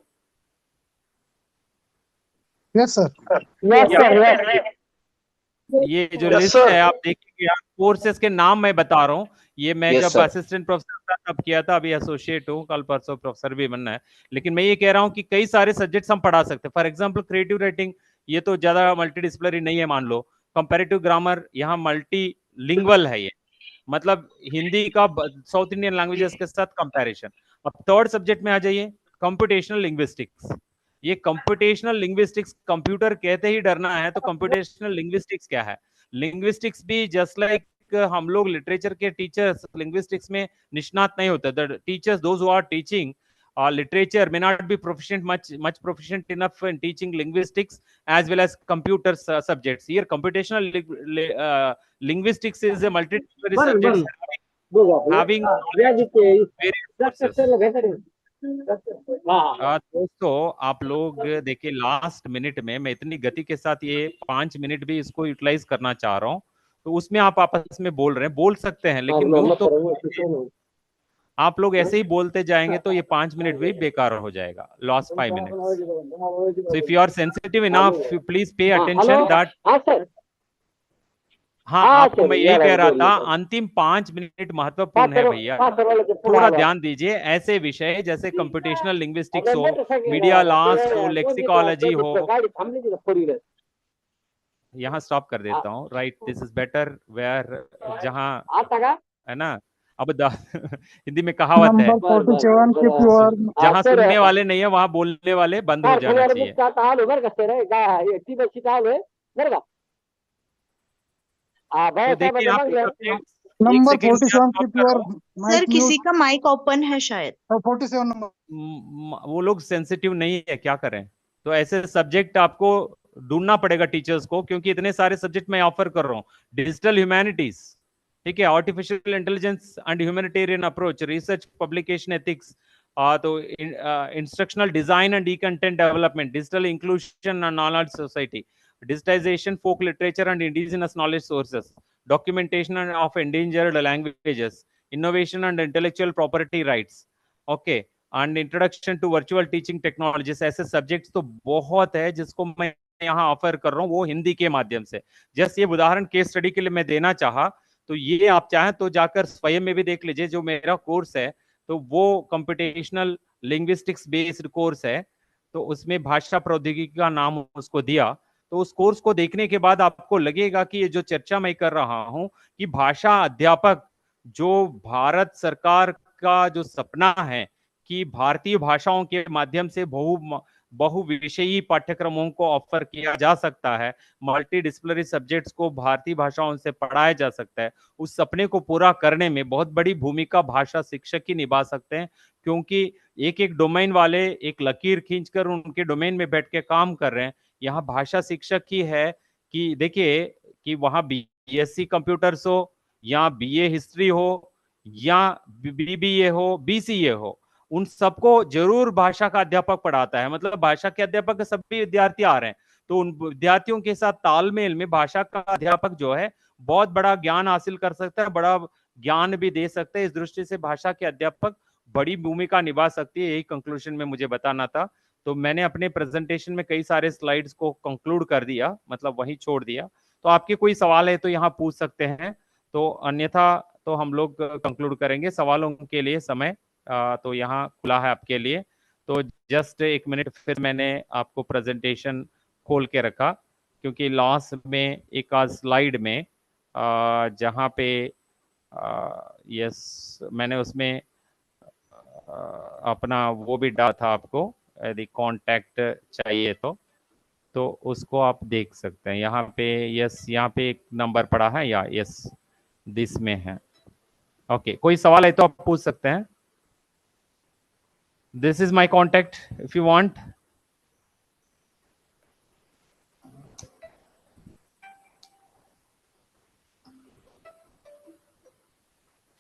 Yes sir. Yes sir, yes. ये जो लिस्ट है आप देखिए, यार कोर्सेज के नाम मैं बता रहा हूँ, ये मैं जब असिस्टेंट प्रोफेसर था तब किया था, अभी एसोसिएट हूँ, कल परसों प्रोफेसर भी बनना है। लेकिन मैं ये कह रहा हूँ कि कई सारे सब्जेक्ट्स हम पढ़ा सकते हैं। फॉर एग्जांपल क्रिएटिव राइटिंग, ये तो ज्यादा मल्टीडिसिप्लिनरी नहीं है मान लो। कंपैरेटिव ग्रामर यहाँ मल्टी लिंगुअल है, ये मतलब हिंदी का साउथ इंडियन लैंग्वेजेस के साथ कंपैरिजन। अब थर्ड सब्जेक्ट में आ जाइए, कंप्यूटेशनल लिंग्विस्टिक्स। ये कंप्यूटेशनल लिंग्विस्टिक्स, कंप्यूटर कहते ही डरना है, तो कंप्यूटेशनल लिंग्विस्टिक्स क्या है? लिंग्विस्टिक्स भी जस्ट लाइक हम लोग लिटरेचर के टीचर्स लिंग्विस्टिक्स में निष्णात नहीं होते। The teachers those who are teaching literature may not be proficient much proficient enough in teaching linguistics as well as computer subjects. Here computational linguistics is a multidisciplinary subject having various courses. दोस्तों आप लोग देखिए, last minute में मैं इतनी गति के साथ ये 5 मिनट भी इसको यूटिलाइज करना चाह रहा हूँ, तो उसमें आप आपस में बोल रहे हैं, बोल सकते हैं, लेकिन म्यूट तो आप लोग ऐसे ही बोलते जाएंगे तो ये 5 मिनट भी बेकार हो जाएगा, lost 5 minutes. So if you are sensitive enough please pay attention that. हाँ, आपको मैं यही कह रहा था, अंतिम 5 मिनट महत्वपूर्ण है भैया, थोड़ा ध्यान दीजिए। ऐसे विषय जैसे कंप्यूटेशनल लिंग्विस्टिक्स हो, मीडिया लॉस हो, लेक्सिकोलॉजी हो, यहाँ स्टॉप कर देता हूँ। Right, this is better where, जहाँ है ना, अब हिंदी में कहावत है, जहाँ सुनने वाले नहीं है वहां बोलने वाले बंद हो जाना चाहिए। तो देखिए आप नंबर 47 सर किसी का माइक ओपन है शायद। 47 नंबर। वो लोग सेंसिटिव नहीं है, क्या करें? तो ऐसे सब्जेक्ट आपको ढूंढना पड़ेगा टीचर्स को, क्योंकि इतने सारे सब्जेक्ट मैं ऑफर कर रहा हूँ। डिजिटल ह्यूमैनिटीज, ठीक है, artificial intelligence and humanitarian approach, research publication ethics, तो instructional design and e content development, digital inclusion and knowledge society, digitization, folk literature and indigenous knowledge sources, documentation of endangered languages, innovation and intellectual property rights, okay, and introduction to virtual teaching technologies। ऐसे subjects तो बहुत है जिसको मैं यहाँ offer कर रहा हूँ, वो हिंदी के माध्यम से। जस्ट ये उदाहरण केस स्टडी के लिए मैं देना चाहा, तो ये आप चाहें तो जाकर स्वयं में भी देख लीजिए। जो मेरा कोर्स है तो वो कंप्यूटेशनल लिंग्विस्टिक्स बेस्ड कोर्स है, तो उसमें भाषा प्रौद्योगिकी का नाम उसको दिया। तो उस कोर्स को देखने के बाद आपको लगेगा कि ये जो चर्चा मैं कर रहा हूं कि भाषा अध्यापक, जो भारत सरकार का जो सपना है कि भारतीय भाषाओं के माध्यम से बहुविषयी पाठ्यक्रमों को ऑफर किया जा सकता है, मल्टी डिसिप्लिनरी सब्जेक्ट्स को भारतीय भाषाओं से पढ़ाया जा सकता है, उस सपने को पूरा करने में बहुत बड़ी भूमिका भाषा शिक्षक ही निभा सकते हैं। क्योंकि एक एक डोमेन वाले एक लकीर खींचकर उनके डोमेन में बैठ के काम कर रहे हैं। यहाँ भाषा शिक्षक ही है कि देखिए कि वहां बीएससी कंप्यूटर्स हो या बीए हिस्ट्री हो या बीबीए हो, बीसीए हो, उन सबको जरूर भाषा का अध्यापक पढ़ाता है। मतलब भाषा के अध्यापक सभी विद्यार्थी आ रहे हैं, तो उन विद्यार्थियों के साथ तालमेल में भाषा का अध्यापक जो है बहुत बड़ा ज्ञान हासिल कर सकता है, बड़ा ज्ञान भी दे सकते हैं। इस दृष्टि से भाषा के अध्यापक बड़ी भूमिका निभा सकती है, यही कंक्लूजन में मुझे बताना था। तो मैंने अपने प्रेजेंटेशन में कई सारे स्लाइड्स को कंक्लूड कर दिया, मतलब वहीं छोड़ दिया। तो आपके कोई सवाल है तो यहाँ पूछ सकते हैं, तो अन्यथा तो हम लोग कंक्लूड करेंगे। सवालों के लिए समय तो यहाँ खुला है आपके लिए। तो जस्ट 1 मिनट, फिर मैंने आपको प्रेजेंटेशन खोल के रखा, क्योंकि लास्ट में एक आध स्लाइड में जहाँ पे यस मैंने उसमें अपना वो भी डाला था आपको, यदि कांटेक्ट चाहिए तो उसको आप देख सकते हैं। यहाँ पे यस, यहाँ पे एक नंबर पड़ा है या यस दिस में है। ओके, कोई सवाल है तो आप पूछ सकते हैं। This is my contact if you want.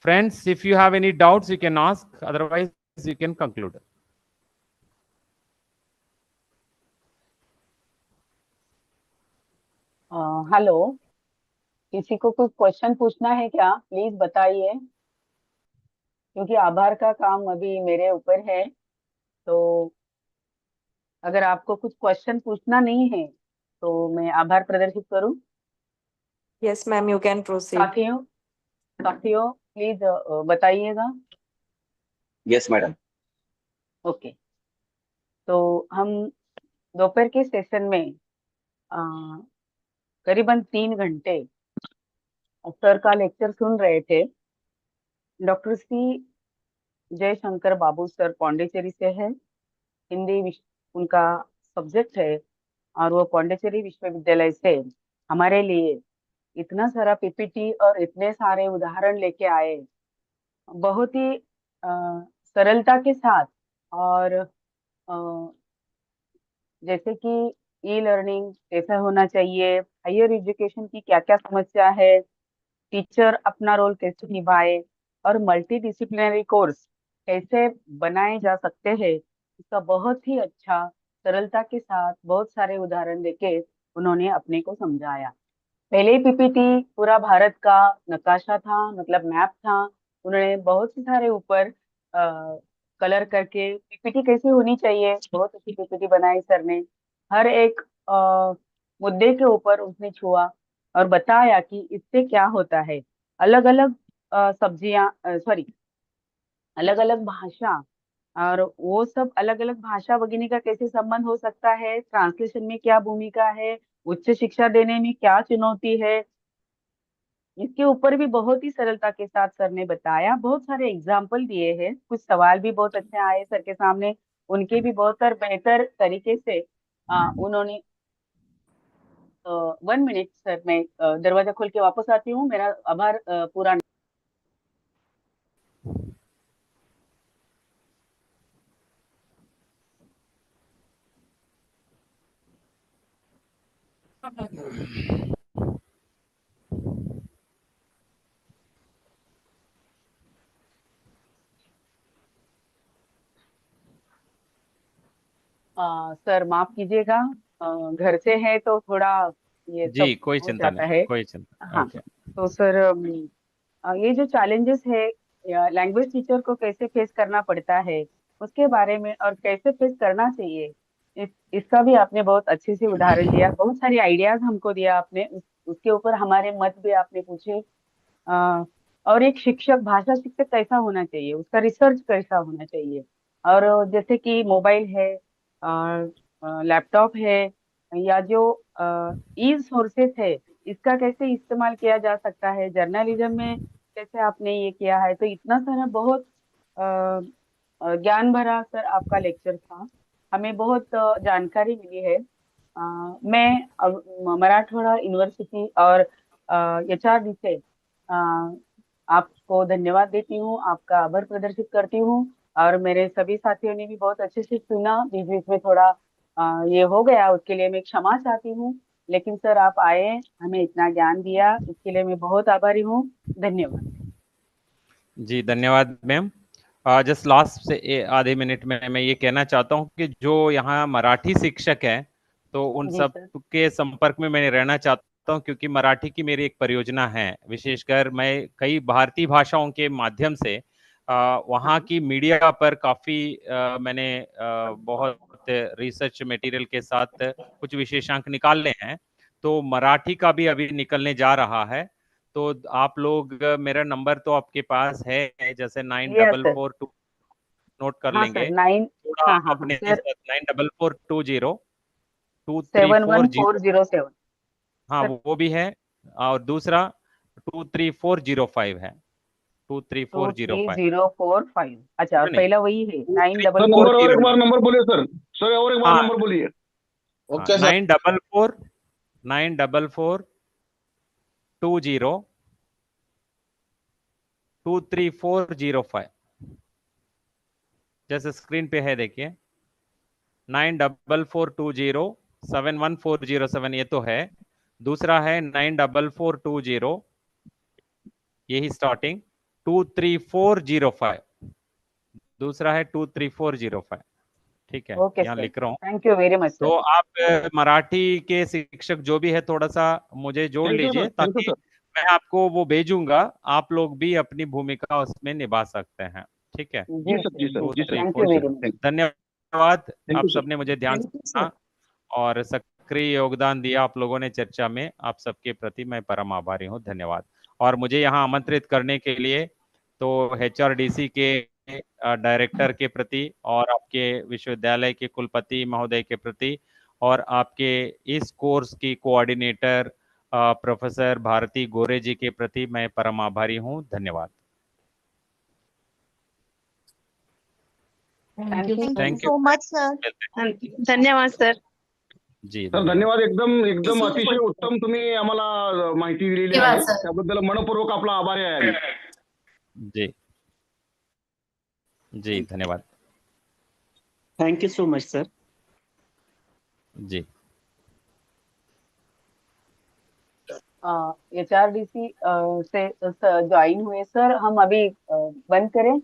Friends, if you have any doubts, you can ask. Otherwise, you can conclude. Hello, किसी को कुछ क्वेश्चन पूछना है क्या? प्लीज बताइए, क्योंकि आभार का काम अभी मेरे ऊपर है। तो अगर आपको कुछ क्वेश्चन पूछना नहीं है तो मैं आभार प्रदर्शित करूं? Yes ma'am, you can proceed. साथियों साथियों प्लीज बताइएगा। Yes madam. ओके, तो हम दोपहर के सेशन में अ, करीबन 3 घंटे सर का लेक्चर सुन रहे थे। डॉक्टर सी जयशंकर बाबू सर पौंडीचेरी से है। उनका सब्जेक्ट है और वो पौंडीचेरी विश्वविद्यालय से हमारे लिए इतना सारा पीपीटी और इतने सारे उदाहरण लेके आए, बहुत ही सरलता के साथ। और जैसे कि ई लर्निंग कैसा होना चाहिए, हायर एजुकेशन की क्या क्या समस्या है, टीचर अपना रोल कैसे निभाए, और मल्टी डिसिप्लिनरी कोर्स कैसे बनाए जा सकते हैं, इसका बहुत ही अच्छा सरलता के साथ बहुत सारे उदाहरण देके उन्होंने अपने को समझाया। पहले ही पीपीटी पूरा भारत का नकाशा था, मतलब मैप था। उन्होंने बहुत से सारे ऊपर कलर करके पीपीटी कैसे होनी चाहिए, बहुत अच्छी पीपीटी बनाई सर ने। हर एक मुद्दे के ऊपर उसने छुआ और बताया कि इससे क्या होता है। अलग अलग सब्जियां, सॉरी, अलग अलग भाषा, और वो सब अलग अलग भाषा वगैरह का कैसे संबंध हो सकता है, ट्रांसलेशन में क्या भूमिका है, उच्च शिक्षा देने में क्या चुनौती है, इसके ऊपर भी बहुत ही सरलता के साथ सर ने बताया। बहुत सारे एग्जाम्पल दिए हैं, कुछ सवाल भी बहुत अच्छे आए सर के सामने, उनके भी बहुत बेहतर तरीके से उन्होंने 1 मिनट सर, मैं दरवाजा खोल के वापस आती हूँ, मेरा आभार पूरा। सर माफ कीजिएगा, घर से है तो थोड़ा ये जी, सब कोई हो चिंता जाता नहीं, है। कोई चिंता। हाँ, ओके। तो सर ये जो चैलेंजेस है लैंग्वेज टीचर को कैसे फेस करना पड़ता है उसके बारे में, और कैसे फेस करना चाहिए, इसका भी आपने बहुत अच्छे से उदाहरण दिया, बहुत सारी आइडियाज हमको दिया आपने। उसके ऊपर हमारे मत भी आपने पूछे। अ, और एक शिक्षक, भाषा शिक्षक कैसा होना चाहिए, उसका रिसर्च कैसा होना चाहिए, और जैसे कि मोबाइल है, लैपटॉप है, या जो ई सोर्सेस है, इसका कैसे इस्तेमाल किया जा सकता है जर्नलिज्म में, कैसे आपने ये किया है। तो इतना सारा बहुत ज्ञान भरा सर आपका लेक्चर था, हमें बहुत जानकारी मिली है। मैं मराठवाड़ा यूनिवर्सिटी और एचआरडी से आपको धन्यवाद देती हूँ, आपका आभार प्रदर्शित करती हूँ। और मेरे सभी साथियों ने भी बहुत अच्छे से सुना, बीच बीच में थोड़ा ये हो गया, उसके लिए मैं क्षमा चाहती हूँ। लेकिन सर आप आए, हमें इतना ज्ञान दिया, उसके लिए मैं बहुत आभारी हूँ। धन्यवाद। जी धन्यवाद मैम। जस्ट लास्ट से आधे मिनट में मैं ये कहना चाहता हूँ कि जो यहाँ मराठी शिक्षक है तो उन जी सब सर। के संपर्क में मैं रहना चाहता हूँ, क्योंकि मराठी की मेरी एक परियोजना है। विशेषकर मैं कई भारतीय भाषाओं के माध्यम से वहाँ की मीडिया पर काफ़ी मैंने बहुत रिसर्च मटेरियल के साथ कुछ विशेषांक निकाले हैं। तो मराठी का भी अभी निकलने जा रहा है। तो आप लोग, मेरा नंबर तो आपके पास है, जैसे nine yes double sir. Four two note कर हाँ लेंगे सर, 9। थोड़ा हाँ हाँ हाँ अपने सर, 9420234007। 711407 हाँ सर। वो भी है। और दूसरा 234005 है। 23405 23045। अच्छा, और नहीं पहला वही है नहीं 944। नंबर बोलिए सर। सर और एक बार हाँ नंबर बोलिए। हाँ 944 जैसे स्क्रीन पे है देखिए 9442071407 ये तो है। दूसरा है 9442 यही स्टार्टिंग 23405 दूसरा है 23405 ठीक है ओके यहाँ सर, लिख रहा हूँ। थैंक यू वेरी मच तो सर। आप मराठी के शिक्षक जो भी है थोड़ा सा मुझे जोड़ थैंक यू लीजिए सर, थैंक यू ताकि सर। मैं आपको वो भेजूंगा, आप लोग भी अपनी भूमिका उसमें निभा सकते हैं। ठीक है जी जी सर, जी सर, सर, टू जी three sir, thank four you जी वेरी सर, मच। धन्यवाद थैंक आप यू सर। सबने मुझे ध्यान से थैंक यू सुना सर। और सक्रिय योगदान दिया आप लोगों ने चर्चा में। आप सबके प्रति मैं परम आभारी हूँ, धन्यवाद। और मुझे यहाँ आमंत्रित करने के लिए तो HRDC के डायरेक्टर के प्रति और आपके विश्वविद्यालय के कुलपति महोदय के प्रति और आपके इस कोर्स की कोऑर्डिनेटर प्रोफेसर भारती गोरे जी के प्रति मैं परम आभारी हूँ, धन्यवाद। Thank you thank you thank you, so much sir. मिलते हैं। धन्यवाद सर। जी सर धन्यवाद। धन्यवाद, एकदम एकदम अतिशय उत्तम तुम्ही आम्हाला माहिती दिलेली आहे, त्याबद्दल मनपूर्वक आपला आभारी आहे आम्ही। जी जी धन्यवाद। Thank you so much sir. जी HRDC से ज्वाइन हुए सर, हम अभी बंद करें।